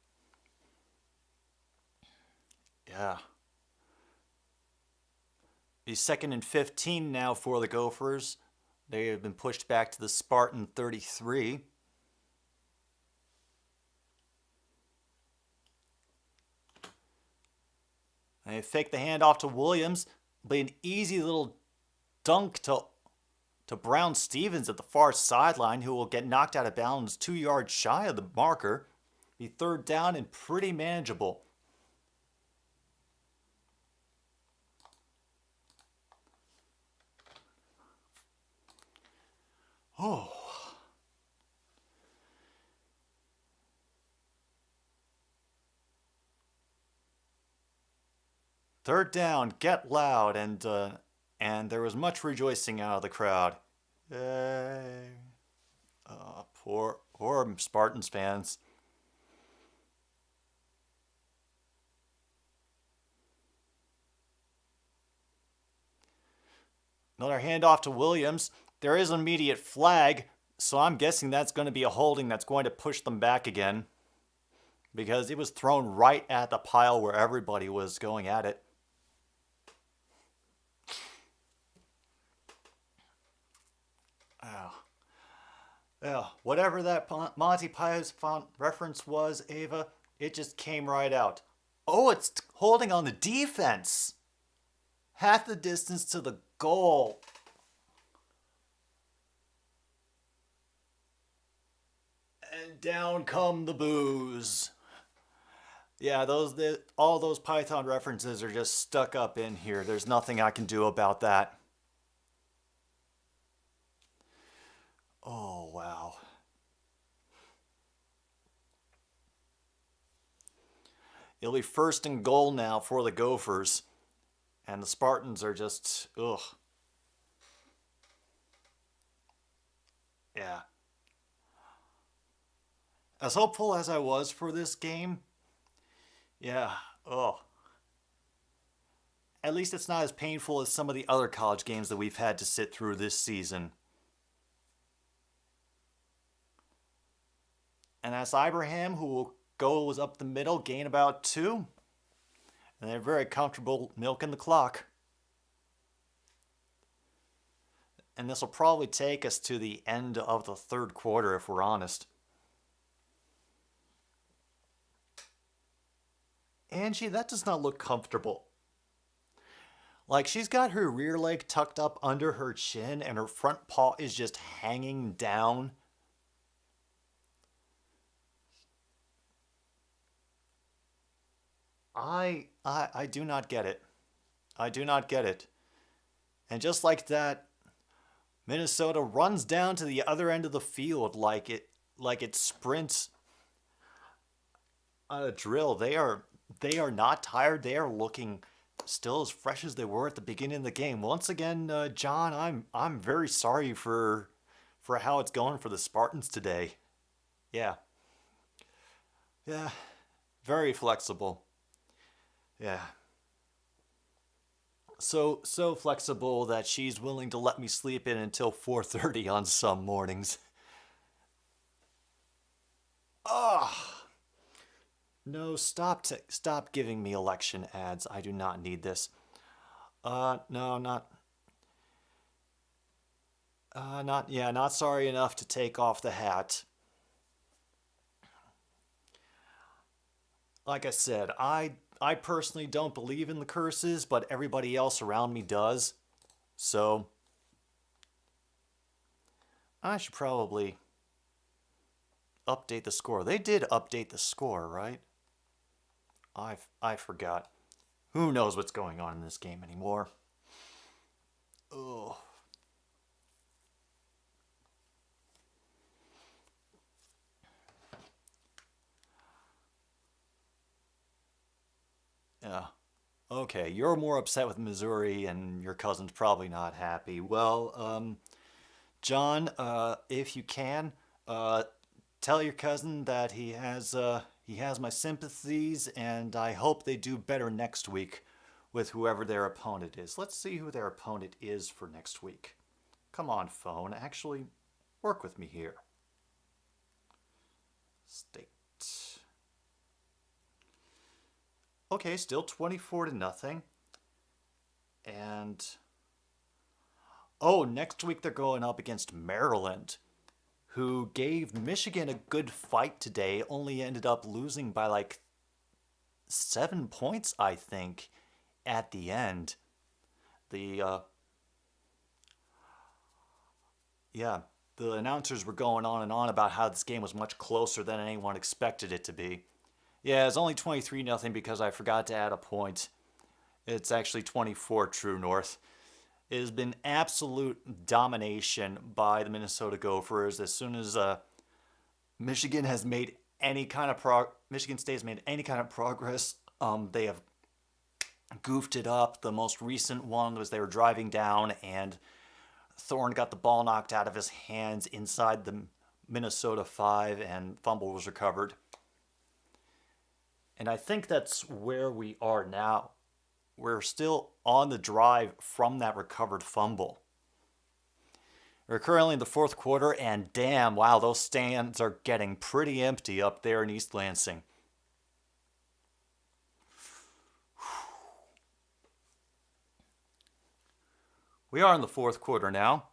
Yeah. Be 2nd and 15 now for the Gophers. They have been pushed back to the Spartan 33. They fake the handoff to Williams. Be an easy little dunk to Brown Stevens at the far sideline, who will get knocked out of bounds 2 yards shy of the marker. Be 3rd down and pretty manageable. Oh. Third down, get loud, and there was much rejoicing out of the crowd. Yay. Poor Spartans fans. Another handoff to Williams. There is an immediate flag, so I'm guessing that's going to be a holding that's going to push them back again, because it was thrown right at the pile where everybody was going at it. Yeah, whatever that Monty Python reference was, Ava, it just came right out. Oh, it's holding on the defense. Half the distance to the goal. And down come the boos. Yeah, all those Python references are just stuck up in here. There's nothing I can do about that. Oh, wow. It'll be 1st and goal now for the Gophers. And the Spartans are just, ugh. Yeah. As hopeful as I was for this game, yeah, oh. At least it's not as painful as some of the other college games that we've had to sit through this season. And that's Ibrahim, who goes up the middle, gain about 2. And they're very comfortable milking the clock. And this will probably take us to the end of the 3rd quarter, if we're honest. Angie, that does not look comfortable. Like, she's got her rear leg tucked up under her chin, and her front paw is just hanging down. I do not get it. I do not get it. And just like that, Minnesota runs down to the other end of the field like it sprints on a drill. They are not tired. They are looking still as fresh as they were at the beginning of the game. Once again, John, I'm very sorry for how it's going for the Spartans today. Yeah. Yeah. Very flexible. Yeah. So flexible that she's willing to let me sleep in until 4:30 on some mornings. Ah. No, stop giving me election ads. I do not need this. No, not. Not sorry enough to take off the hat. Like I said, I personally don't believe in the curses, but everybody else around me does. So I should probably update the score. They did update the score, right? I forgot. Who knows what's going on in this game anymore? Oh. Yeah. Okay, you're more upset with Missouri, and your cousin's probably not happy. Well, John, if you can, tell your cousin that he has my sympathies, and I hope they do better next week with whoever their opponent is. Let's see who their opponent is for next week. Come on, phone. Actually, work with me here. State. Okay, still 24-0. And next week they're going up against Maryland, who gave Michigan a good fight today, only ended up losing by like 7 points, I think, at the end. The announcers were going on and on about how this game was much closer than anyone expected it to be. Yeah, it's only 23-0 because I forgot to add a point. It's actually 24 True North. It has been absolute domination by the Minnesota Gophers. As soon as Michigan has made any kind of Michigan State has made any kind of progress, they have goofed it up. The most recent one was they were driving down and Thorne got the ball knocked out of his hands inside the Minnesota 5 and fumble was recovered. And I think that's where we are now. We're still on the drive from that recovered fumble. We're currently in the fourth quarter, and damn, wow, those stands are getting pretty empty up there in East Lansing. We are in the fourth quarter now.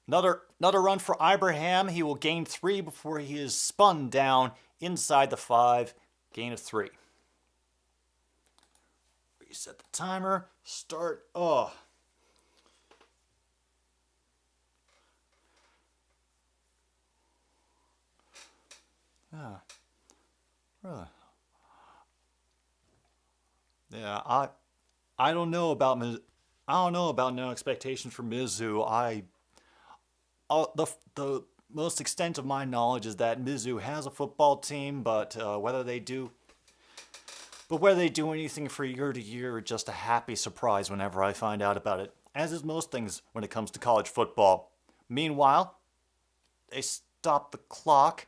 Another run for Ibrahim. He will gain 3 before he is spun down inside the 5. Gain of 3. Reset the timer. Start. Oh. Yeah. Really. Yeah. I don't know about no expectations for Mizzou. The most extent of my knowledge is that Mizzou has a football team, but whether they do anything for year to year, just a happy surprise whenever I find out about it, as is most things when it comes to college football. Meanwhile, they stop the clock,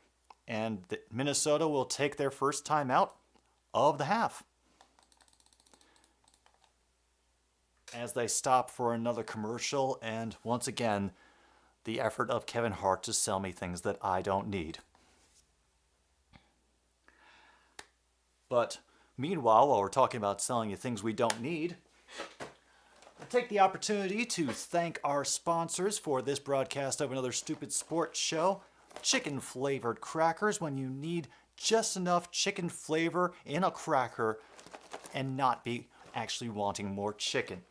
and Minnesota will take their first time out of the half, as they stop for another commercial, and once again, the effort of Kevin Hart to sell me things that I don't need. But meanwhile, while we're talking about selling you things we don't need, I take the opportunity to thank our sponsors for this broadcast of another stupid sports show. Chicken-flavored crackers, when you need just enough chicken flavor in a cracker and not be actually wanting more chicken.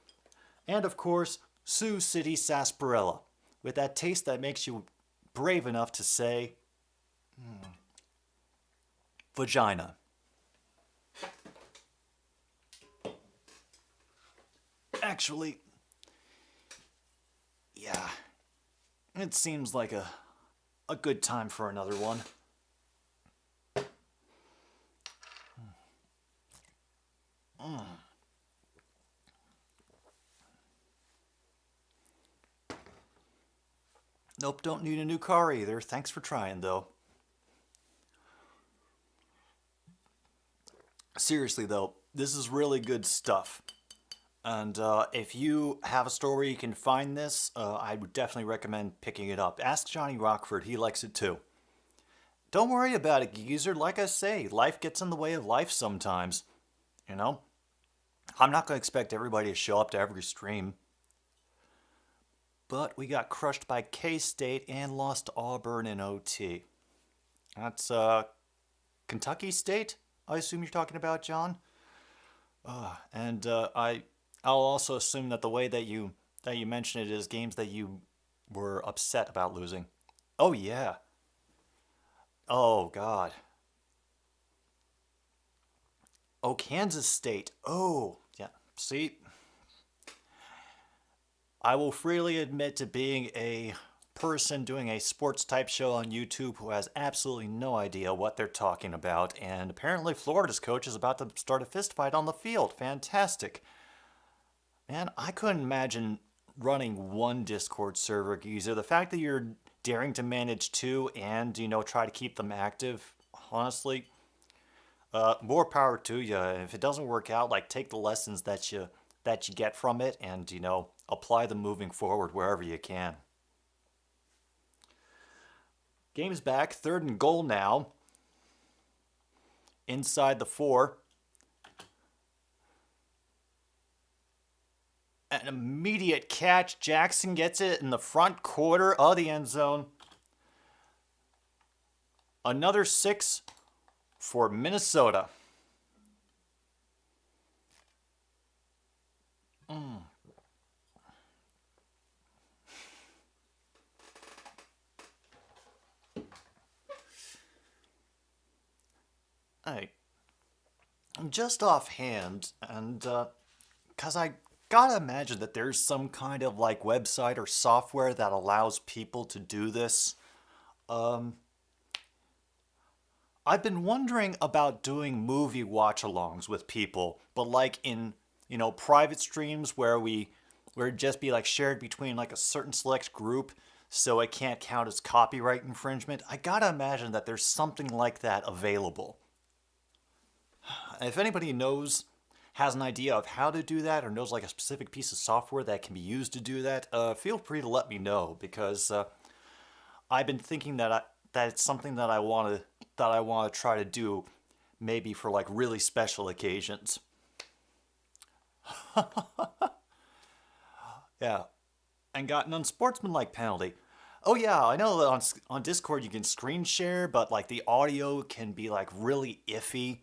And of course, Sioux City sarsaparilla, with that taste that makes you brave enough to say, vagina. Actually, yeah, it seems like a good time for another one. Nope, don't need a new car either. Thanks for trying, though. Seriously, though, this is really good stuff. And if you have a store where you can find this, I would definitely recommend picking it up. Ask Johnny Rockford. He likes it, too. Don't worry about it, geezer. Like I say, life gets in the way of life sometimes. You know? I'm not going to expect everybody to show up to every stream. but we got crushed by K-State and lost to Auburn in OT. That's Kentucky State, I assume you're talking about, John. And I'll also assume that the way that you mentioned it is games that you were upset about losing. Oh yeah. Oh God. Oh, Kansas State. Oh yeah. See, I will freely admit to being a person doing a sports type show on YouTube who has absolutely no idea what they're talking about, and apparently Florida's coach is about to start a fist fight on the field. Fantastic. Man, I couldn't imagine running one Discord server, Geezer. The fact that you're daring to manage two and, try to keep them active, honestly, more power to you. If it doesn't work out, take the lessons that you get from it and, apply them moving forward wherever you can. Game's back, 3rd and goal now. Inside the 4. An immediate catch. Jackson gets it in the front quarter of the end zone. Another 6 for Minnesota. I'm just offhand, and because I gotta imagine that there's some kind of website or software that allows people to do this. I've been wondering about doing movie watch-alongs with people, but in private streams where it'd just be shared between a certain select group, so it can't count as copyright infringement. I gotta imagine that there's something like that available. If anybody has an idea of how to do that, or knows a specific piece of software that can be used to do that, feel free to let me know, because I've been thinking that it's something that I want to try to do, maybe for really special occasions. Yeah, and got an unsportsmanlike penalty. Oh yeah, I know that on Discord you can screen share, but the audio can be really iffy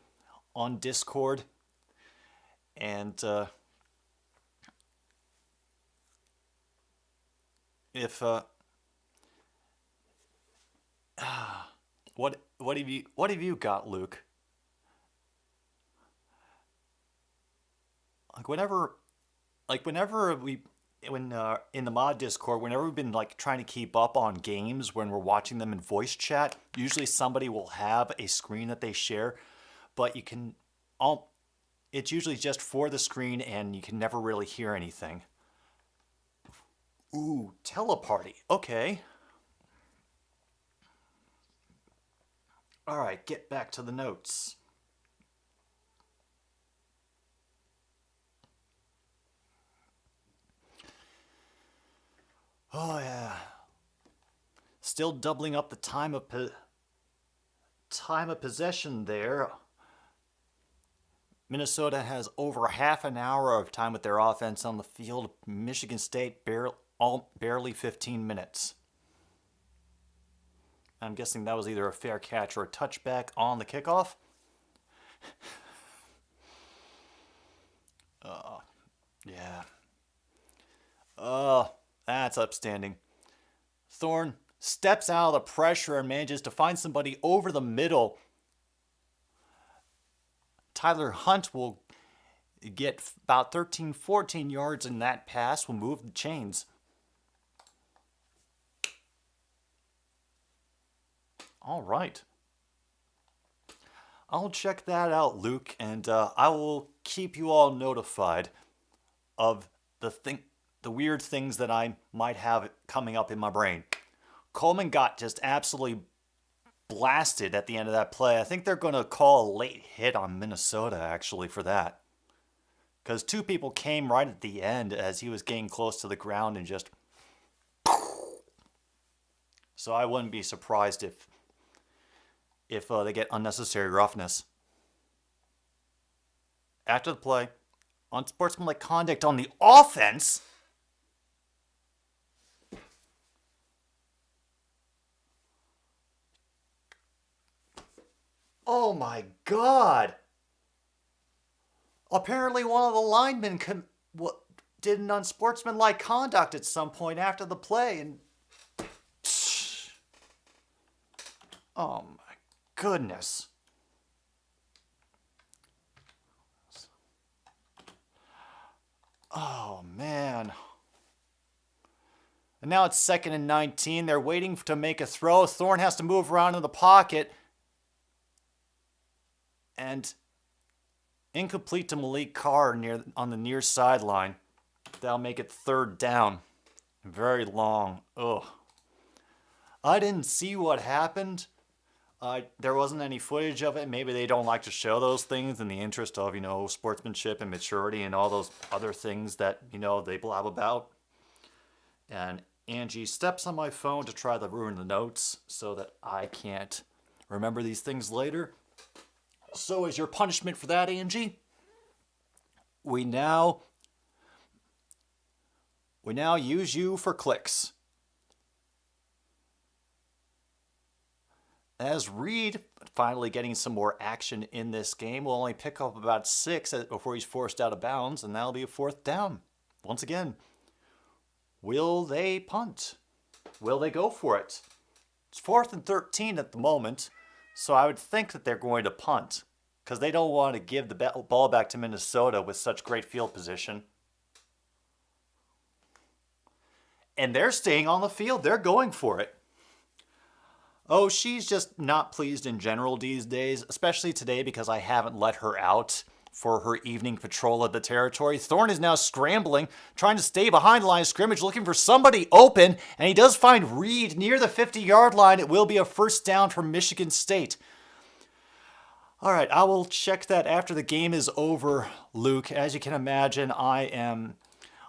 on Discord. And if what have you got, Luke? Whenever in the mod Discord, whenever we've been trying to keep up on games when we're watching them in voice chat, usually somebody will have a screen that they share, but it's usually just for the screen and you can never really hear anything. Ooh, teleparty. Okay. All right, get back to the notes. Oh yeah. Still doubling up the time of possession there. Minnesota has over half an hour of time with their offense on the field. Michigan State barely 15 minutes. I'm guessing that was either a fair catch or a touchback on the kickoff. Yeah. That's upstanding. Thorne steps out of the pressure and manages to find somebody over the middle. Tyler Hunt will get about 13-14 yards in that pass. Will move the chains. All right. I'll check that out, Luke, and I will keep you all notified of the weird things that I might have coming up in my brain. Coleman got just absolutely blasted at the end of that play. I think they're going to call a late hit on Minnesota, actually, for that. Because 2 people came right at the end as he was getting close to the ground and just... So I wouldn't be surprised if they get unnecessary roughness. After the play, unsportsmanlike conduct on the offense. Oh my God! Apparently, one of the linemen did an unsportsmanlike conduct at some point after the play, and oh my goodness. Oh man. And now it's 2nd and 19. They're waiting to make a throw. Thorne has to move around in the pocket. And incomplete to Malik Carr on the near sideline. That'll make it 3rd down. Very long. Ugh. I didn't see what happened. There wasn't any footage of it. Maybe they don't like to show those things in the interest of, sportsmanship and maturity and all those other things that, they blab about. And Angie steps on my phone to try to ruin the notes so that I can't remember these things later. So as your punishment for that, Angie, we now use you for clicks. As Reed finally getting some more action in this game, will only pick up about 6 before he's forced out of bounds, and that'll be a 4th down. Once again, will they punt? Will they go for it? It's 4th and 13 at the moment, so I would think that they're going to punt because they don't want to give the ball back to Minnesota with such great field position. And they're staying on the field. They're going for it. Oh, she's just not pleased in general these days, especially today because I haven't let her out for her evening patrol of the territory. Thorne is now scrambling, trying to stay behind the line of scrimmage, looking for somebody open, and he does find Reed near the 50-yard line. It will be a 1st down for Michigan State. All right, I will check that after the game is over, Luke. As you can imagine, I am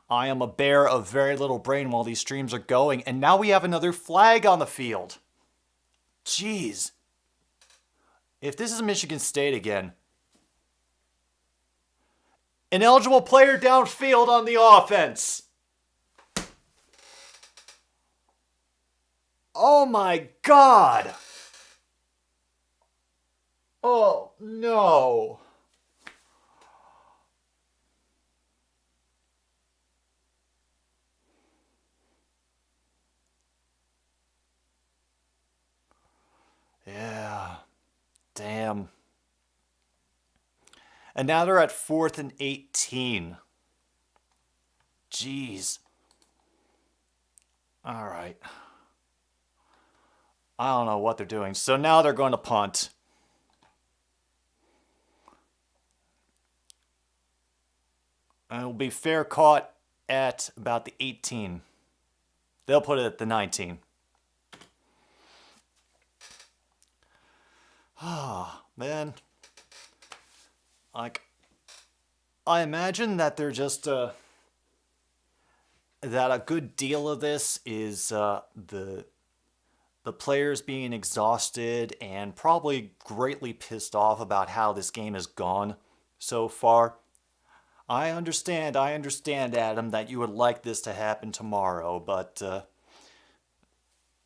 a bear of very little brain while these streams are going, and now we have another flag on the field. Jeez. If this is Michigan State again. Ineligible player downfield on the offense. Oh my God. Oh no. Yeah. Damn. And now they're at 4th and 18. Jeez. All right. I don't know what they're doing. So now they're going to punt. And it will be fair caught at about the 18. They'll put it at the 19. Ah, man. Like, I imagine that they're just, that a good deal of this is the players being exhausted and probably greatly pissed off about how this game has gone so far. I understand, Adam, that you would like this to happen tomorrow, but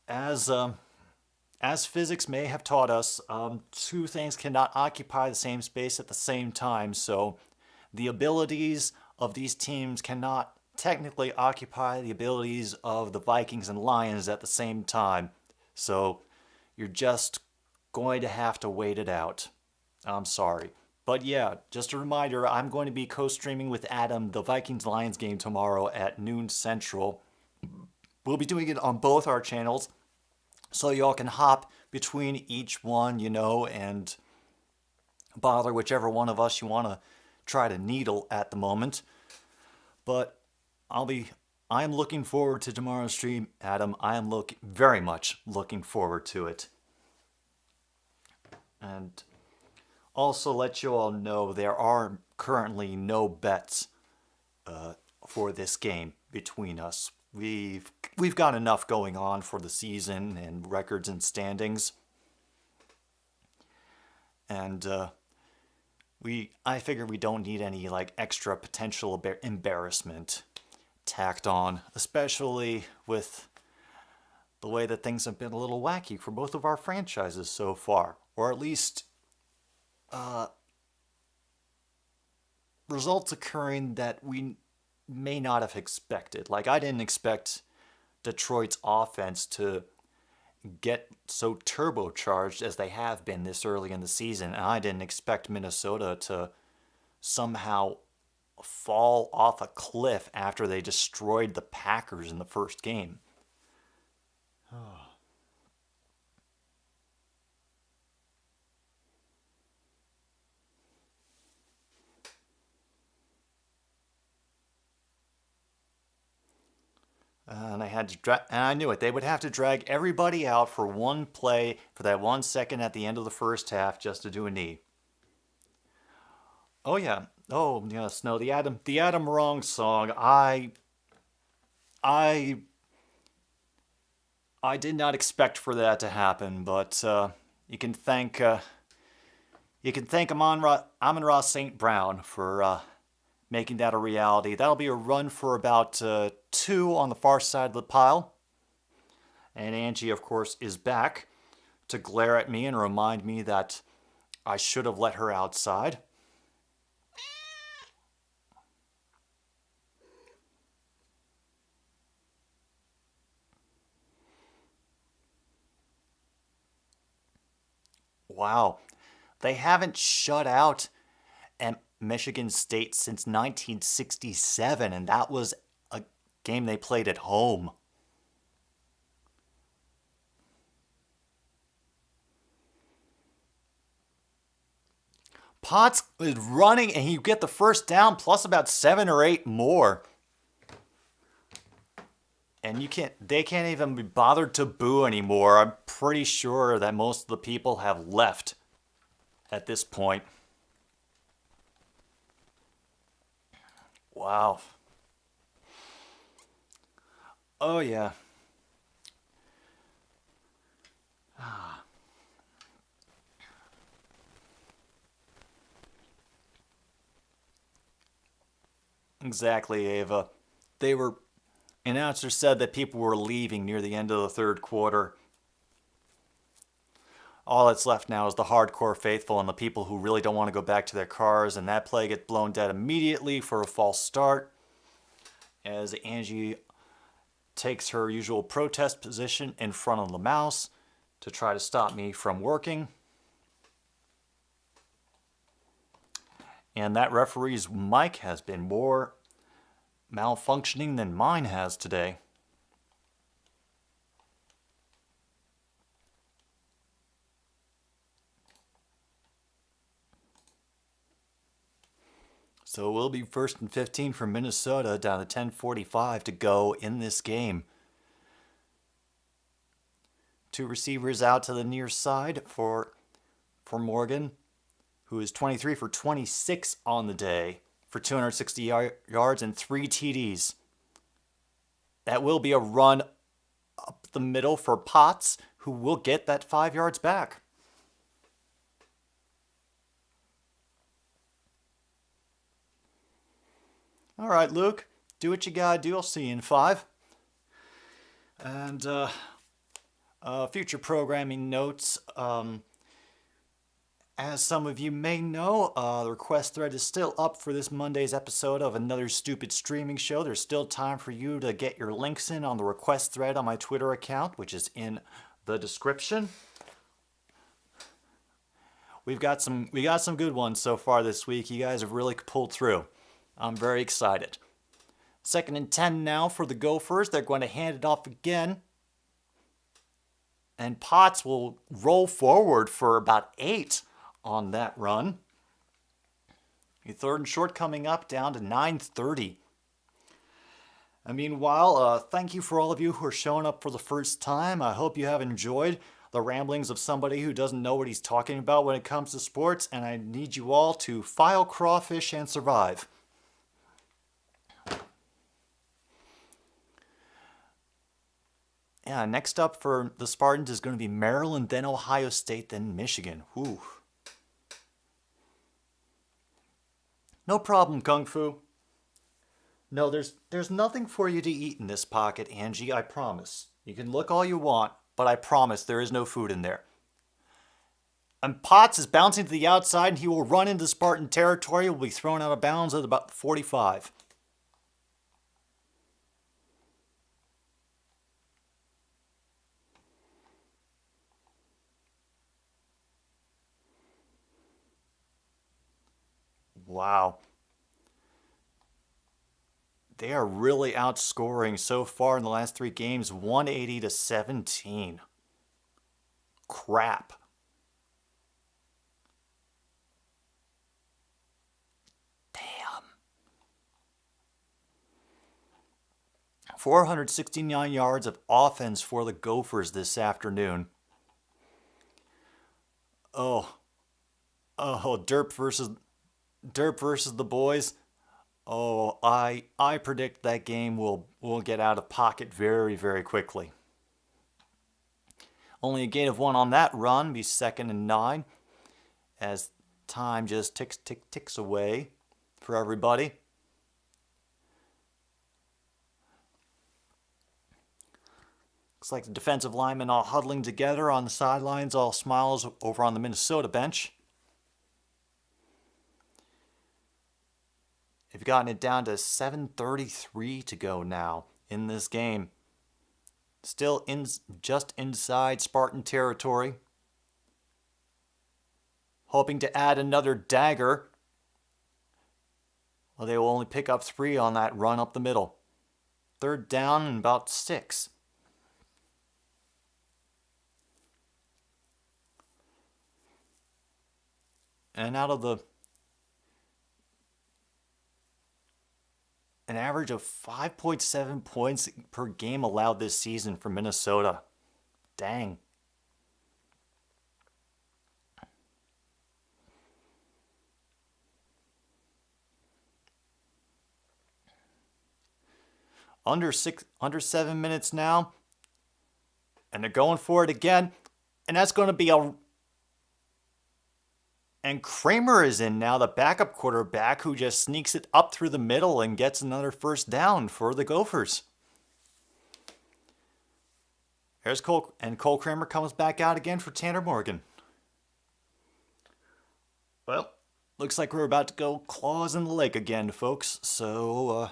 as physics may have taught us, 2 things cannot occupy the same space at the same time, so the abilities of these teams cannot technically occupy the abilities of the Vikings and Lions at the same time. So you're just going to have to wait it out. I'm sorry. But yeah, just a reminder, I'm going to be co-streaming with Adam the Vikings-Lions game tomorrow at noon Central. We'll be doing it on both our channels, so y'all can hop between each one, and bother whichever one of us you want to try to needle at the moment. But I'm looking forward to tomorrow's stream, Adam. I am very much looking forward to it. And also let you all know there are currently no bets for this game between us. We've got enough going on for the season and records and standings. And I figure we don't need any extra potential embarrassment tacked on, especially with the way that things have been a little wacky for both of our franchises so far, or at least results occurring that we may not have expected. Like, I didn't expect Detroit's offense to get so turbocharged as they have been this early in the season, and I didn't expect Minnesota to somehow fall off a cliff after they destroyed the Packers in the first game. And I knew it. They would have to drag everybody out for one play for that 1 second at the end of the first half just to do a knee. Oh yeah. Oh yes. No, the Adam Wrong song. I did not expect for that to happen, but you can thank Amon-Ra St. Brown for making that a reality. That'll be a run for about 2 on the far side of the pile. And Angie, of course, is back to glare at me and remind me that I should have let her outside. Wow. They haven't shut out Michigan State since 1967, and that was a game they played at home. Potts is running, and you get the first down plus about 7 or 8 more. And they can't even be bothered to boo anymore. I'm pretty sure that most of the people have left at this point. Wow. Oh yeah. Exactly, Ava. Announcer said that people were leaving near the end of the third quarter. All that's left now is the hardcore faithful and the people who really don't want to go back to their cars, and that play gets blown dead immediately for a false start as Angie takes her usual protest position in front of the mouse to try to stop me from working. And that referee's mic has been more malfunctioning than mine has today. So we'll be 1st and 15 for Minnesota down to 10:45 to go in this game. 2 receivers out to the near side for Morgan, who is 23 for 26 on the day for 260 yards and 3 TDs. That will be a run up the middle for Potts, who will get that 5 yards back. All right, Luke, do what you gotta do. I'll see you in 5. And future programming notes. As some of you may know, the request thread is still up for this Monday's episode of Another Stupid Streaming Show. There's still time for you to get your links in on the request thread on my Twitter account, which is in the description. We got some good ones so far this week. You guys have really pulled through. I'm very excited. 2nd and 10 now for the Gophers. They're going to hand it off again. And Potts will roll forward for about 8 on that run. The 3rd and short coming up down to 9:30. Meanwhile, thank you for all of you who are showing up for the first time. I hope you have enjoyed the ramblings of somebody who doesn't know what he's talking about when it comes to sports, and I need you all to file crawfish and survive. Yeah, next up for the Spartans is going to be Maryland, then Ohio State, then Michigan. Whew. No problem, Kung Fu. No, there's nothing for you to eat in this pocket, Angie, I promise. You can look all you want, but I promise there is no food in there. And Potts is bouncing to the outside, and he will run into Spartan territory. He will be thrown out of bounds at about 45. Wow. They are really outscoring so far in the last 3 games, 180 to 17. Crap. Damn. 469 yards of offense for the Gophers this afternoon. Oh, Derp versus the boys. Oh, I predict that game will get out of pocket very, very quickly. Only a gain of 1 on that run, be 2nd and 9, as time just ticks away for everybody. Looks like the defensive linemen all huddling together on the sidelines, all smiles over on the Minnesota bench. They've gotten it down to 7:33 to go now in this game. Still just inside Spartan territory. Hoping to add another dagger. Well, they will only pick up 3 on that run up the middle. 3rd down and about 6. And out of an average of 5.7 points per game allowed this season for Minnesota. Dang. Under 7 minutes now. And they're going for it again. And that's going to be And Kramer is in now, the backup quarterback, who just sneaks it up through the middle and gets another 1st down for the Gophers. There's Cole, and Cole Kramer comes back out again for Tanner Morgan. Well, looks like we're about to go claws in the lake again, folks. So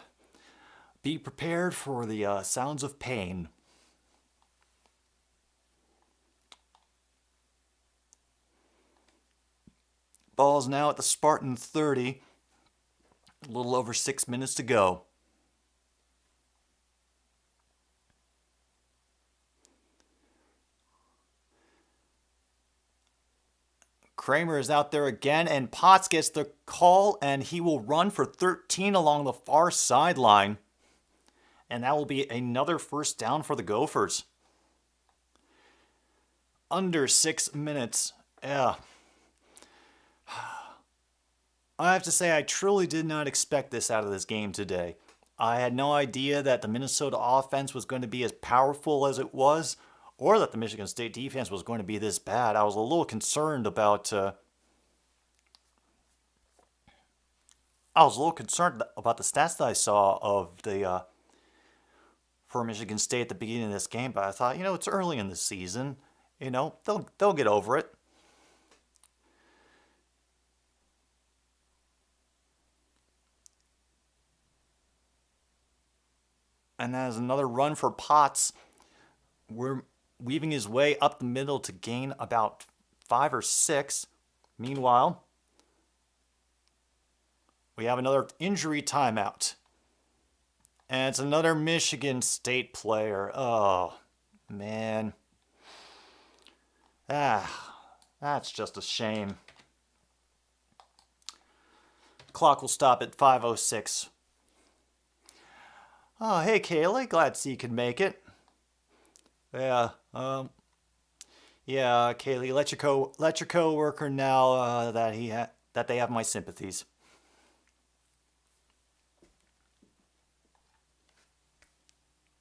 be prepared for the sounds of pain. Ball's now at the Spartan 30. A little over 6 minutes to go. Kramer is out there again, and Potts gets the call, and he will run for 13 along the far sideline. And that will be another 1st down for the Gophers. Under 6 minutes. Yeah. I have to say, I truly did not expect this out of this game today. I had no idea that the Minnesota offense was going to be as powerful as it was, or that the Michigan State defense was going to be this bad. I was a little concerned about the stats that I saw of for Michigan State at the beginning of this game, but I thought, it's early in the season. They'll get over it. And that is another run for Potts. We're weaving his way up the middle to gain about 5 or 6. Meanwhile, we have another injury timeout. And it's another Michigan State player. Oh, man. That's just a shame. Clock will stop at 5:06. Oh, hey, Kaylee. Glad to see you could make it. Yeah, Kaylee, let your coworker know that they have my sympathies.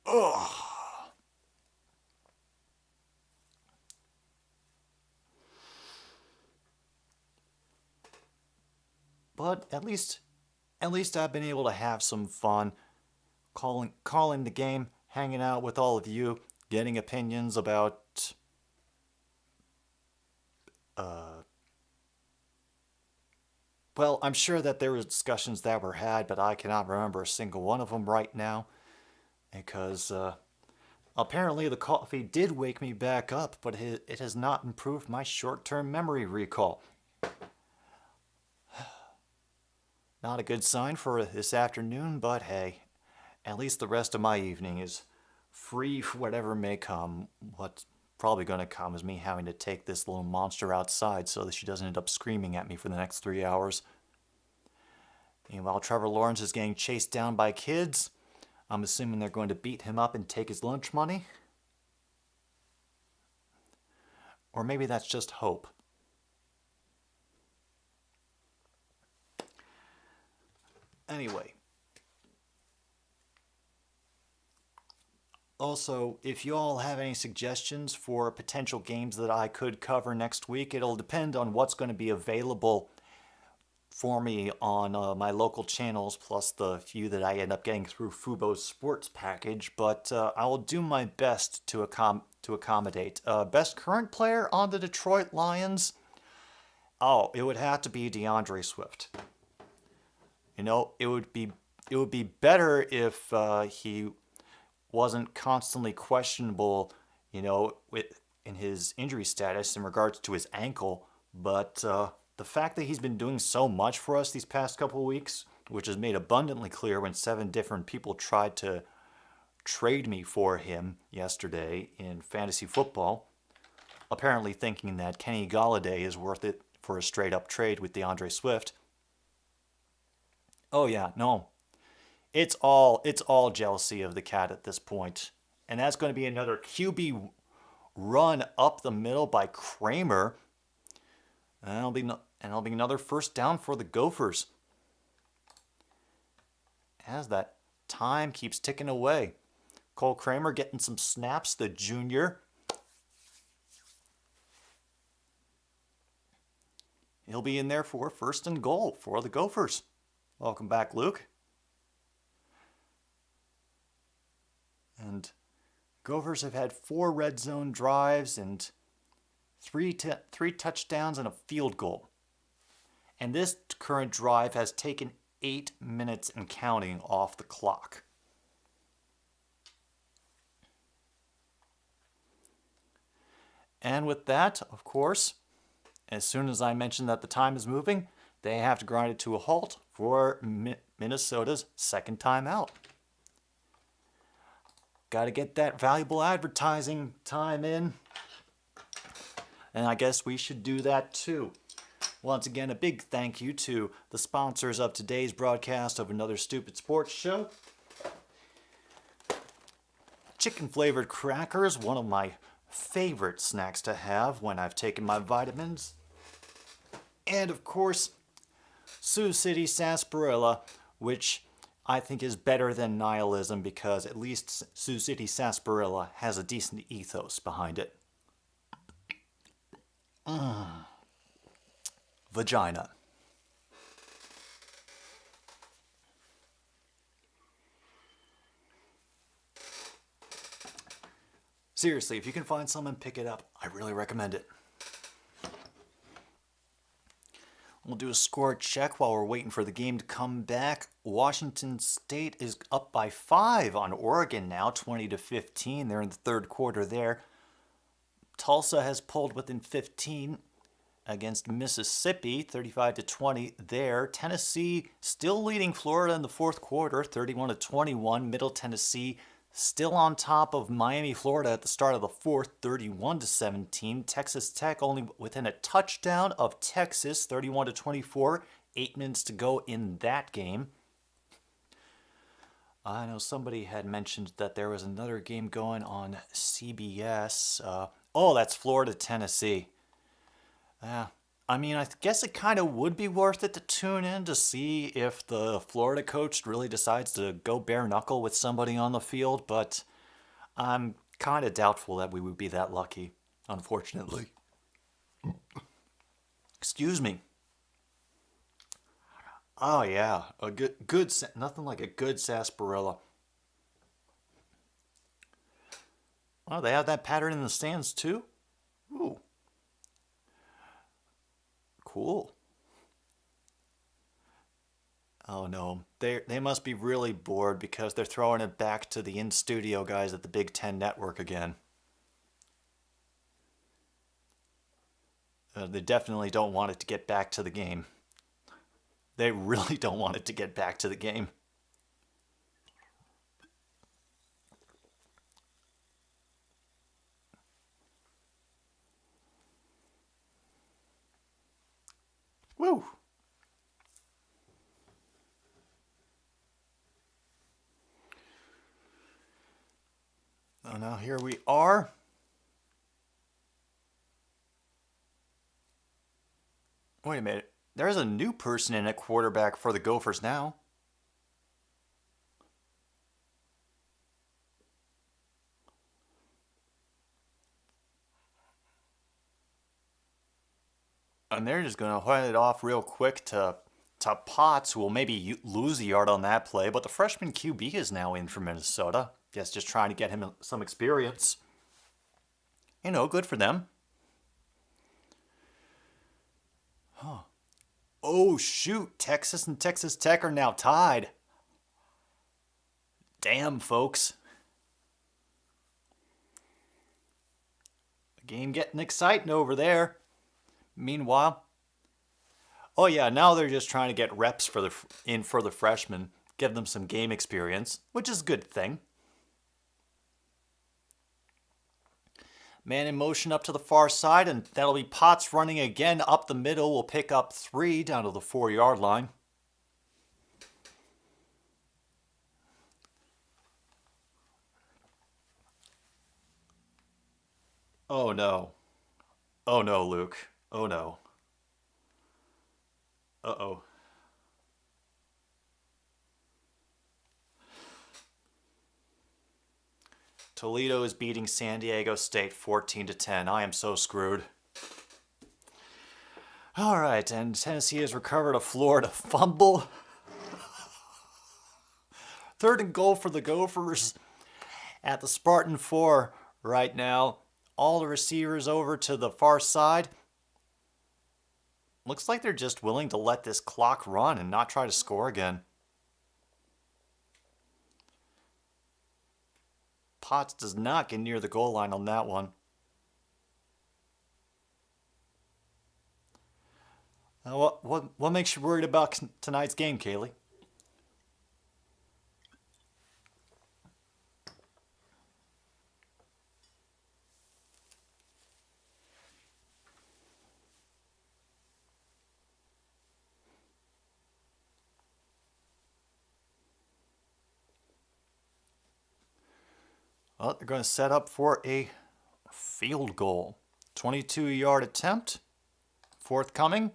Ugh. But at least I've been able to have some fun calling the game, hanging out with all of you, getting opinions about Well, I'm sure that there was discussions that were had, but I cannot remember a single one of them right now because apparently the coffee did wake me back up, but it has not improved my short-term memory recall. Not a good sign for this afternoon, but hey, at least the rest of my evening is free for whatever may come. What's probably going to come is me having to take this little monster outside so that she doesn't end up screaming at me for the next 3 hours. Meanwhile, Trevor Lawrence is getting chased down by kids. I'm assuming they're going to beat him up and take his lunch money. Or maybe that's just hope. Anyway. Also, if you all have any suggestions for potential games that I could cover next week, it'll depend on what's going to be available for me on my local channels, plus the few that I end up getting through Fubo's sports package, but I will do my best to accommodate. Best current player on the Detroit Lions? Oh, it would have to be DeAndre Swift. You know, it would be better if he wasn't constantly questionable, you know, in his injury status in regards to his ankle, but the fact that he's been doing so much for us these past couple of weeks, which is made abundantly clear when 7 different people tried to trade me for him yesterday in fantasy football, apparently thinking that Kenny Golladay is worth it for a straight-up trade with DeAndre Swift. Oh yeah, no. It's all jealousy of the cat at this point. And that's going to be another QB run up the middle by Kramer. And it'll be another first down for the Gophers. As that time keeps ticking away. Cole Kramer getting some snaps, the junior. He'll be in there for first and goal for the Gophers. Welcome back, Luke. And Gophers have had 4 red zone drives and three touchdowns and a field goal. And this current drive has taken 8 minutes and counting off the clock. And with that, of course, as soon as I mention that the time is moving, they have to grind it to a halt for Minnesota's second time out. Got to get that valuable advertising time in. And I guess we should do that too. Once again, a big thank you to the sponsors of today's broadcast of Another Stupid Sports Show. Chicken flavored crackers, one of my favorite snacks to have when I've taken my vitamins. And of course, Sioux City Sarsaparilla, which I think is better than nihilism because at least Sioux City Sarsaparilla has a decent ethos behind it. Vagina. Seriously, if you can find some and pick it up, I really recommend it. We'll do a score check while we're waiting for the game to come back. Washington State is up by 5 on Oregon now, 20-15. They're in the third quarter there. Tulsa has pulled within 15 against Mississippi, 35-20 there. Tennessee still leading Florida in the fourth quarter, 31-21. Middle Tennessee still on top of Miami, Florida at the start of the fourth, 31-17. Texas Tech only within a touchdown of Texas, 31-24. 8 minutes to go in that game. I know somebody had mentioned that there was another game going on CBS. That's Florida, Tennessee. I mean, I guess it kind of would be worth it to tune in to see if the Florida coach really decides to go bare knuckle with somebody on the field, but I'm kind of doubtful that we would be that lucky, unfortunately. Excuse me. Oh yeah, a good nothing like a good sarsaparilla. Oh, they have that pattern in the stands too? Ooh. Cool. Oh no, they must be really bored because they're throwing it back to the in-studio guys at the Big Ten Network again. They definitely don't want it to get back to the game. They really don't want it to get back to the game. Woo! Oh, now here we are. Wait a minute. There's a new person in at quarterback for the Gophers now. And they're just going to hand it off real quick to Potts, who will maybe lose a yard on that play. But the freshman QB is now in for Minnesota. Guess just trying to get him some experience. You know, good for them. Huh. Oh, shoot. Texas and Texas Tech are now tied. Damn, folks. The game getting exciting over there. Meanwhile, oh yeah, now they're just trying to get reps for the freshmen, give them some game experience, which is a good thing. Man in motion up to the far side, and that'll be Potts running again up the middle. Will pick up 3 down to the 4-yard line. Oh no. Oh no, Luke. Oh no. Uh-oh. Toledo is beating San Diego State 14-10. I am so screwed. All right, and Tennessee has recovered a Florida fumble. 3rd and goal for the Gophers at the Spartan 4 right now. All the receivers over to the far side. Looks like they're just willing to let this clock run and not try to score again. Potts does not get near the goal line on that one. What makes you worried about tonight's game, Kaylee? Well, they're going to set up for a field goal. 22-yard attempt. Forthcoming.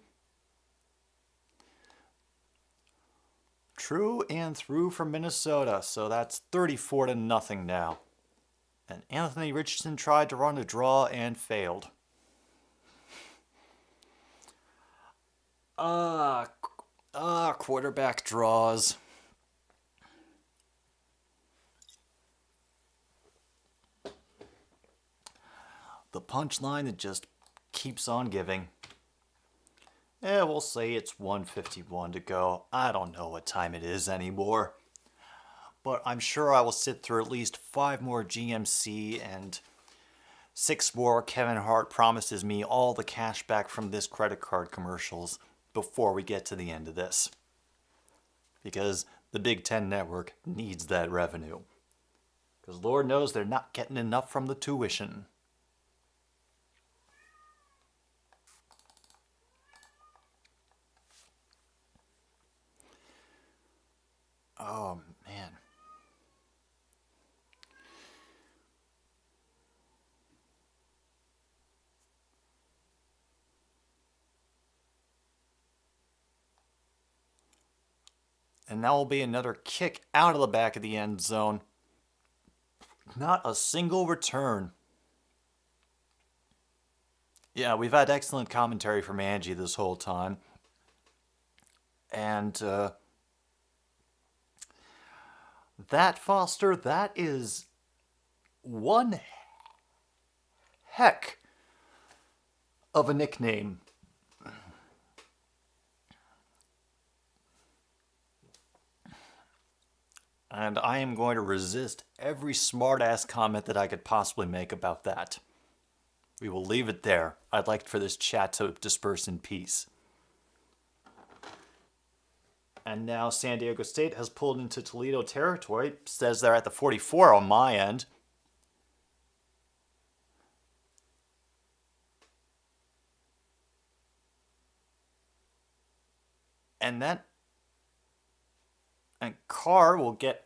True and through from Minnesota. So that's 34-0 now. And Anthony Richardson tried to run a draw and failed. Quarterback draws. The punchline that just keeps on giving. Yeah, we'll say it's 1:51 to go. I don't know what time it is anymore. But I'm sure I will sit through at least 5 more GMC and 6 more Kevin Hart promises me all the cash back from this credit card commercials before we get to the end of this. Because the Big Ten Network needs that revenue. Because Lord knows they're not getting enough from the tuition. Oh, man. And that will be another kick out of the back of the end zone. Not a single return. Yeah, we've had excellent commentary from Angie this whole time. And that, Foster, that is one heck of a nickname. And I am going to resist every smart-ass comment that I could possibly make about that. We will leave it there. I'd like for this chat to disperse in peace. And now San Diego State has pulled into Toledo territory. Says they're at the 44 on my end. And Carr will get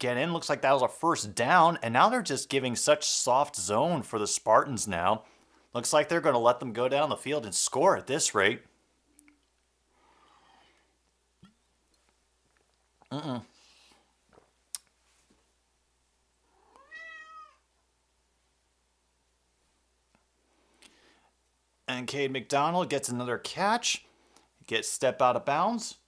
in. Looks like that was a first down. And now they're just giving such soft zone for the Spartans now. Looks like they're going to let them go down the field and score at this rate. And Cade McDonald gets another catch. Gets step out of bounds.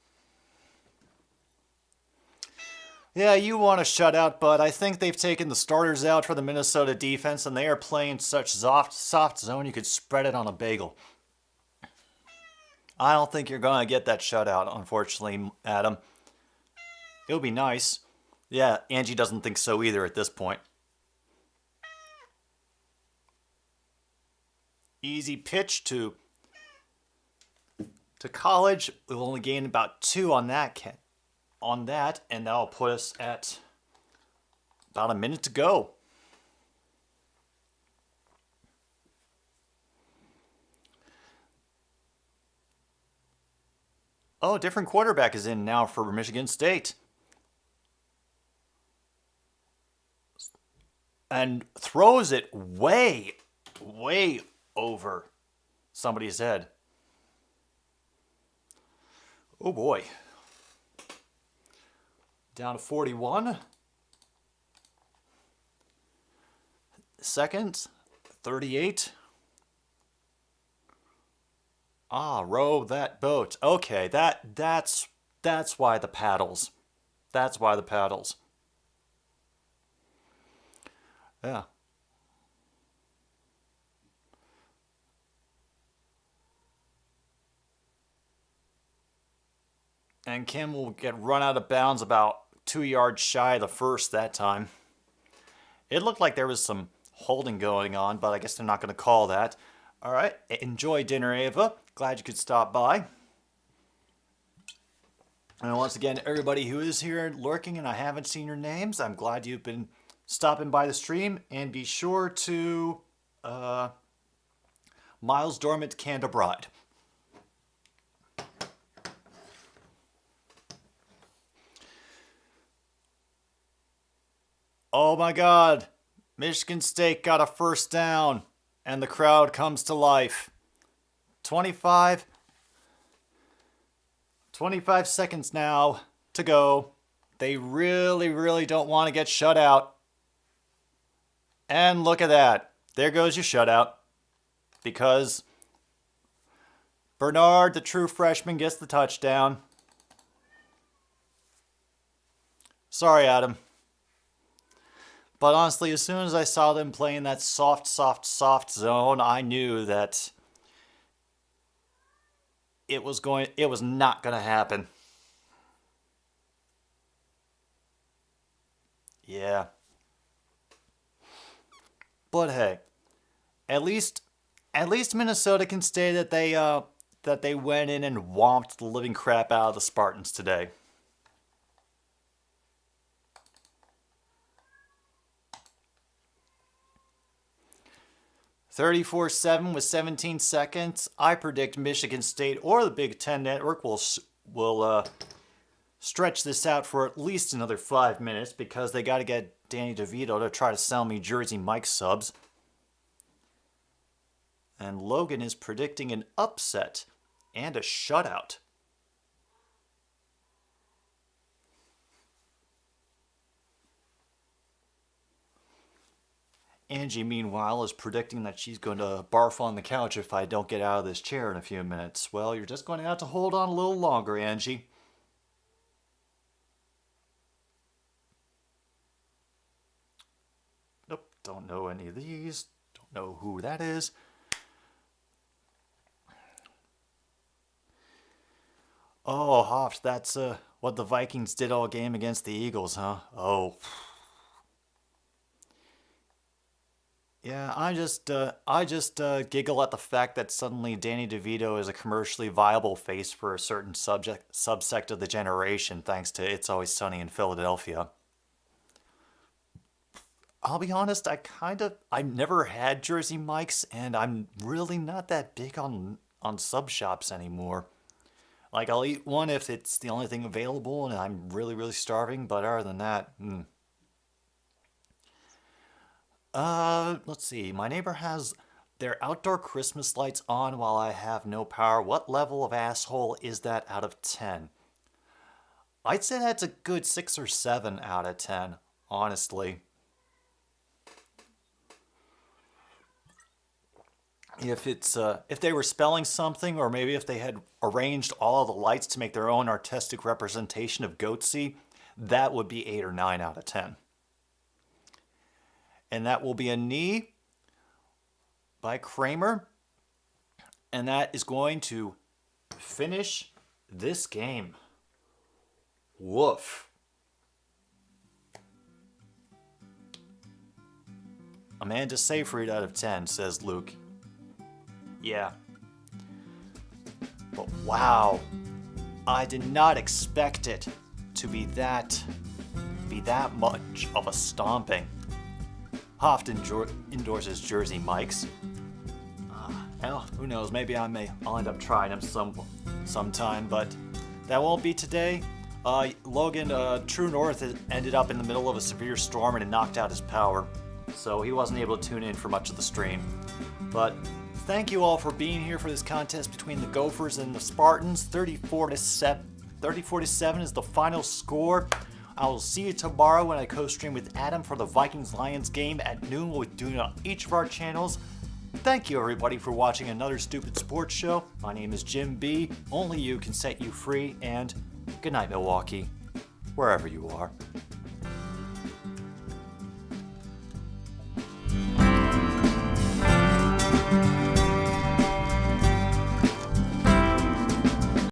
Yeah, you want a shutout, but I think they've taken the starters out for the Minnesota defense, and they are playing such soft zone you could spread it on a bagel. I don't think you're going to get that shutout, unfortunately, Adam. It would be nice. Yeah, Angie doesn't think so either at this point. Easy pitch to College. We'll only gain about 2 on that, and that'll put us at about a minute to go. Oh, different quarterback is in now for Michigan State. And throws it way over somebody's head. Oh boy. Down to 41. Seconds. 38. Row that boat. Okay, that's why the paddles. That's why the paddles. Yeah. And Kim will get run out of bounds about 2 yards shy of the first that time. It looked like there was some holding going on, but I guess they're not going to call that. All right, enjoy dinner, Ava. Glad you could stop by. And once again, everybody who is here lurking and I haven't seen your names, I'm glad you've been stopping by the stream. And be sure to Miles Dormant Canada Bride. Oh my God, Michigan State got a first down and the crowd comes to life. 25 seconds now to go. They really don't want to get shut out. And look at that. There goes your shutout. Because Bernard, the true freshman, gets the touchdown. Sorry, Adam. But honestly, as soon as I saw them playing that soft zone, I knew that it was not going to happen. Yeah. But hey, at least Minnesota can say that they went in and whomped the living crap out of the Spartans today. (34-7) with 17 seconds. I predict Michigan State or the Big Ten Network will stretch this out for at least another 5 minutes because they got to get Danny DeVito to try to sell me Jersey Mike subs. And Logan is predicting an upset and a shutout. Angie, meanwhile, is predicting that she's going to barf on the couch if I don't get out of this chair in a few minutes. Well, you're just going to have to hold on a little longer, Angie. Nope, don't know any of these. Don't know who that is. Oh, Hoffs, that's, what the Vikings did all game against the Eagles, huh? Oh. Yeah, I just giggle at the fact that suddenly Danny DeVito is a commercially viable face for a certain subsect of the generation, thanks to It's Always Sunny in Philadelphia. I'll be honest, I've never had Jersey Mike's, and I'm really not that big on sub shops anymore. Like, I'll eat one if it's the only thing available and I'm really, really starving, but other than that, let's see. My neighbor has their outdoor Christmas lights on while I have no power. What level of asshole is that out of 10? I'd say that's a good 6 or 7 out of 10, honestly. If they were spelling something, or maybe if they had arranged all of the lights to make their own artistic representation of Goatsy, that would be 8 or 9 out of 10. And that will be a knee by Kramer. And that is going to finish this game. Woof. Amanda Seyfried out of 10, says Luke. Yeah. But wow. I did not expect it to be that much of a stomping. Hoft endorses Jersey Mike's. Hell, who knows? Maybe I'll end up trying them sometime, but that won't be today. Logan, True North ended up in the middle of a severe storm and it knocked out his power, so he wasn't able to tune in for much of the stream. But thank you all for being here for this contest between the Gophers and the Spartans. 34-7 is the final score. I will see you tomorrow when I co-stream with Adam for the Vikings-Lions game at noon. We'll be doing it on each of our channels. Thank you, everybody, for watching another stupid sports show. My name is Jim B. Only you can set you free, and good night, Milwaukee, wherever you are.